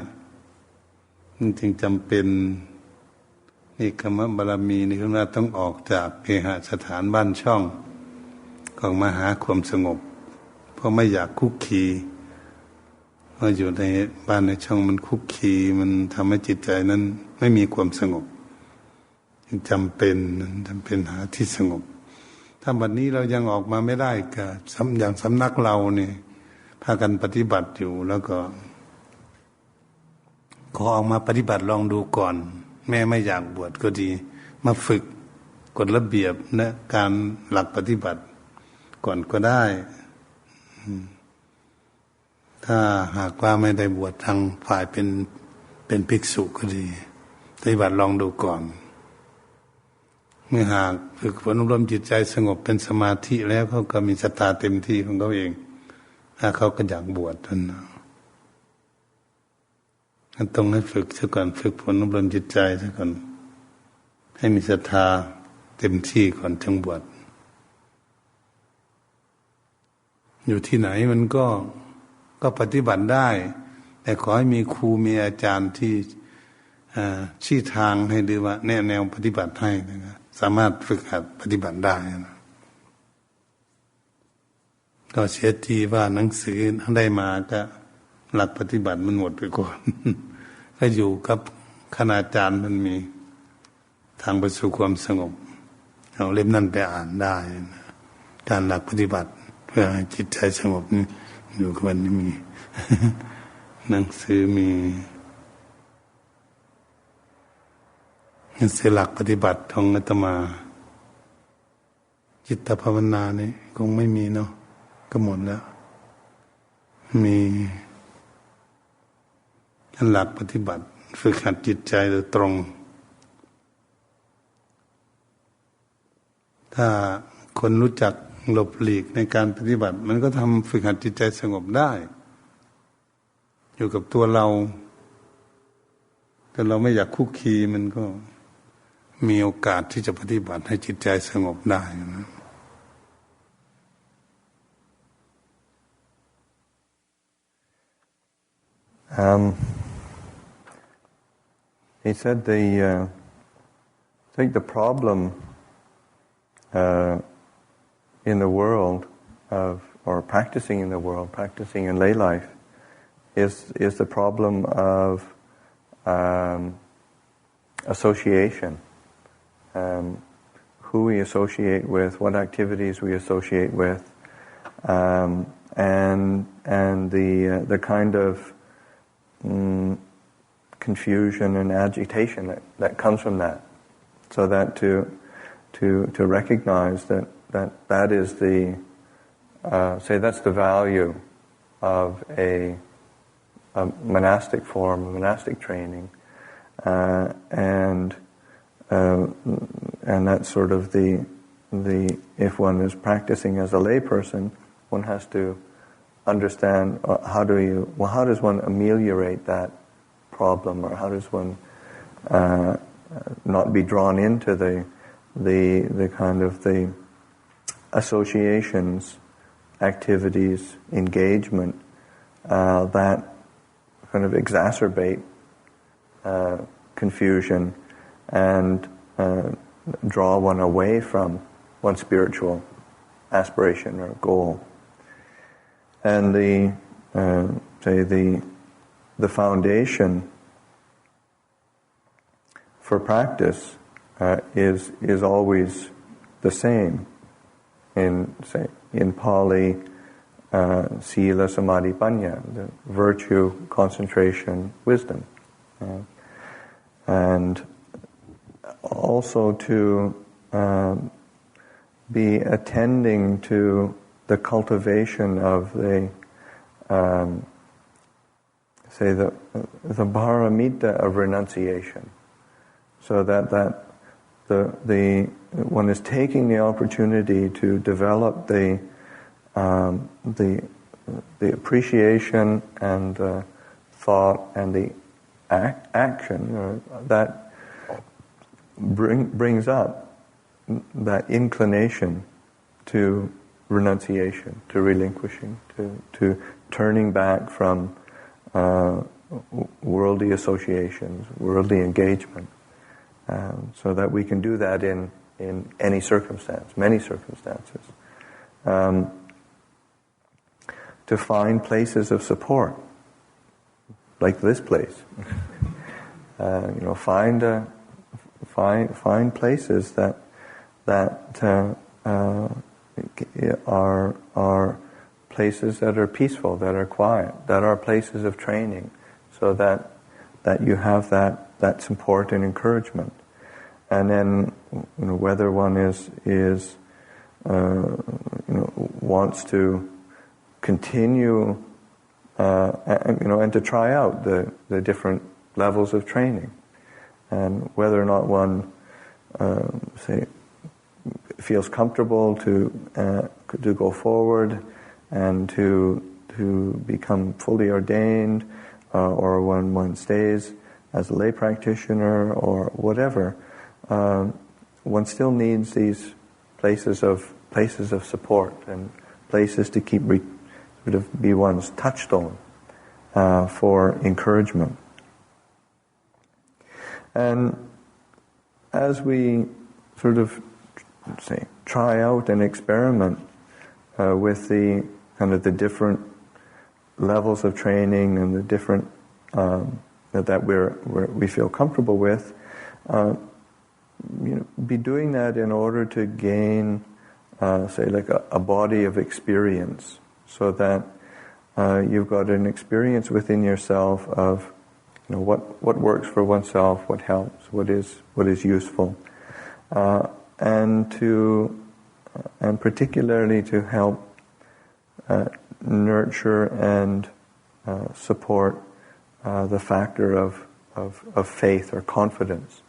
มันจึงจำเป็นเนกขมะบารมีนี่คือว่าต้องออกจากเคหสถานบ้านช่องของมาหาความสงบเพราะไม่อยากคุกคีเพราะอยู่ในบ้านในช่องมันคุกคีมันทำให้จิตใจนั้นไม่มีความสงบจึงจำเป็นหาที่สงบถ้าบัดนี้เรายังออกมาไม่ได้ก็อย่างสำนักเราเนี่ยพากันปฏิบัติอยู่แล้วก็ขอออกมาปฏิบัติลองดูก่อนแม่ไม่อยากบวชก็ดีมาฝึกกฎระเบียบนะการหลักปฏิบัติก่อนก็ได้ถ้าหากว่าไม่ได้บวชทางฝ่ายเป็นภิกษุก็ดีปฏิบัติลองดูก่อนเมื่อหากฝึกฝนอบรมจิตใจสงบเป็นสมาธิแล้วเขาก็มีศรัทธาเต็มที่ของเขาเองถ้าเขาก็อยากบวชต้องให้ฝึกซะก่อนฝึกฝนอบรมจิตใจซะก่อนให้มีศรัทธาเต็มที่ก่อนจึงบวชอยู่ที่ไหนมันก็ปฏิบัติได้แต่ขอให้มีครูมีอาจารย์ที่ชี้ทางให้หรือว่าแนวปฏิบัติให้นะครับสามารถฝึกหัดปฏิบัติได้นะก็เสียทีว่าหนังสือได้มาก็หลักปฏิบัติมันหมดไปก่อนก็อยู่กับคณาจารย์มันมีทางไปสู่ความสงบเอาเล่มนั้นไปอ่านได้นะการหลักปฏิบัติเพื่อให้จิตใจสงบนี่อยู่กับมันมีหนังสือมีเสหลักปฏิบัติของอาตมาจิตภาวนานี่คงไม่มีเนาะก็หมดแล้วมีหลักปฏิบัติฝึกหัดจิตใจโดยตรงถ้าคนรู้จักหลบหลีกในการปฏิบัติมันก็ทำฝึกหัดจิตใจสงบได้อยู่กับตัวเราแต่เราไม่อยากคุกคีมันก็มีโอกาสที่จะปฏิบัติให้จิตใจสงบได้นะ He said I think the problem in the world or practicing in the world, practicing in lay life, is the problem of association. Who we associate with, what activities we associate with, and the kind of confusion and agitation that comes from that. So that to recognize that is the that's the value of a monastic form, a monastic training, and that's sort of the if one is practicing as a layperson, one has to understand how does one ameliorate that problem, or how does one not be drawn into the kind of the associations, activities, engagement that kind of exacerbate confusion and draw one away from one's spiritual aspiration or goal. And the foundation for practice is always the same. In Pali, sila, samadhi, panya, the virtue, concentration, wisdom, and also to be attending to the cultivation of the paramita of renunciation, so that the one is taking the opportunity to develop the appreciation and the thought and the action that brings up that inclination to renunciation, to relinquishing, to turning back from worldly associations, worldly engagement, so that we can do that in any circumstance, many circumstances. To find places of support, like this place. Find places that are places that are peaceful, that are quiet, that are places of training, so that you have that support and encouragement. And then, whether one is wants to continue, and to try out the different levels of training, and whether or not one feels comfortable to go forward and to become fully ordained, or when one stays as a lay practitioner or whatever, one still needs these places of support and places to keep be one's touchstone for encouragement. And as we try out and experiment with the kind of the different levels of training and the different that we feel comfortable with, be doing that in order to gain, a body of experience, so that you've got an experience within yourself of what works for oneself, what helps, what is useful, and particularly to help nurture and support the factor of faith or confidence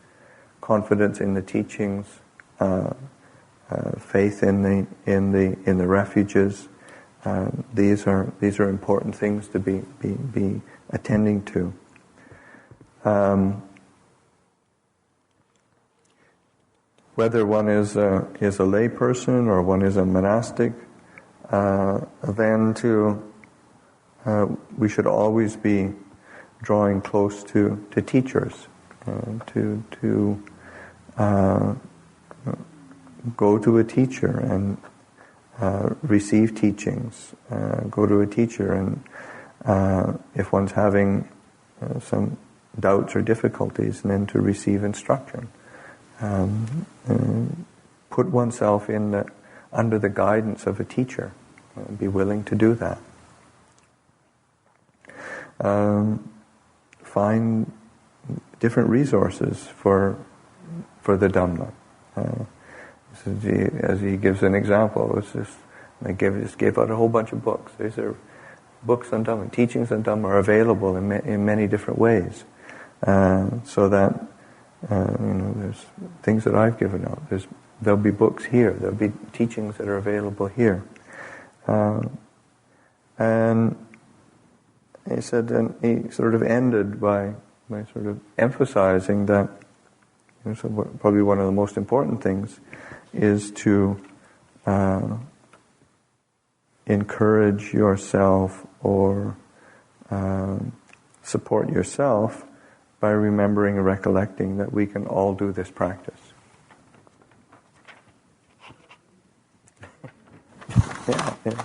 in the teachings, faith in the refuges. These are important things to be attending to. Whether one is a lay person or one is a monastic, then we should always be drawing close to teachers, to go to a teacher and receive teachings. Go to a teacher, and if one's having some doubts or difficulties, and then to receive instruction. Put oneself under the guidance of a teacher. Be willing to do that. Find different resources for the Dhamma. As he gives an example, I just gave out a whole bunch of books. These are books on Dhamma. Teachings on Dhamma are available in many different ways. So that there's things that I've given out. There'll be books here. There'll be teachings that are available here. And he said, and he sort of ended by by sort of emphasizing that so probably one of the most important things is to encourage yourself or support yourself by remembering and recollecting that we can all do this practice. Yeah.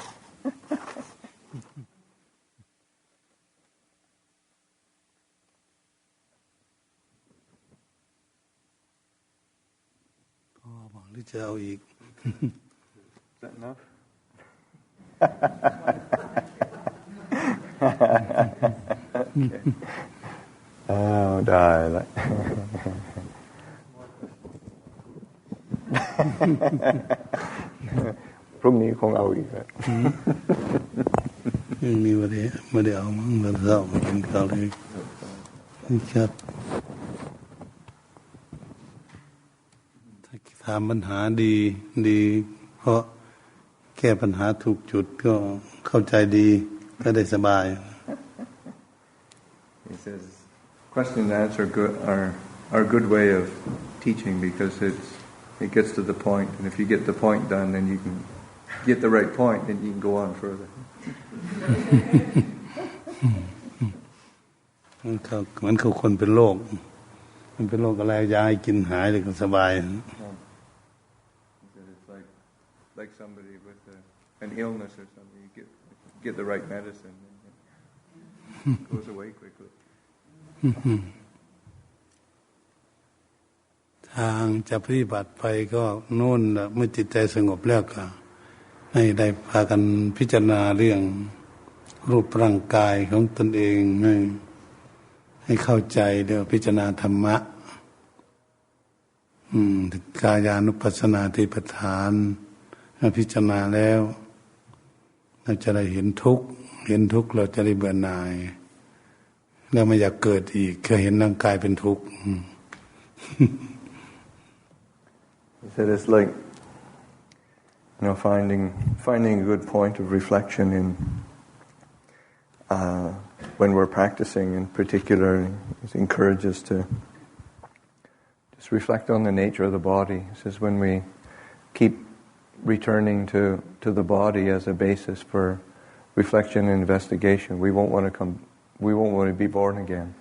หรือจะเอาอีก Is that enough? อ้าวได้ละพรุ่งนี้คงเอาอีกแล้วยังมีวันนี้ไม่ได้เอามั้งวันเสาร์กินข้าวเลยครับถ้าถามปัญหาดีเพราะแก้ปัญหาถูกจุดก็เข้าใจดีก็ได้สบาย He says question and answer are a good way of teaching because it gets to the point, and if you get the point done, then you can get the right point, then you can go on further. มันเขาคนเป็นโรคมันเป็นโรคอะไรยาให้กินหายเลยก็สบาย It's like somebody with an illness or something. You get the right medicine, and it goes away quickly. ทางจะปฏิบัติไปก็โน่นเมื่อจิตใจสงบแล้วก็ให้ได้พากันพิจารณาเรื่องรูปร่างกายของตนเองให้เข้าใจเดี๋ยวพิจารณาธรรมะกายานุปัสสนาติปฐานพิจารณาแล้วเราจะได้เห็นทุกข์เราจะได้เบื่อหน่ายแล้วไม่อยากเกิดอีกแค่เห็นร่างกายเป็นทุกข์ He said it's like finding a good point of reflection in when we're practicing. In particular, it encourages to just reflect on the nature of the body. He says when we keep returning to the body as a basis for reflection and investigation, we won't want to be born again.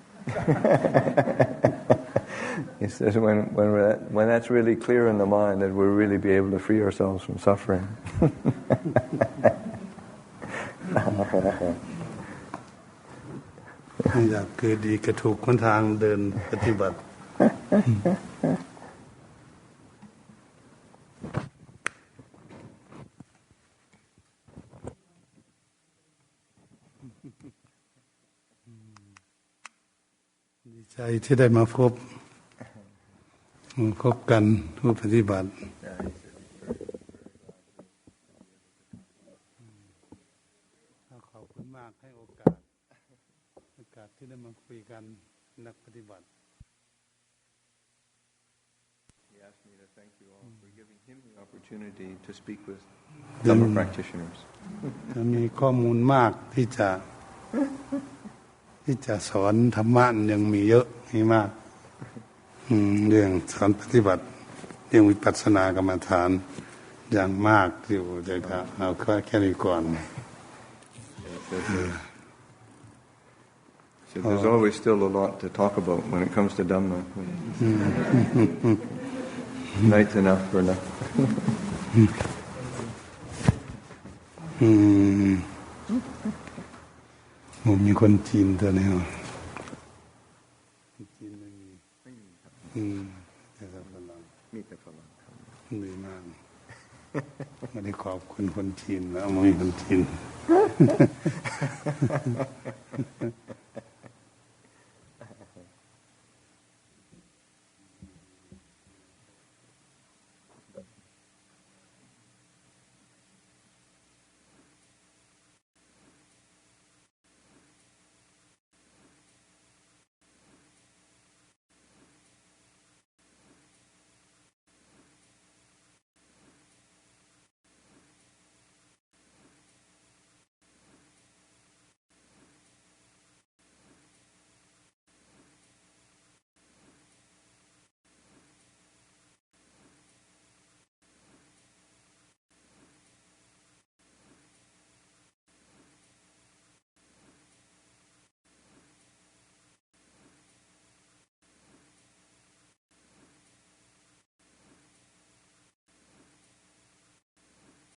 He says when that's really clear in the mind, then we'll really be able to free ourselves from suffering. อยากเกิดดีกระถูกคนทางเดินปฏิบัติดีใจที่ได้มาพบกันผู้ปฏิบัติขอบคุณมากให้โอกาสที่ได้มาคุยกันนักปฏิบัติ He asked me to thank you all for giving him the opportunity to speak with Dhamma practitioners. มีข้อมูลมากที่จะสอนธรรมะยังมีเยอะมีมากเรื่องสอนปฏิบัติเรื่องวิปัสสนากรรมฐานอย่างมากอยู่แต่เอาแค่นี้ก่อน So there's always still a lot to talk about when it comes to Dhamma. Night's enough for now. ผมมีคนจีนตัวนี้จีนไม่มีแต่ฝรั่งมีแต่ฝรั่งดีมากไม่ได้ขอบคุณคนจีนแล้วไม่มีคนจีน